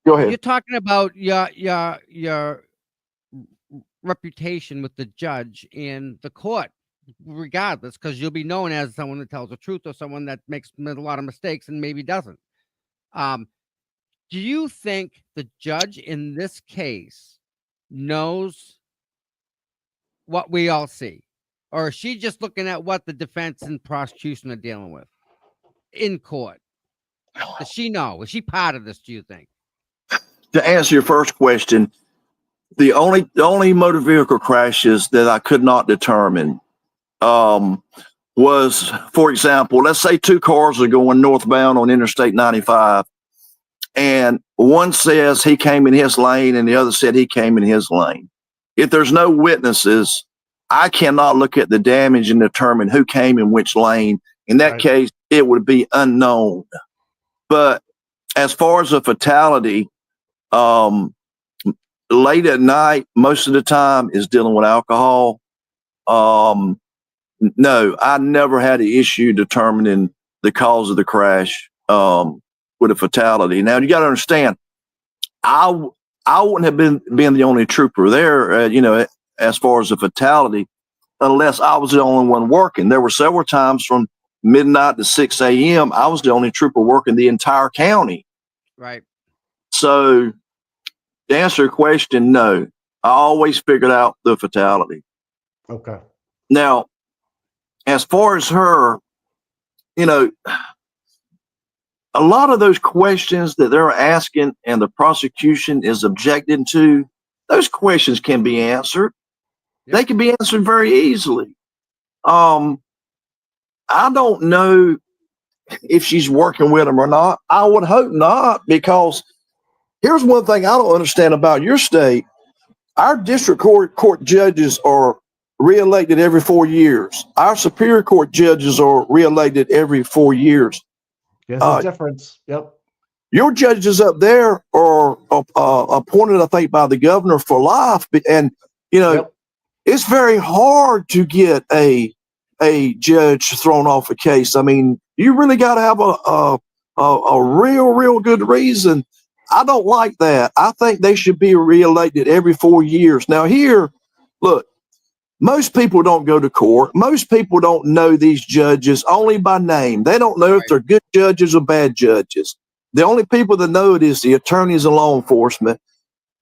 go ahead. You're talking about your reputation with the judge and the court, regardless, because you'll be known as someone that tells the truth or someone that makes a lot of mistakes and maybe doesn't. Do you think the judge in this case knows what we all see? Or is she just looking at what the defense and prosecution are dealing with in court? Does she know? Is she part of this, do you think? To answer your first question, the only motor vehicle crashes that I could not determine was, for example, let's say two cars are going northbound on Interstate 95. And one says he came in his lane and the other said he came in his lane. If there's no witnesses, I cannot look at the damage and determine who came in which lane. In that case, it would be unknown. But as far as a fatality, late at night, most of the time is dealing with alcohol. No, I never had an issue determining the cause of the crash. With a fatality. Now you got to understand, I wouldn't have been the only trooper there, as far as a fatality, unless I was the only one working. There were several times from midnight to 6 a.m. I was the only trooper working the entire county. Right. So to answer your question, no, I always figured out the fatality. Okay. Now, as far as her, a lot of those questions that they're asking and the prosecution is objecting to, those questions can be answered. Yep. They can be answered very easily. I don't know if she's working with them or not. I would hope not, because here's one thing I don't understand about your state. Our district court judges are reelected every 4 years. Our Superior Court judges are reelected every 4 years. There's a difference. Yep. Your judges up there are appointed, I think, by the governor for life. And, It's very hard to get a judge thrown off a case. I mean, you really got to have a real good reason. I don't like that. I think they should be reelected every 4 years. Now here, look, most people don't go to court. Most people don't know these judges only by name. They don't know if they're good judges or bad judges. The only people that know it is the attorneys and law enforcement.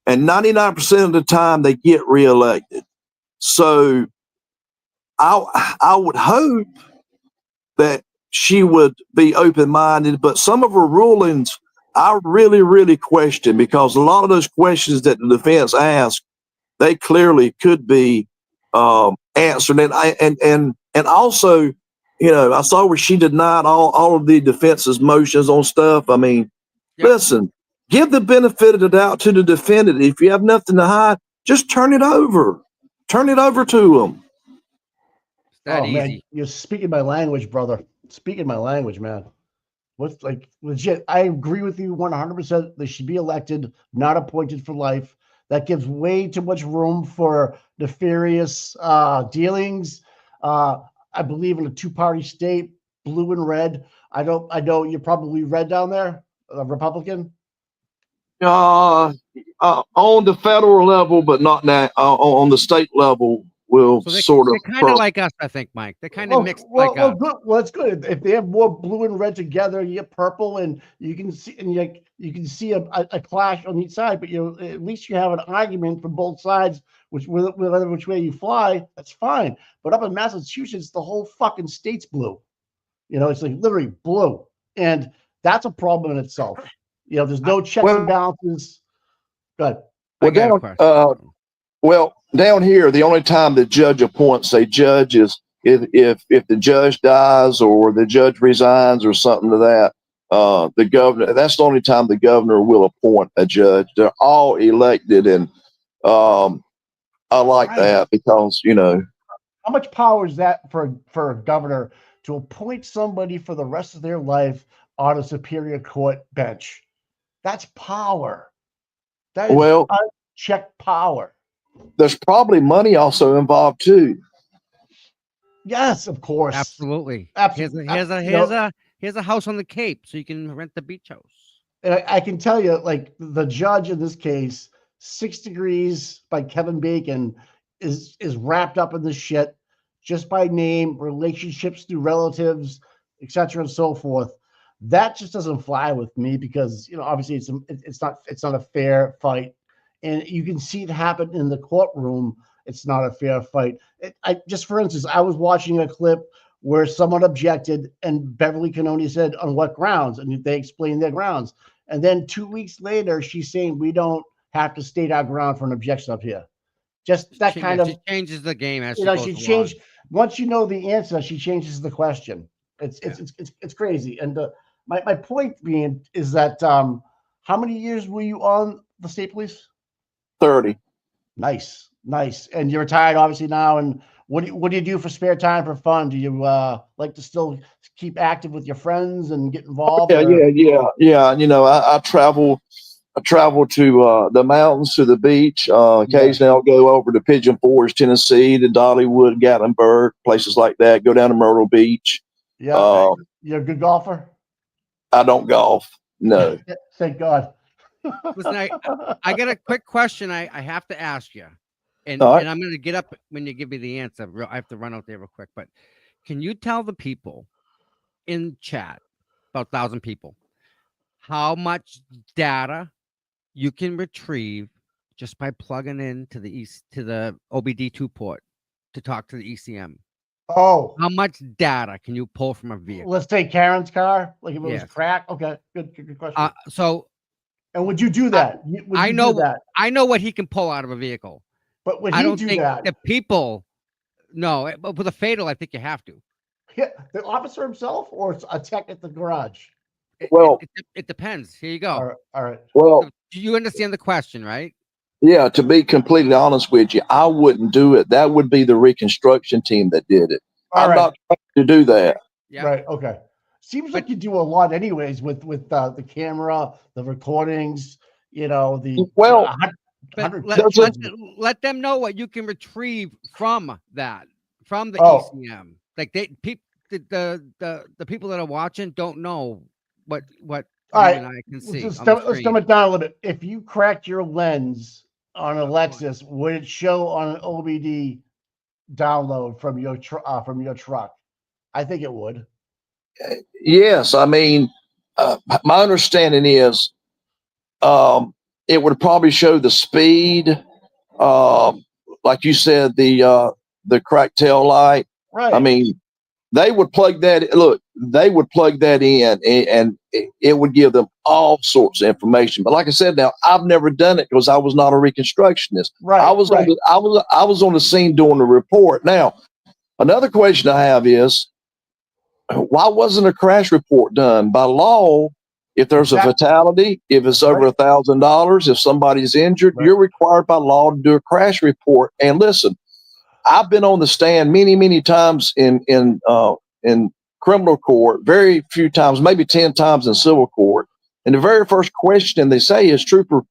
And 99% of the time they get reelected. So I would hope that she would be open-minded, but some of her rulings I really question, because a lot of those questions that the defense asked, they clearly could be answered. And also, I saw where she denied all of the defense's motions on stuff. I mean, listen, give the benefit of the doubt to the defendant. If you have nothing to hide, just turn it over. Turn it over to them. That easy. Man, you're speaking my language, brother. Speaking my language, man. What's like legit? I agree with you 100%. They should be elected, not appointed for life. That gives way too much room for nefarious dealings. I believe in a two-party state, blue and red. I know you're probably red down there, a Republican. On the federal level, but not now. On the state level, will So they, sort of. they're kind of like us, I think, Mike. They're kind of mixed like us. Good. Well, it's good if they have more blue and red together. You get purple, and you can see, and you can see a clash on each side. But at least you have an argument from both sides, which whether which way you fly, that's fine. But up in Massachusetts, the whole fucking state's blue. It's like literally blue, and that's a problem in itself. There's no checks and balances. Good. Well, down here, the only time the judge appoints a judge is if the judge dies or the judge resigns or something to that. The governor. That's the only time the governor will appoint a judge. They're all elected, and I like that because how much power is that for a governor to appoint somebody for the rest of their life on a superior court bench? That's power. That is unchecked power. There's probably money also involved too. Yes, of course. Absolutely. Absolutely. Here's a house on the Cape, so you can rent the beach house. And I can tell you, like the judge in this case, 6 Degrees by Kevin Bacon is wrapped up in this shit just by name, relationships through relatives, etc. and so forth. That just doesn't fly with me because obviously it's not a fair fight, and you can see it happen in the courtroom. It's not a fair fight. For instance, I was watching a clip where someone objected, and Beverly Canoni said, "On what grounds?" And they explained their grounds. And then 2 weeks later, she's saying, "We don't have to state our ground for an objection up here." Just that kind of she changes the game as she changed. Once you know the answer, she changes the question. It's crazy. And my point being is that how many years were you on the state police? 30. Nice. And you're retired obviously now. And what do you do for spare time for fun? Do you like to still keep active with your friends and get involved? Yeah. I travel. I travel to the mountains, to the beach. Occasionally, I'll go over to Pigeon Forge, Tennessee, to Dollywood, Gatlinburg, places like that. Go down to Myrtle Beach. Yeah, you're a good golfer. I don't golf. No. Thank God. Listen, I got a quick question I have to ask you, and I'm going to get up when you give me the answer. I have to run out there real quick, but can you tell the people in chat, about 1,000 people, how much data you can retrieve just by plugging in to the OBD2 port to talk to the ECM? Oh, how much data can you pull from a vehicle? Let's take Karen's car, like if it was crack. Okay, good question. And would you do that? I know what he can pull out of a vehicle, but would I don't do think that? the people. No, but with a fatal, I think you have to. Yeah, the officer himself or a tech at the garage. It depends. Here you go. All right. Well, do you understand the question, right? Yeah, to be completely honest with you, I wouldn't do it. That would be the reconstruction team that did it. I'm not trying to do that. Yeah. Right. Okay. Seems like you do a lot anyways with the camera, the recordings, let them know what you can retrieve from that, from the ECM. Like the people that are watching don't know what all right, I can see. Let's dumb it down a little bit. If you cracked your lens on a Lexus, would it show on an OBD download from your truck? I think it would. Yes, I mean, my understanding is it would probably show the speed, like you said, the cracked tail light. Right. I mean, they would plug that. Look, they would plug that in, and it would give them all sorts of information. But like I said, now I've never done it because I was not a reconstructionist. Right. I was on the scene doing the report. Now, another question I have is, why wasn't a crash report done? By law, if there's a fatality, if it's over $1,000, if somebody's injured, you're required by law to do a crash report. And listen, I've been on the stand many, many times in criminal court, very few times, maybe 10 times in civil court. And the very first question they say is, "Trooper,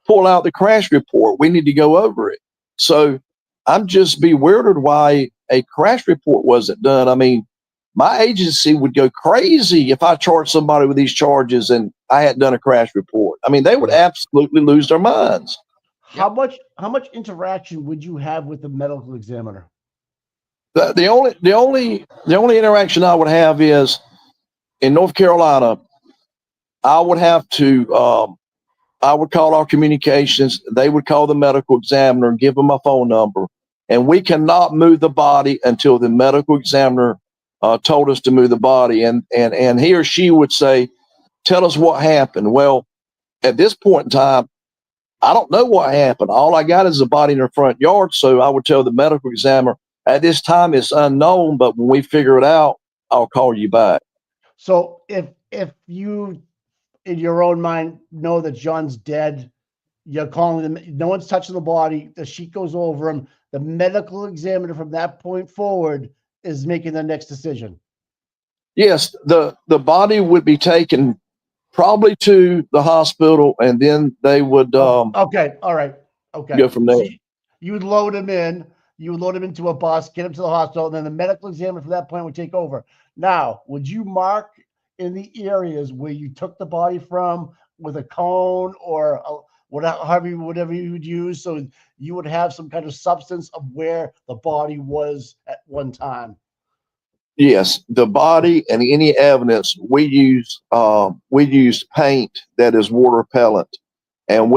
pull out the crash report. We need to go over it." So I'm just bewildered why a crash report wasn't done. I mean, my agency would go crazy if I charged somebody with these charges and I hadn't done a crash report. I mean, they would absolutely lose their minds. How much interaction would you have with the medical examiner? The only interaction I would have is in North Carolina. I would have to. I would call our communications. They would call the medical examiner and give them my phone number. And we cannot move the body until the medical examiner told us to move the body. And he or she would say, "Tell us what happened." Well, at this point in time, I don't know what happened. All I got is a body in the front yard. So I would tell the medical examiner, at this time it's unknown, but when we figure it out, I'll call you back. So if you, in your own mind, know that John's dead, you're calling them, no one's touching the body, the sheet goes over him, the medical examiner from that point forward is making the next decision. Yes, the body would be taken probably to the hospital, and then they would okay, all right, okay, go from there. So you would load him in, you would load him into a bus, get him to the hospital, and then the medical examiner from that point would take over. Now, would you mark in the areas where you took the body from with a cone or whatever you would use, so you would have some kind of substance of where the body was at one time? Yes, the body and any evidence we use paint that is water repellent, and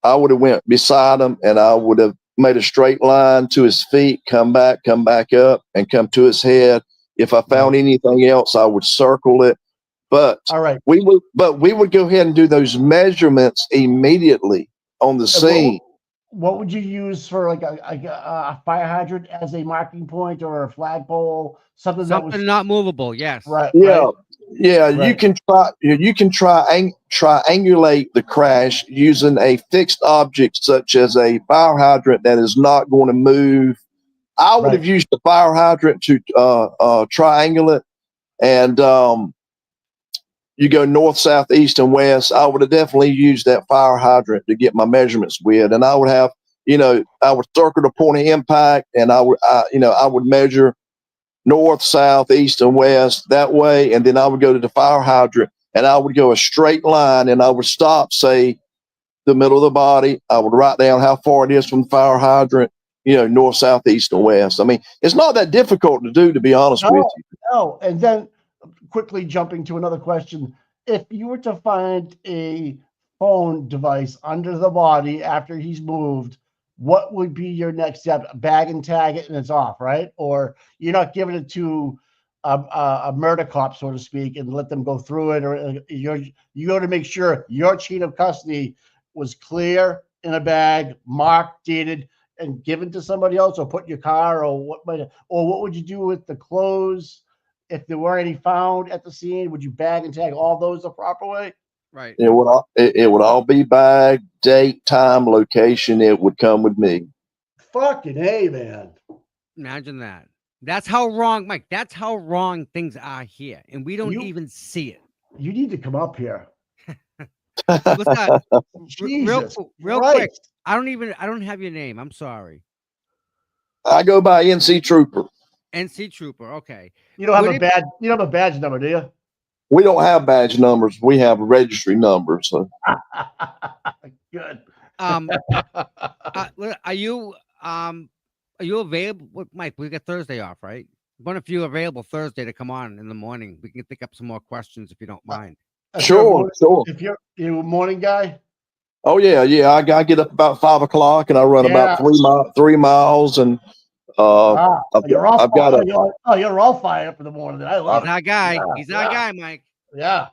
I would have went beside him, and I would have made a straight line to his feet, come back up, and come to his head. If I found anything else, I would circle it. But all right, we would go ahead and do those measurements immediately on the scene. What would you use for like a fire hydrant as a marking point, or a flagpole, something that was not movable? Yes. Right. Yeah. Right. Yeah. Right. You can triangulate the crash using a fixed object such as a fire hydrant that is not going to move. I would have used the fire hydrant to triangulate, and you go north, south, east, and west. I would have definitely used that fire hydrant to get my measurements with, and I would have, I would circle the point of impact, and I would measure north, south, east, and west that way, and then I would go to the fire hydrant, and I would go a straight line, and I would stop, say, the middle of the body. I would write down how far it is from the fire hydrant, north, south, east, and west. I mean, it's not that difficult to do, to be honest with you. No, and then quickly jumping to another question. If you were to find a phone device under the body after he's moved, what would be your next step? Bag and tag it and it's off, right? Or you're not giving it to a murder cop, so to speak, and let them go through it, or you go to make sure your chain of custody was clear in a bag, marked, dated, and given to somebody else, or put in your car, or what would you do with the clothes? If there were any found at the scene, would you bag and tag all those the proper way? Right. It would all be bagged, date, time, location. It would come with me. Fucking hey, man. Imagine that. That's how wrong, Mike. That's how wrong things are here, and we don't even see it. You need to come up here. What's that? Jesus real Christ. quick. I don't have your name. I'm sorry. I go by NC Trooper. NC Trooper. Okay. You don't have a badge. You don't have a badge number, do you? We don't have badge numbers. We have registry numbers. So. Good. Are you available, Mike? We got Thursday off, right? One of you available Thursday to come on in the morning. We can think up some more questions if you don't mind. Sure. If you're a morning guy. Oh yeah. I get up about 5 o'clock and I run about 3 miles, and you're all fired up in the morning. I love it. He's our guy. He's our guy, Mike. Yeah.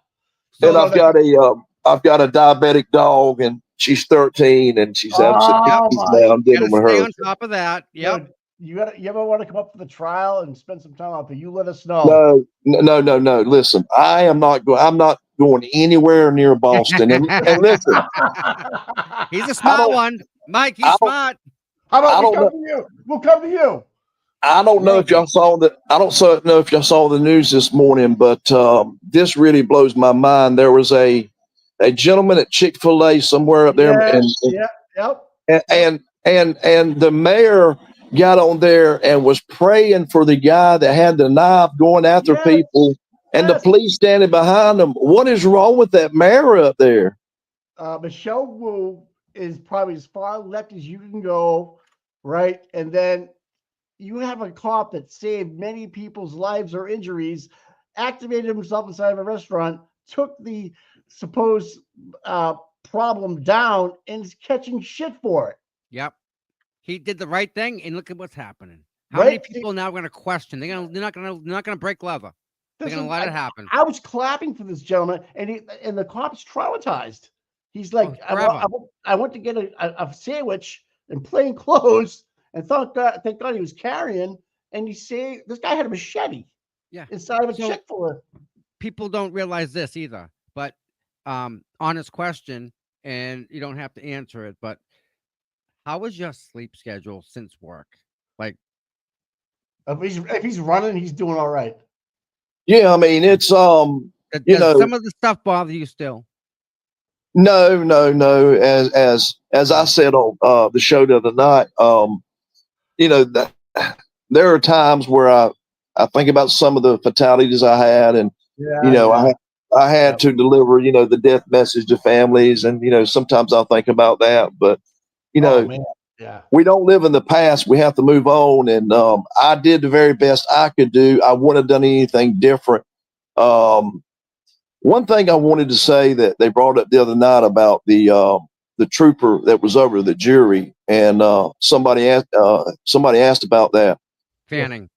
And I've got a diabetic dog, and she's 13, and she's absolutely down dealing with her. Stay on top of that. Yep. You ever want to come up for the trial and spend some time out there? You let us know. No. Listen, I'm not going anywhere near Boston. And listen, he's a smart one, Mike. He's smart. How about we come to you? We'll come to you. I don't know if y'all saw the news this morning, but this really blows my mind. There was a gentleman at Chick-fil-A somewhere up there, and the mayor got on there and was praying for the guy that had the knife going after people, and the police standing behind him. What is wrong with that mayor up there? Michelle Wu is probably as far left as you can go, right? And then you have a cop that saved many people's lives or injuries, activated himself inside of a restaurant, took the supposed problem down, and is catching shit for it. Yep. He did the right thing, and look at what's happening. How Right? many people now are going to question? They're not going to break leather. They're going to let it happen. I was clapping for this gentleman, and the cop's traumatized. He's like, forever. I went to get a sandwich in plain clothes, and thank God he was carrying. And this guy had a machete. Yeah. Inside of a Chick-fil-A. People don't realize this either. But honest question, and you don't have to answer it. But how was your sleep schedule since work? Like, if he's running, he's doing all right. Yeah, I mean, it's does some of the stuff bother you still? No. As I said on the show the other night, that there are times where I think about some of the fatalities I had, and I had to deliver the death message to families, and sometimes I'll think about that, but we don't live in the past. We have to move on, and I did the very best I could do. I wouldn't have done anything different. One thing I wanted to say that they brought up the other night about the trooper that was over the jury, and somebody asked about that. Fanning.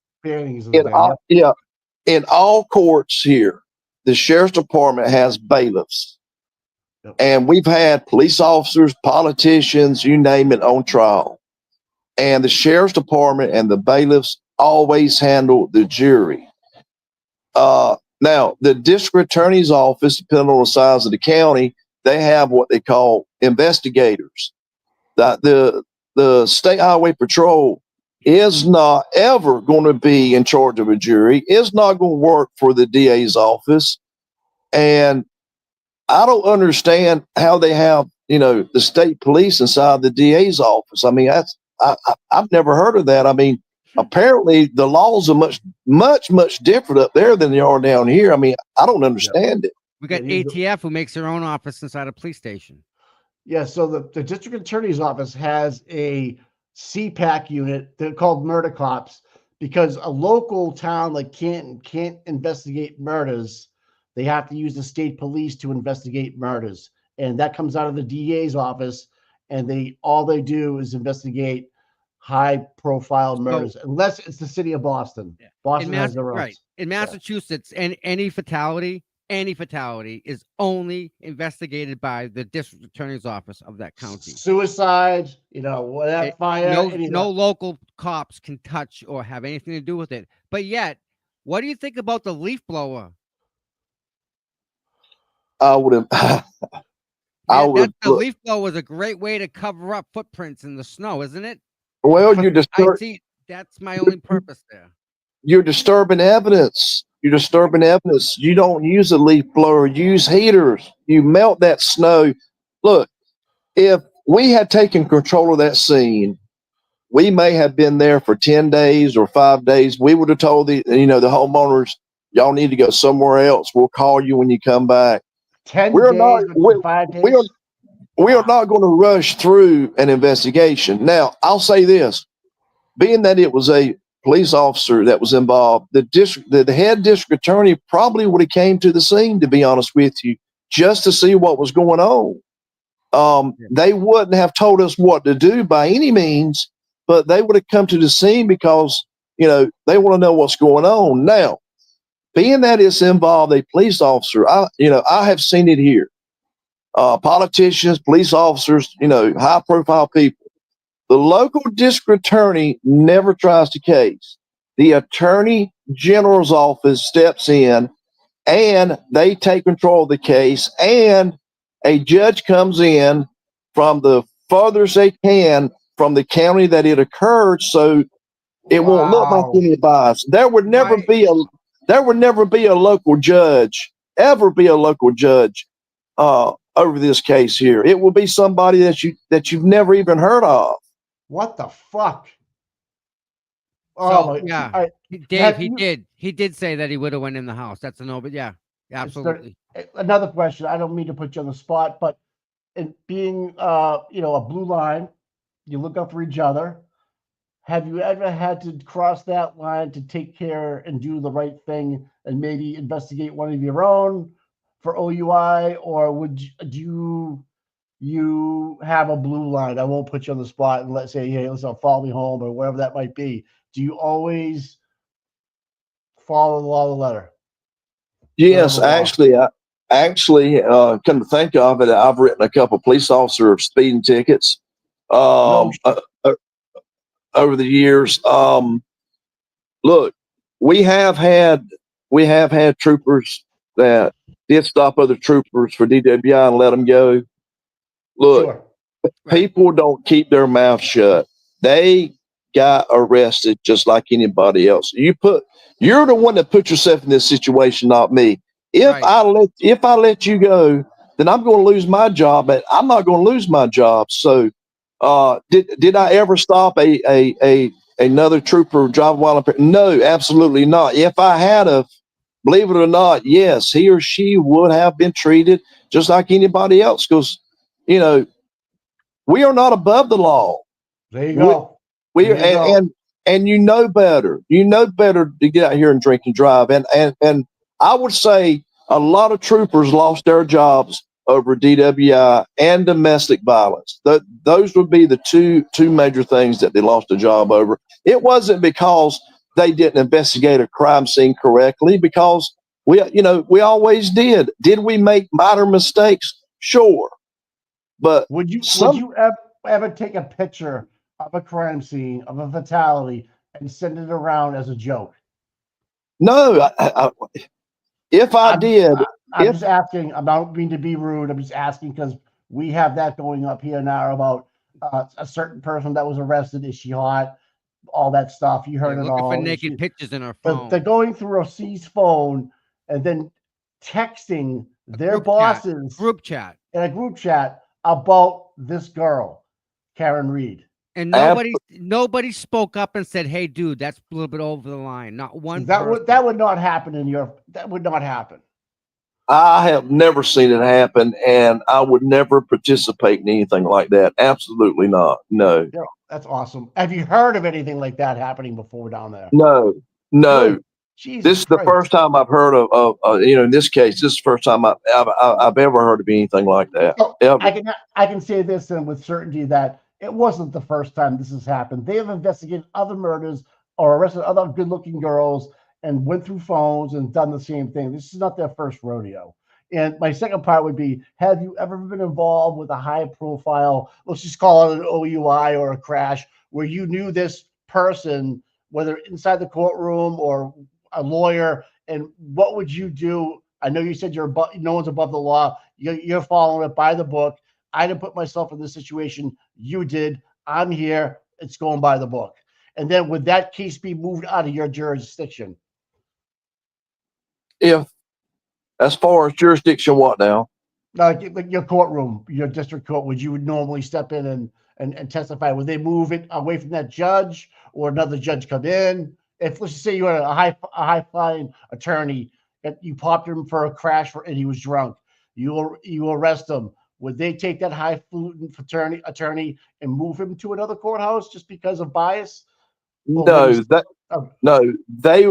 In all courts here, the sheriff's department has bailiffs, and we've had police officers, politicians, you name it, on trial, and the sheriff's department and the bailiffs always handle the jury. Now, the district attorney's office, depending on the size of the county, they have what they call investigators. The State Highway Patrol is not ever going to be in charge of a jury, is not going to work for the DA's office. And I don't understand how they have, the state police inside the DA's office. I mean, I've never heard of that. I mean, apparently the laws are much different up there than they are down here. I mean, I don't understand it. We got ATF who makes their own office inside a police station. Yeah, so the district attorney's office has a CPAC unit. They're called murder cops, because a local town like Canton can't investigate murders. They have to use the state police to investigate murders, and that comes out of the DA's office. And all they do is investigate high-profile murders, unless it's the city of Boston. Yeah. Boston has their own. Right. In Massachusetts, and any fatality is only investigated by the district attorney's office of that county. Suicide, whatever, fire. No local cops can touch or have anything to do with it. But yet, what do you think about the leaf blower? I would have. The leaf blower is a great way to cover up footprints in the snow, isn't it? Well, that's my only purpose there. You're disturbing evidence. You don't use a leaf blower. Use heaters. You melt that snow. Look, if we had taken control of that scene, we may have been there for 10 days or 5 days. We would have told the homeowners, y'all need to go somewhere else. We'll call you when you come back. 5 days. We are not going to rush through an investigation. Now, I'll say this, being that it was a police officer that was involved, the head district attorney probably would have came to the scene, to be honest with you, just to see what was going on. They wouldn't have told us what to do by any means, but they would have come to the scene because, they want to know what's going on. Now, being that it's involved a police officer, I have seen it here. Politicians, police officers, high profile people. The local district attorney never tries the case. The attorney general's office steps in and they take control of the case, and a judge comes in from the furthest they can from the county that it occurred, so it won't look like any bias. There would never be a local judge, over this case here. It will be somebody that you've never even heard of. What the fuck? Dave, he did say that he would have went in the house. That's a no, but yeah, absolutely. Another question. I don't mean to put you on the spot, but and being, a blue line, you look out for each other. Have you ever had to cross that line to take care and do the right thing and maybe investigate one of your own for OUI, or do you have a blue line? I won't put you on the spot and let's say, hey, listen, follow me home or whatever that might be. Do you always follow the law of the letter? Yes, come to think of it, I've written a couple of police officer speeding tickets No, over the years. Look, we have had troopers that did stop other troopers for DWI and let them go. Look, sure. people don't keep their mouth shut. They got arrested just like anybody else. You're the one that put yourself in this situation, not me. If I let you go, then I'm going to lose my job, and I'm not going to lose my job. So, did I ever stop another trooper driving while impaired? No, absolutely not. If I had of, believe it or not, yes, he or she would have been treated just like anybody else, because you know we are not above the law. There you We, go. we There you go. and you know better. You know better to get out here and drink and drive. And I would say a lot of troopers lost their jobs over DWI and domestic violence. Those would be the two major things that they lost a job over. It wasn't because they didn't investigate a crime scene correctly, because we always did. Did we make minor mistakes? Sure. But Would you some ever take a picture of a crime scene of a fatality and send it around as a joke? no, if I I'm did, I'm just asking. I don't mean to be rude. I'm just asking because we have that going up here now about a certain person that was arrested. Is she hot? All that stuff. You heard You're it looking for all. naked pictures in her But they're phone. going through a C's phone and then texting A their group chat. bosses Group chat. in a group chat about this girl, Karen Reed. And ab- nobody spoke up and said, "Hey, dude, that's a little bit over the line." Not one That person. would not happen in your. That would not happen. I have never seen it happen, and I would never participate in anything like that. Absolutely not. No, Yeah, that's awesome. Have you heard of anything like that happening before down there? no, no. Good. Jesus This is the Christ. first time I've heard of in this case, this is the first time I've ever heard of anything like that. So Ever. I can say this then with certainty that it wasn't the first time this has happened. They have investigated other murders or arrested other good-looking girls and went through phones and done the same thing. This is not their first rodeo. And my second part would be: have you ever been involved with a high-profile, let's just call it an OUI or a crash, where you knew this person, whether inside the courtroom or a lawyer, and what would you do? I know you said no one's above the law. You're following it by the book. I didn't put myself in this situation. You did. I'm here. It's going by the book. And then would that case be moved out of your jurisdiction? If as far as jurisdiction, what now? Like your courtroom, your district court, would you normally step in and testify? Would they move it away from that judge or another judge come in? If let's just say you had a high flying attorney that you popped him for a crash and he was drunk, you arrest him. Would they take that highfalutin attorney and move him to another courthouse just because of bias? Or would he? No, that Oh, no, they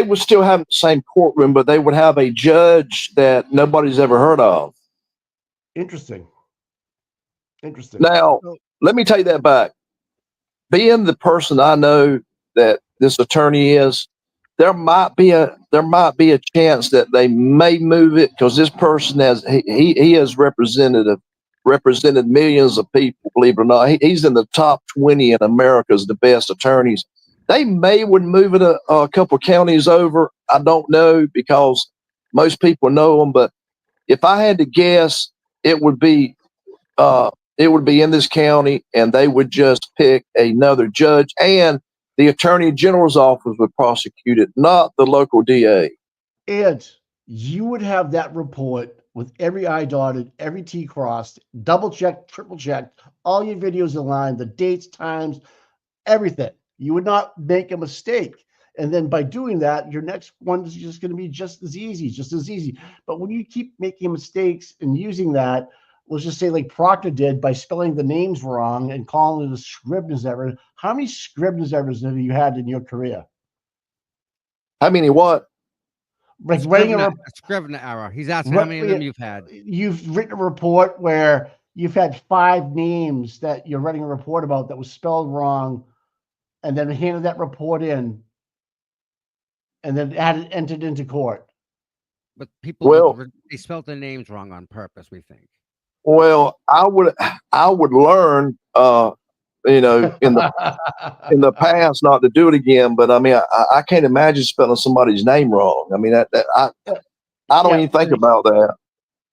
would still have the same courtroom, but they would have a judge that nobody's ever heard of. interesting. Interesting. Now, let me take that back. Being the person I know that this attorney is, there might be a chance that they may move it, because this person he has represented millions of people. Believe it or not, he's in the top 20 in America's the best attorneys. They would move it a couple counties over. I don't know, because most people know him. But if I had to guess, it would be in this county, and they would just pick another judge, and the attorney general's office would prosecute it, not the local DA. And you would have that report with every I dotted, every T crossed, double checked, triple checked, all your videos in line, the dates, times, everything. You would not make a mistake. And then by doing that, your next one is just going to be just as easy. But when you keep making mistakes and using that, let's just say like Proctor did by spelling the names wrong and calling it a Scribner's error. How many Scribner's errors have you had in your career? How many what? Like writing A Scrivener error. He's asking how many of them you've had. You've written a report where you've had 5 names that you're writing a report about that was spelled wrong, and then handed that report in, and then had it entered into court. But people, they spelled their names wrong on purpose, we think. Well, I would learn, in the past not to do it again. But I mean, I can't imagine spelling somebody's name wrong. I mean, I don't even think about that.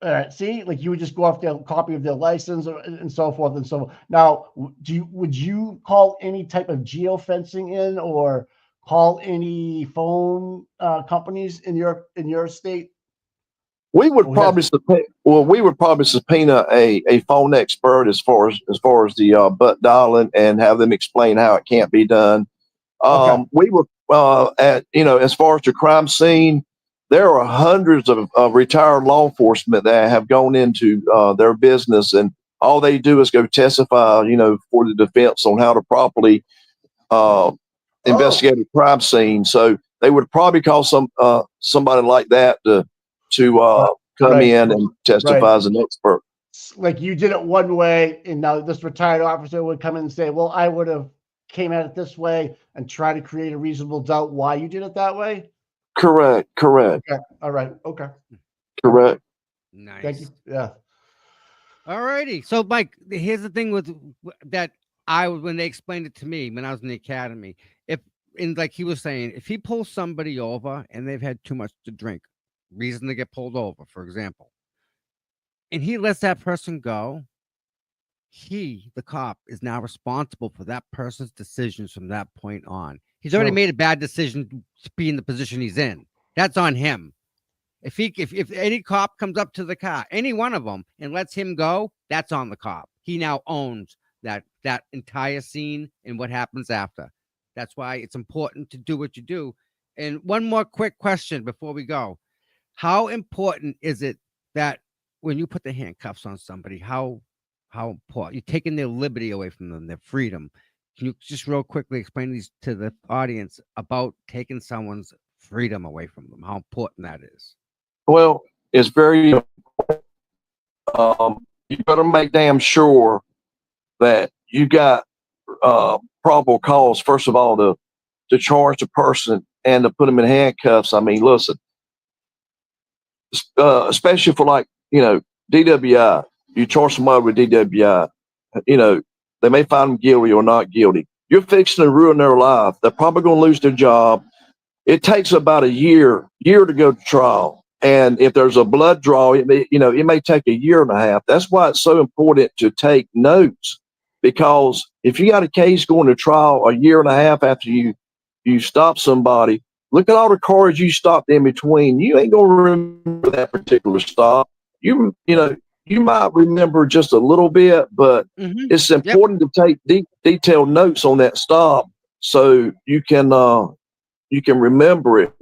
All right. See, like you would just go off their copy of their license and so forth and so on. Now, would you call any type of geofencing in or call any phone companies in your state? We would probably subpoena a phone expert as far as the butt dialing and have them explain how it can't be done. We were as far as the crime scene, there are hundreds of retired law enforcement that have gone into their business, and all they do is go testify, for the defense on how to properly investigate a crime scene. So they would probably call somebody like that to come in and testify as an expert. Like you did it one way, and now this retired officer would come in and say, well, I would have came at it this way and try to create a reasonable doubt why you did it that way. Correct. Okay. All right. Okay. Correct. Nice. Thank you. Yeah. All righty. So, Mike, here's the thing with that. When they explained it to me when I was in the academy, like he was saying, if he pulls somebody over and they've had too much to drink, reason to get pulled over, for example, and he lets that person go, the cop, is now responsible for that person's decisions from that point on. He's already made a bad decision to be in the position he's in. That's on him. If any cop comes up to the car, any one of them, and lets him go, that's on the cop. He now owns that entire scene and what happens after. That's why it's important to do what you do. And one more quick question before we go. How important is it that when you put the handcuffs on somebody, how important you're taking their liberty away from them, their freedom? Can you just real quickly explain these to the audience about taking someone's freedom away from them? How important that is? Well, it's very important. You better make damn sure that you got probable cause, first of all, to charge the person and to put them in handcuffs. I mean, listen, especially for DWI, you charge somebody with DWI, they may find them guilty or not guilty. You're fixing to ruin their life. They're probably going to lose their job. It takes about a year to go to trial. And if there's a blood draw, it may take a year and a half. That's why it's so important to take notes, because if you got a case going to trial a year and a half after you stop somebody, look at all the cars you stopped in between. You ain't going to remember that particular stop. You might remember just a little bit, but it's important to take detailed notes on that stop so you can remember it.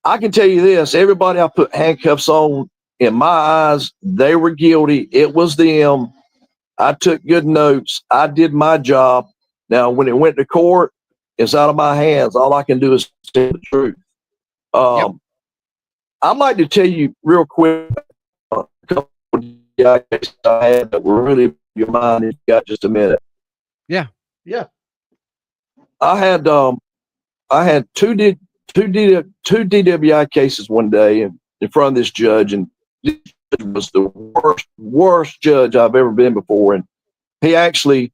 I can tell you this: everybody I put handcuffs on, in my eyes, they were guilty. It was them. I took good notes. I did my job. Now, when it went to court, it's out of my hands. All I can do is tell the truth. I'd like to tell you real quick a couple of guys I had that were really your mind if you got just a minute. Yeah. I had two DWI cases one day in front of this judge, and this judge was the worst judge I've ever been before. And he actually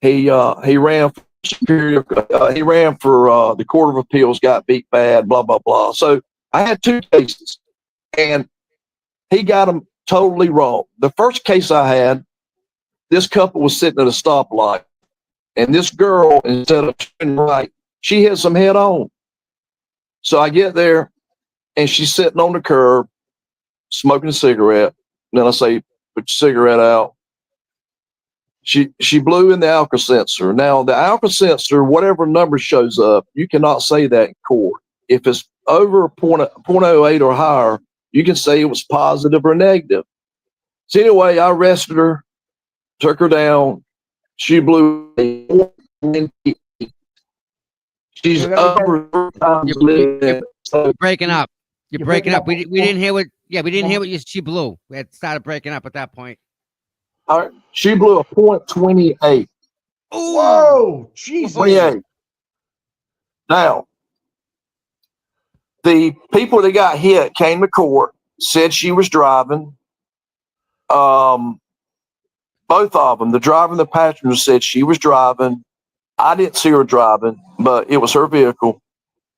he ran for superior. He ran for the Court of Appeals, got beat bad, blah blah blah. So I had 2 cases, and he got them totally wrong. The first case I had, this couple was sitting at a stoplight, and this girl, instead of turning right, she hits them head on. So I get there, and she's sitting on the curb, smoking a cigarette. And then I say, "Put your cigarette out." She blew in the alcohol sensor. Now, the alcohol sensor, whatever number shows up, you cannot say that in court. If it's over 0.08 or higher, you can say it was positive or negative. So anyway, I arrested her, took her down. She blew a 428. She's over You're breaking up. You're breaking up. We didn't hear what. Yeah, we didn't hear what she blew. We had started breaking up at that point. All right, she blew a .28. Whoa, Jesus. 28. Now, the people that got hit came to court, said she was driving. Both of them, the driver and the passenger, said she was driving. I didn't see her driving, but it was her vehicle.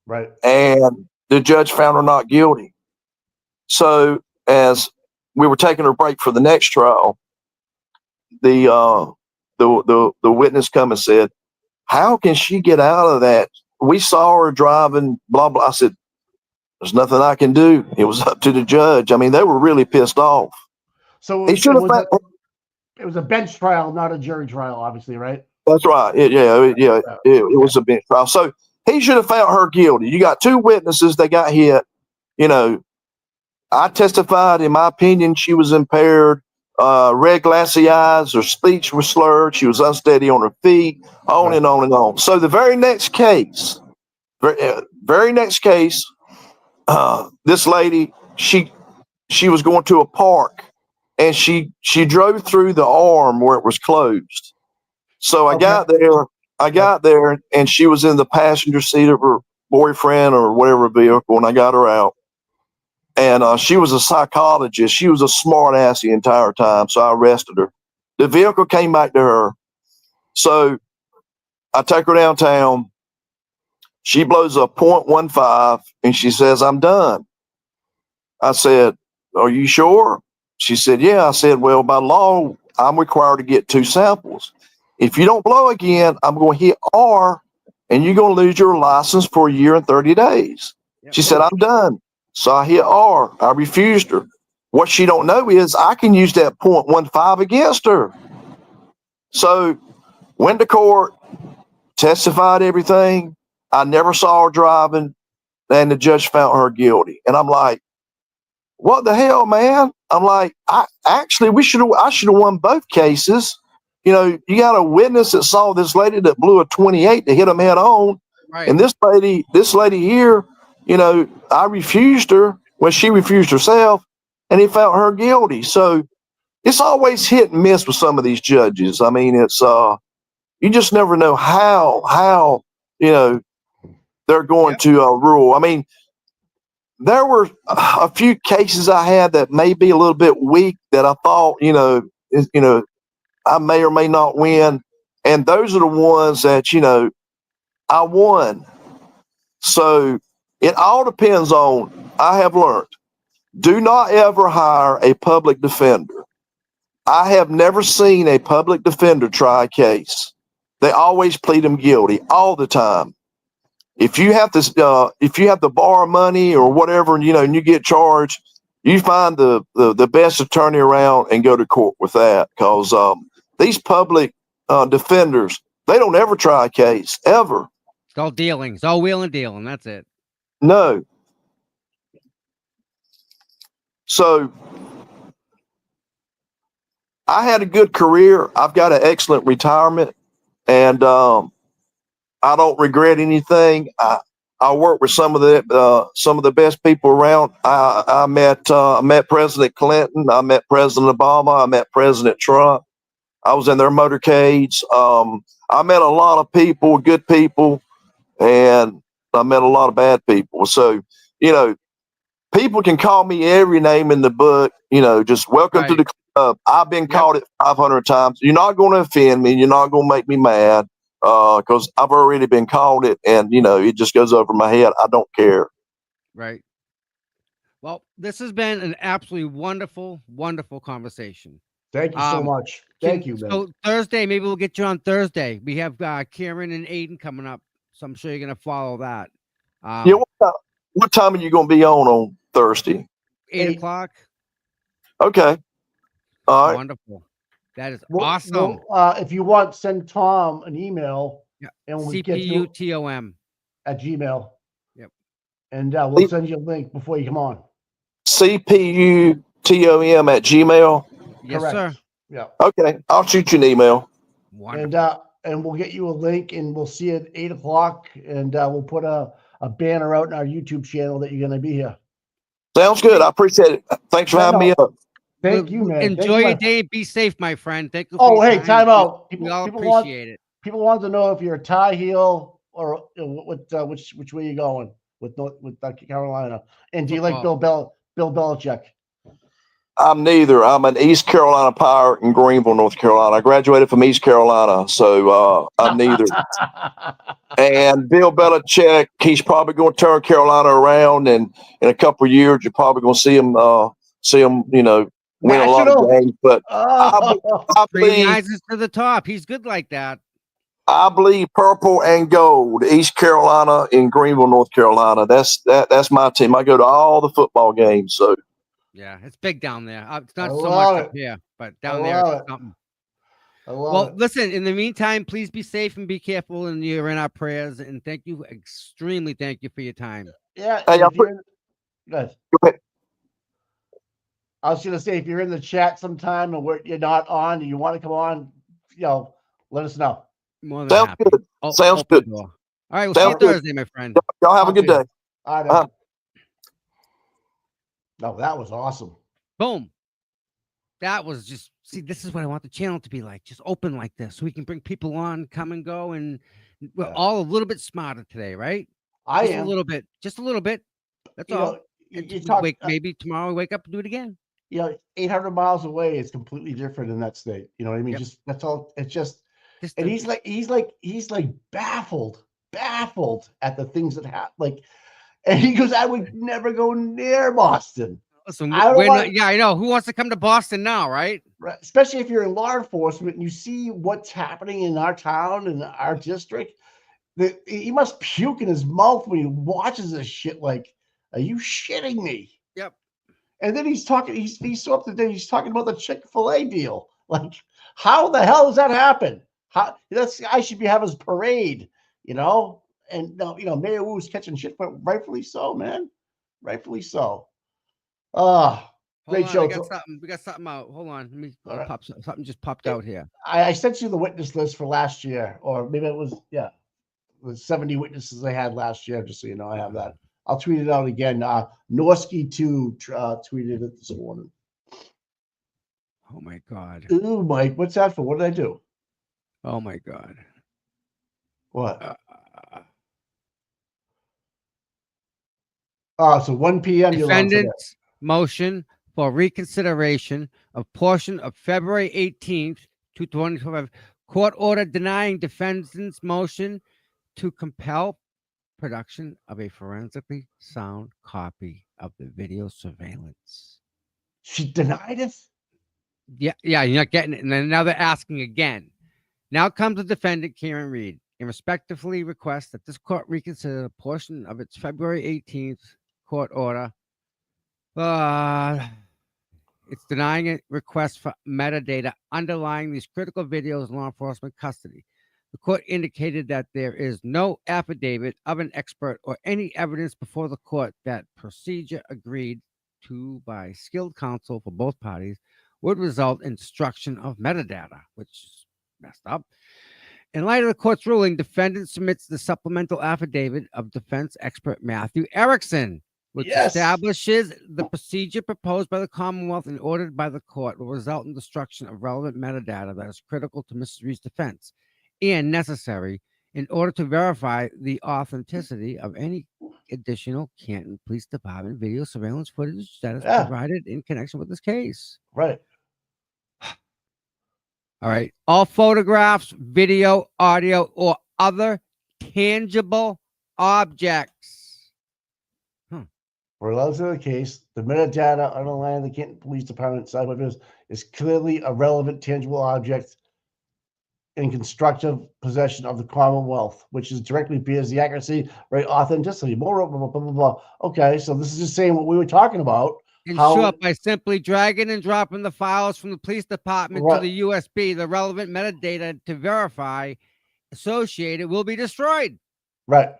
Right. And the judge found her not guilty. So as we were taking her break for the next trial, the witness come and said, "How can she get out of that? We saw her driving, blah, blah." I said, "There's nothing I can do." It was up to the judge. I mean, they were really pissed off. So He should have found, it was a bench trial, not a jury trial, obviously, right? that's right. It was a bench trial. So he should have found her guilty. You got two witnesses that got hit. You know, I testified, in my opinion, she was impaired, red glassy eyes, her speech was slurred, she was unsteady on her feet, on and on and on. So the very next case, this lady, she was going to a park, and she drove through the arm where it was closed. So I got there, and she was in the passenger seat of her boyfriend or whatever vehicle, and I got her out. And she was a psychologist. She was a smart ass the entire time. So I arrested her. The vehicle came back to her. So I take her downtown. She blows a .15 and she says, "I'm done." I said, "Are you sure?" She said, "Yeah." I said, "Well, by law, I'm required to get 2 samples. If you don't blow again, I'm going to hit R and you're going to lose your license for a year and 30 days. She said, "I'm done." So I hit R. I refused her. What she don't know is I can use that .15 against her. So went to court, testified everything. I never saw her driving, and the judge found her guilty. And I'm like, what the hell, man? I'm like, I should have won both cases. You know, you got a witness that saw this lady that blew a 28 to hit him head on. Right. And this lady here, you know, I refused her when she refused herself, and he found her guilty. So it's always hit and miss with some of these judges. I mean, it's you just never know how you know they're going to rule. I mean, there were a few cases I had that may be a little bit weak that I thought, I may or may not win, and those are the ones that I won. So it all depends on, I have learned, do not ever hire a public defender. I have never seen a public defender try a case. They always plead them guilty all the time. If you have to borrow money or whatever, and you get charged, you find the best attorney around and go to court with that, because these public defenders, they don't ever try a case ever. It's all dealing. It's all wheeling and dealing. That's it. No. So I had a good career. I've got an excellent retirement, and I don't regret anything. I work with some of the best people around. I met President Clinton. I met President Obama. I met President Trump. I was in their motorcades. I met a lot of people, good people, and I met a lot of bad people. So, people can call me every name in the book, just welcome to the club. I've been called it 500 times. You're not going to offend me. You're not going to make me mad, because I've already been called it, and, it just goes over my head. I don't care. Right. Well, this has been an absolutely wonderful, wonderful conversation. Thank you so much. Thank you, man. So Thursday, maybe we'll get you on Thursday. We have Karen and Aiden coming up, so I'm sure you're going to follow that. What time are you going to be on Thursday? 8 o'clock. Okay. All right. Wonderful. That is awesome. If you want, send Tom an email. Yeah. And we'll CPUTOM at Gmail. Yep. And we'll send you a link before you come on. CPUTOM at Gmail. Yes, Correct. sir. Yeah. Okay, I'll shoot you an email. Wonderful. And we'll get you a link, and we'll see you at 8 o'clock, and we'll put a banner out in our YouTube channel that you're going to be here. Sounds good. I appreciate it. Thanks for having me up. Thank you, man. Enjoy your day. Be safe, my friend. Thank you. Oh, hey, time out. We all people appreciate it. People want to know if you're a tie heel or which way you going with Carolina, and do you like Bill Belichick? I'm neither. I'm an East Carolina Pirate in Greenville, North Carolina. I graduated from East Carolina, so I'm neither. And Bill Belichick, he's probably going to turn Carolina around, and in a couple of years, you're probably going to see him, win a lot of games. But I believe rises to the top. He's good like that. I believe purple and gold, East Carolina in Greenville, North Carolina. That's my team. I go to all the football games. So yeah, it's big down there. It's not so much up here, but down there it's something. Well, listen, in the meantime, please be safe and be careful, and you're in our prayers. And thank you, extremely thank you for your time. Yeah. Hey, Good. I was going to say, if you're in the chat sometime and you're not on and you want to come on, let us know. More than happy. Good. Sounds good. All right, we'll see you Thursday, my friend. Y'all have a good day. All right. No, that was awesome. Boom. That was just, see, this is what I want the channel to be like, just open like this, so we can bring people on, come and go, and we're all a little bit smarter today, right? I am. Just a little bit. That's all. Maybe tomorrow we wake up and do it again. 800 miles away is completely different in that state. You know what I mean? Yep. Just that's all. It's just, and he's like baffled at the things that happen. And he goes, I would never go near Boston. Listen, I know. Who wants to come to Boston now, right? Right? Especially if you're in law enforcement and you see what's happening in our town and our district. He must puke in his mouth when he watches this shit. Like, are you shitting me? Yep. And then he's talking. He's so up to date. He's talking about the Chick-fil-A deal. Like, how the hell does that happen? I should be having his parade, And Mayor Wu's catching shit, but rightfully so, man. Rightfully so. Great show. We got something out. Hold on. Let me pop something just popped out here. I sent you the witness list for last year, or maybe it was the 70 witnesses they had last year. Just so you know, I have that. I'll tweet it out again. Norsky 2 tweeted it this morning. Oh my God. Ooh, Mike, what's that for? What did I do? Oh my God. What? So 1 p.m. Defendant's motion for reconsideration of portion of February 18th, 2012 court order denying defendant's motion to compel production of a forensically sound copy of the video surveillance. She denied it? Yeah, you're not getting it. And then now they're asking again. Now comes the defendant, Karen Reed, and respectfully requests that this court reconsider a portion of its February 18th court order. It's denying a request for metadata underlying these critical videos in law enforcement custody. The court indicated that there is no affidavit of an expert or any evidence before the court that procedure agreed to by skilled counsel for both parties would result in destruction of metadata, which is messed up. In light of the court's ruling, defendant submits the supplemental affidavit of defense expert Matthew Erickson, which establishes the procedure proposed by the Commonwealth and ordered by the court will result in destruction of relevant metadata that is critical to Mrs. Reed's defense and necessary in order to verify the authenticity of any additional Canton Police Department video surveillance footage that is provided in connection with this case. Right. All right. All photographs, video, audio, or other tangible objects. Relative to the case, the metadata underlying the Canton Police Department side of it is clearly a relevant, tangible object in constructive possession of the Commonwealth, which is directly bears the accuracy, right, authenticity. Blah, blah, blah, blah, blah. Okay, so this is just saying what we were talking about. In short, by simply dragging and dropping the files from the police department to the USB, the relevant metadata to verify associated will be destroyed. Right.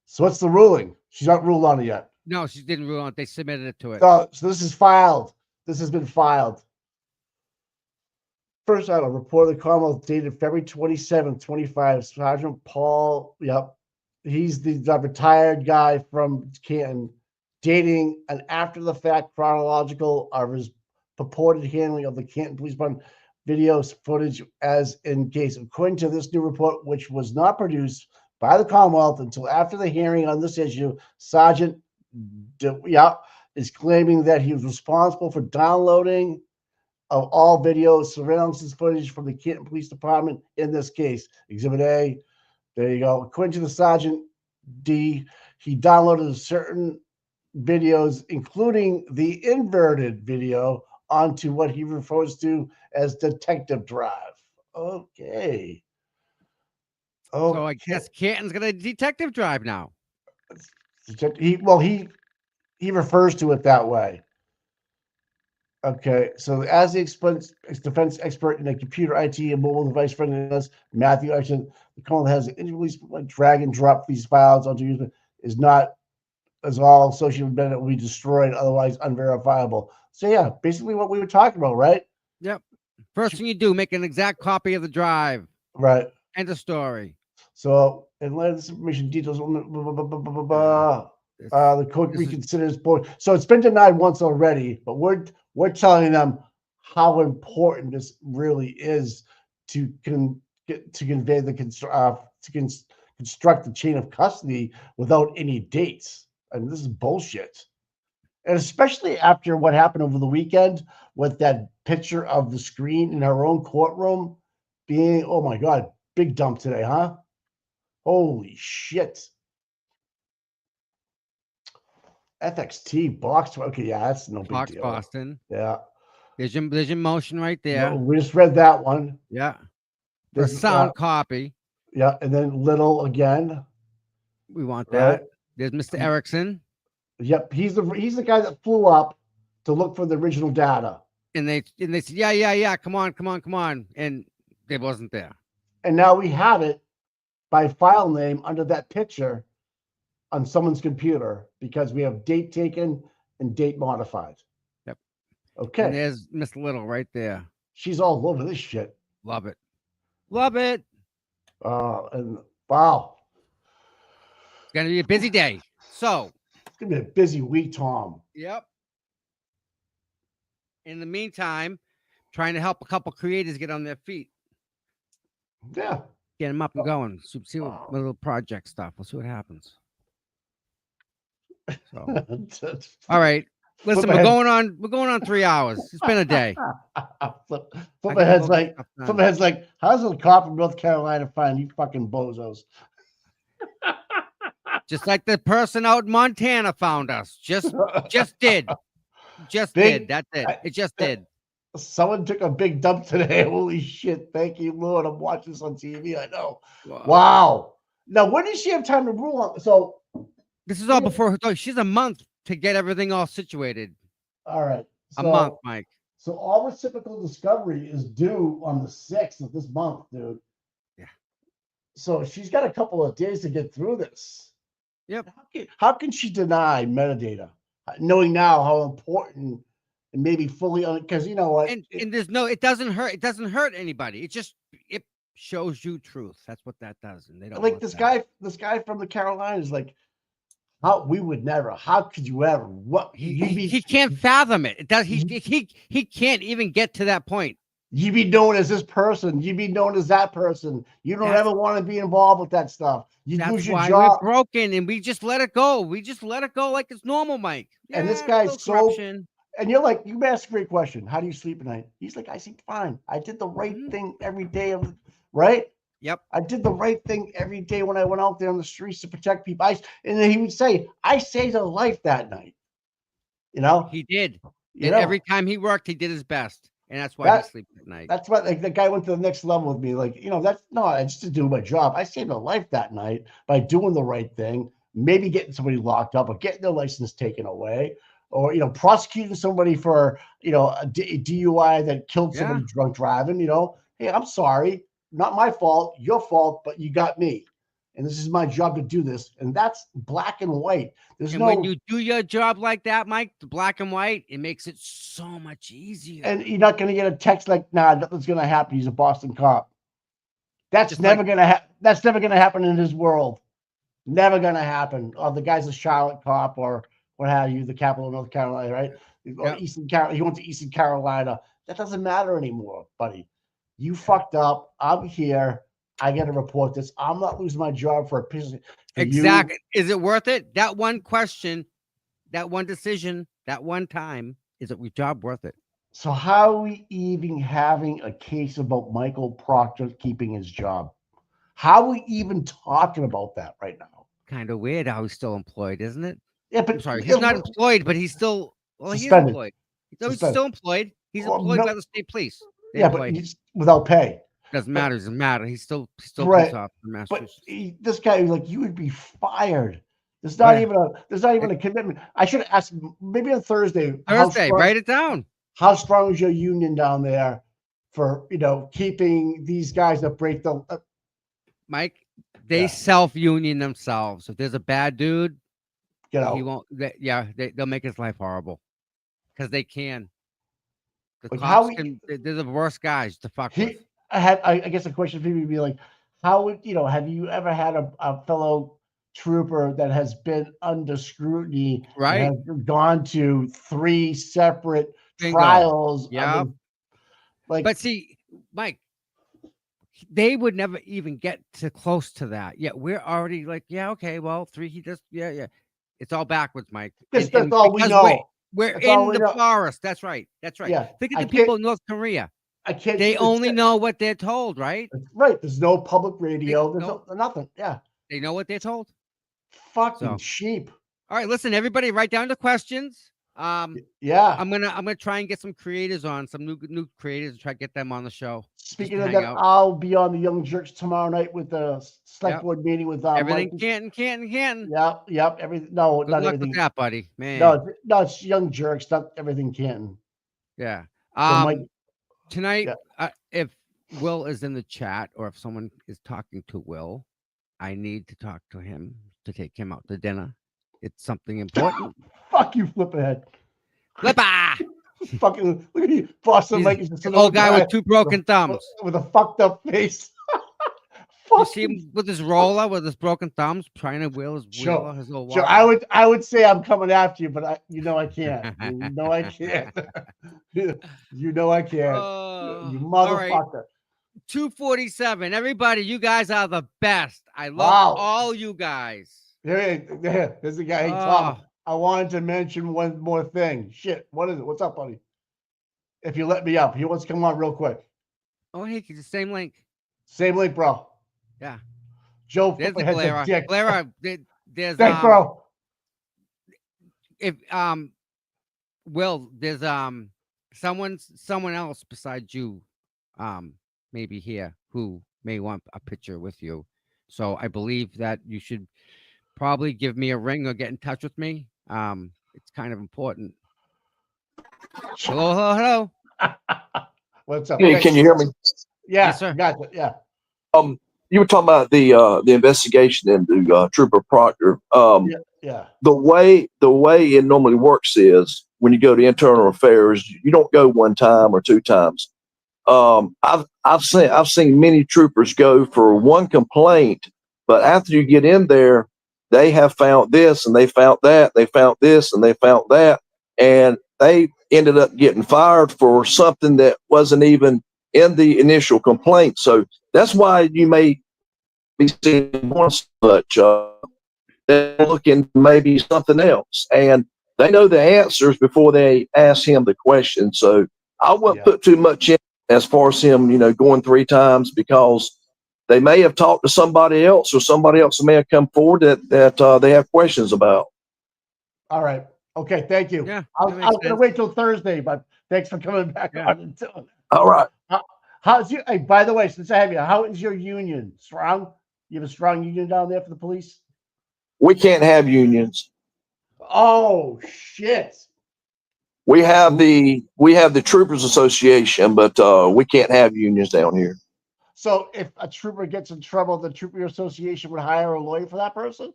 So what's the ruling? She's not ruled on it yet. No, she didn't rule on it. They submitted it to it. So this is filed. This has been filed. First item, report of the Commonwealth dated February 27th, 25. Sergeant Paul, yep. He's the retired guy from Canton, dating an after-the-fact chronological of his purported handling of the Canton Police Department video footage as in case. According to this new report, which was not produced by the Commonwealth until after the hearing on this issue, Sergeant is claiming that he was responsible for downloading of all video surveillance footage from the Canton Police Department in this case. Exhibit A. There you go. According to the Sergeant D, he downloaded certain videos, including the inverted video, onto what he refers to as Detective Drive. Okay. So I guess Canton's got a Detective Drive now. He refers to it that way. Okay, so as the defense expert in a computer IT and mobile device friendliness, Matthew Ashton, the Commonwealth has individually drag and drop these files onto user is not as all associated with Bennett will be destroyed, otherwise unverifiable. So yeah, basically what we were talking about, right? Yep. First thing you do, make an exact copy of the drive. Right. End of story. So in light of this information, details. The court reconsiders board. So it's been denied once already, but we're telling them how important this really is to convey the construct the chain of custody without any dates. And this is bullshit. And especially after what happened over the weekend with that picture of the screen in her own courtroom being, oh my God, big dump today, huh? Holy shit. FXT box. Okay, yeah, that's no big Fox deal. Boston. Yeah. There's your motion right there. No, we just read that one. Yeah. For sound copy. Yeah, and then Little again. We want that. Right? There's Mr. Erickson. Yep, he's the guy that flew up to look for the original data. And they said, yeah, come on. And it wasn't there. And now we have it by file name under that picture on someone's computer because we have date taken and date modified. Yep. Okay. And there's Miss Little right there. She's all over this shit. Love it. Love it. And wow. It's going to be a busy day. So. It's going to be a busy week, Tom. Yep. In the meantime, trying to help a couple creators get on their feet. Yeah. Get them up and going. See what little project stuff. We'll see what happens. So. All right. Listen, we're going on 3 hours. It's been a day. Flip my head's like, how's a cop from North Carolina find you fucking bozos? Just like the person out in Montana found us. Just did. That's it. It just did. Someone took a big dump today. Holy shit. Thank you, Lord. I'm watching this on TV. I know. Wow. Now, when does she have time to rule on? So this is all before she's a month to get everything all situated. All right. So, a month, Mike. So all reciprocal discovery is due on the 6th of this month, dude. Yeah. So she's got a couple of days to get through this. Yep. How can she deny metadata, knowing now how important and maybe fully because you know what? And there's no, it doesn't hurt. It doesn't hurt anybody. It shows you truth. That's what that does. And they don't like this guy from the Carolinas, like. How we would never. How could you ever? What he can't fathom it. It does. He can't even get to that point. You be known as this person. You be known as that person. You don't ever want to be involved with that stuff. You lose your job. We're broken, and we just let it go. We just let it go like it's normal, Mike. Yeah, and this guy's so. Corruption. And you're like, you asked a great question. How do you sleep at night? He's like, I sleep fine. I did the right thing every day of, right. Yep. I did the right thing every day when I went out there on the streets to protect people. And then he would say, I saved a life that night. You know? He did. And every time he worked, he did his best. And that's why he sleeps at night. That's why the guy went to the next level with me. Like, that's not just to do my job. I saved a life that night by doing the right thing, maybe getting somebody locked up or getting their license taken away. Or, prosecuting somebody for, a DUI that killed somebody drunk driving, Hey, I'm sorry. Not my fault, your fault, but you got me. and this is my job to do this, and that's black and white. There's And when you do your job like that, Mike, the black and white, it makes it so much easier. and you're not going to get a text like, "Nah, nothing's going to happen. He's a Boston cop." That's Just never like- going to happen. That's never going to happen in his world. Never going to happen. Or the guy's a Charlotte cop, or what have you, the capital of North Carolina, right? Or Yep. Eastern Carolina. He went to Eastern Carolina. That doesn't matter anymore, buddy. You fucked up. I'm here. I got to report this. I'm not losing my job for a piece of Exactly. Is it worth it? That one question, that one decision, that one time, is it your job worth it? So how are we even having a case about Michael Proctor keeping his job? How are we even talking about that right now? Kind of weird how he's still employed, isn't it? Yeah, but I'm sorry, he's not employed, but he's still He is Suspended. employed. No, he's Suspended. still employed. He's Well, employed no- by the state police. They Yeah, employ but him. he's without pay. Doesn't matter. Doesn't matter. He's still Right. police officer in But Massachusetts. this guy was like, you would be fired. There's not yeah. even a commitment. I should ask him maybe on Thursday. Thursday, write it down. How strong is your union down there for keeping these guys that break the Mike, they Yeah. self-union themselves. If there's a bad dude, you know? he won't. They'll make his life horrible because they can. The Like, how cops can. They're the worst guys to fuck with. I guess a question for me would be like, how would have you ever had a fellow trooper that has been under scrutiny, and Right. has gone to 3 separate Bingo. trials? Yep. Like, But see, Mike, they would never even get to close to that. Yeah, we're already like, yeah, okay, well, 3. He just, yeah. It's all backwards, Mike. that's And all we because know. We're That's all in we the know. forest. That's right. That's right. Yeah, Think I of the can't- people in North Korea. I can't. They it's- only know what they're told, right? right. There's no public radio. There's no- nothing. Yeah, They know what they're told. fucking So- sheep. All right, listen, everybody, write down the questions. Yeah. I'm gonna try and get some creators on, some new creators, and try to get them on the show. Speaking to of hang that, out. I'll be on the Young Jerks tomorrow night with the select Yep. board meeting with Everything Mike. Canton. Yep. Everything. No, Good not luck everything. with that, buddy. Man. No, it's Young Jerks, not everything Canton. Yeah. So Mike, Tonight, Yeah. if Will is in the chat or if someone is talking to Will, I need to talk to him to take him out to dinner. It's something important. fuck you, flip ahead. Flippa! Fucking look at you, Boston He's Mike is just the an old guy with 2 broken thumbs. with a fucked up face. You see him with his roller, with his broken thumbs, trying to wheel his Sure. wheeler, his old Sure, walker. I would say I'm coming after you, but I can't. I can't. I can't. You All right. motherfucker. 247. Everybody, you guys are the best. I love Wow. all you guys. There's a guy. Hey, Tom, I wanted to mention one more thing. Shit, what is it? What's up, buddy? If you let me up, he wants to come on real quick. Oh, hey, it's the same link. Same link, bro. Yeah. Joe There's the Flipperhead's a Glera. dick. Glera, there's Thanks, bro. if Will, there's someone else besides you, maybe here who may want a picture with you. So I believe that you should probably give me a ring or get in touch with me. It's kind of important. Hello. What's up? Hey, can you hear me? Yeah, Yes, sir. Gotcha. Yeah. You were talking about the investigation into Trooper Proctor. Yeah. The way it normally works is when you go to internal affairs, you don't go 1 time or 2 times. I've seen many troopers go for 1 complaint, but after you get in there, they have found this and they found that, they found this and they found that, and they ended up getting fired for something that wasn't even in the initial complaint. So that's why you may be seeing more such. They're looking maybe something else, and they know the answers before they ask him the question. So I wouldn't put too much in as far as him, going 3 times, because they may have talked to somebody else, or somebody else may have come forward that they have questions about. All right. Okay. Thank you. Yeah, I that was makes going to sense. wait till Thursday, but thanks for coming back Yeah. on and doing it. All right. How's your? Hey, by the way, since I have you, how is your union? Strong? You have a strong union down there for the police? We can't have unions. Oh shit! We have the Troopers Association, but we can't have unions down here. So if a trooper gets in trouble, the Trooper Association would hire a lawyer for that person?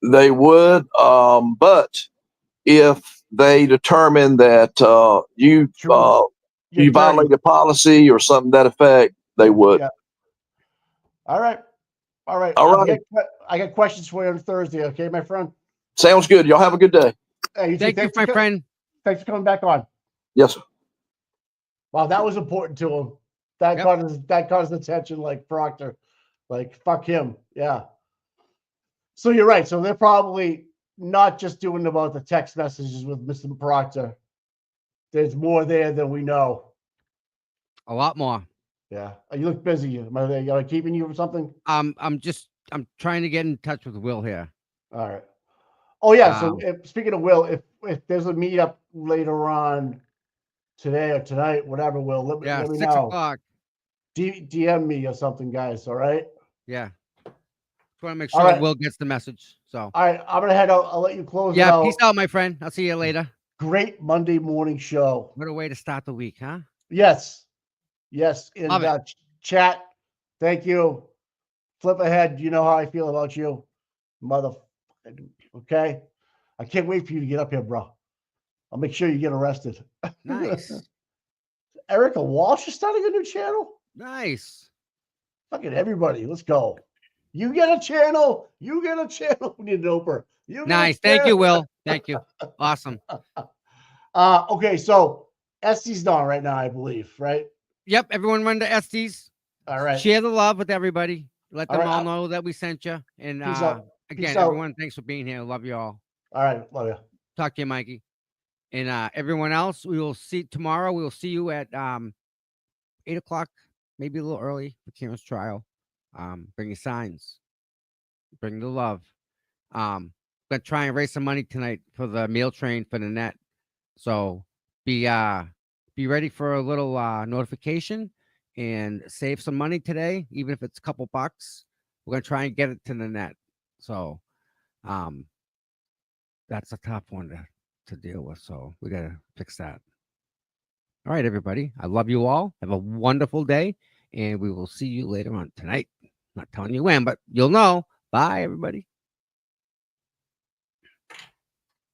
They would, but if they determine that you You're dirty. violated policy or something to that effect, they would. Yeah. All right. All right. All right. I got questions for you on Thursday. Okay, my friend. Sounds good. Y'all have a good day. Hey, Thank you, my friend. Thanks for coming back on. Yes, sir. Wow, that was important to him. That caught his attention, like Proctor. Like, fuck him. Yeah. So you're right. So they're probably not just doing about the text messages with Mr. Proctor. There's more there than we know. A lot more. Yeah. You look busy. Am I keeping you from something? I'm trying to get in touch with Will here. All right. Oh yeah. So speaking of Will, if there's a meetup later on today or tonight, whatever, Will, let me 6 know. o'clock. DM me or something, guys. All right. Yeah. Just want to make sure Will gets the message. So. All right, I'm gonna head out. I'll let you close it Yeah. out. Peace out, my friend. I'll see you later. Great Monday morning show. What a way to start the week, huh? Yes. And Love it. chat. Thank you. Flip ahead. You know how I feel about you, mother. Okay. I can't wait for you to get up here, bro. I'll make sure you get arrested. Nice. Erica Walsh is starting a new channel. Nice. Fucking everybody, let's go. You get a channel. You get a channel. We need an Oprah. Nice. Thank you, Will. Thank you. Awesome. Okay, so Esty's on right now, I believe, right? Yep. Everyone run to Estes. All right. Share the love with everybody. Let them All right, all know that we sent you. And Peace out. again, Peace out. everyone, thanks for being here. Love you all. All right. Love you. Talk to you, Mikey. And everyone else, we will see tomorrow. We will see you at 8 o'clock, maybe a little early for Karen's trial. Bring your signs. Bring the love. Gonna try and raise some money tonight for the meal train for the net. So be ready for a little notification and save some money today, even if it's a couple bucks. We're gonna try and get it to the net. So that's a tough one to deal with. So we gotta fix that. All right, everybody. I love you all. Have a wonderful day, and we will see you later on tonight. Not telling you when, but you'll know. Bye, everybody.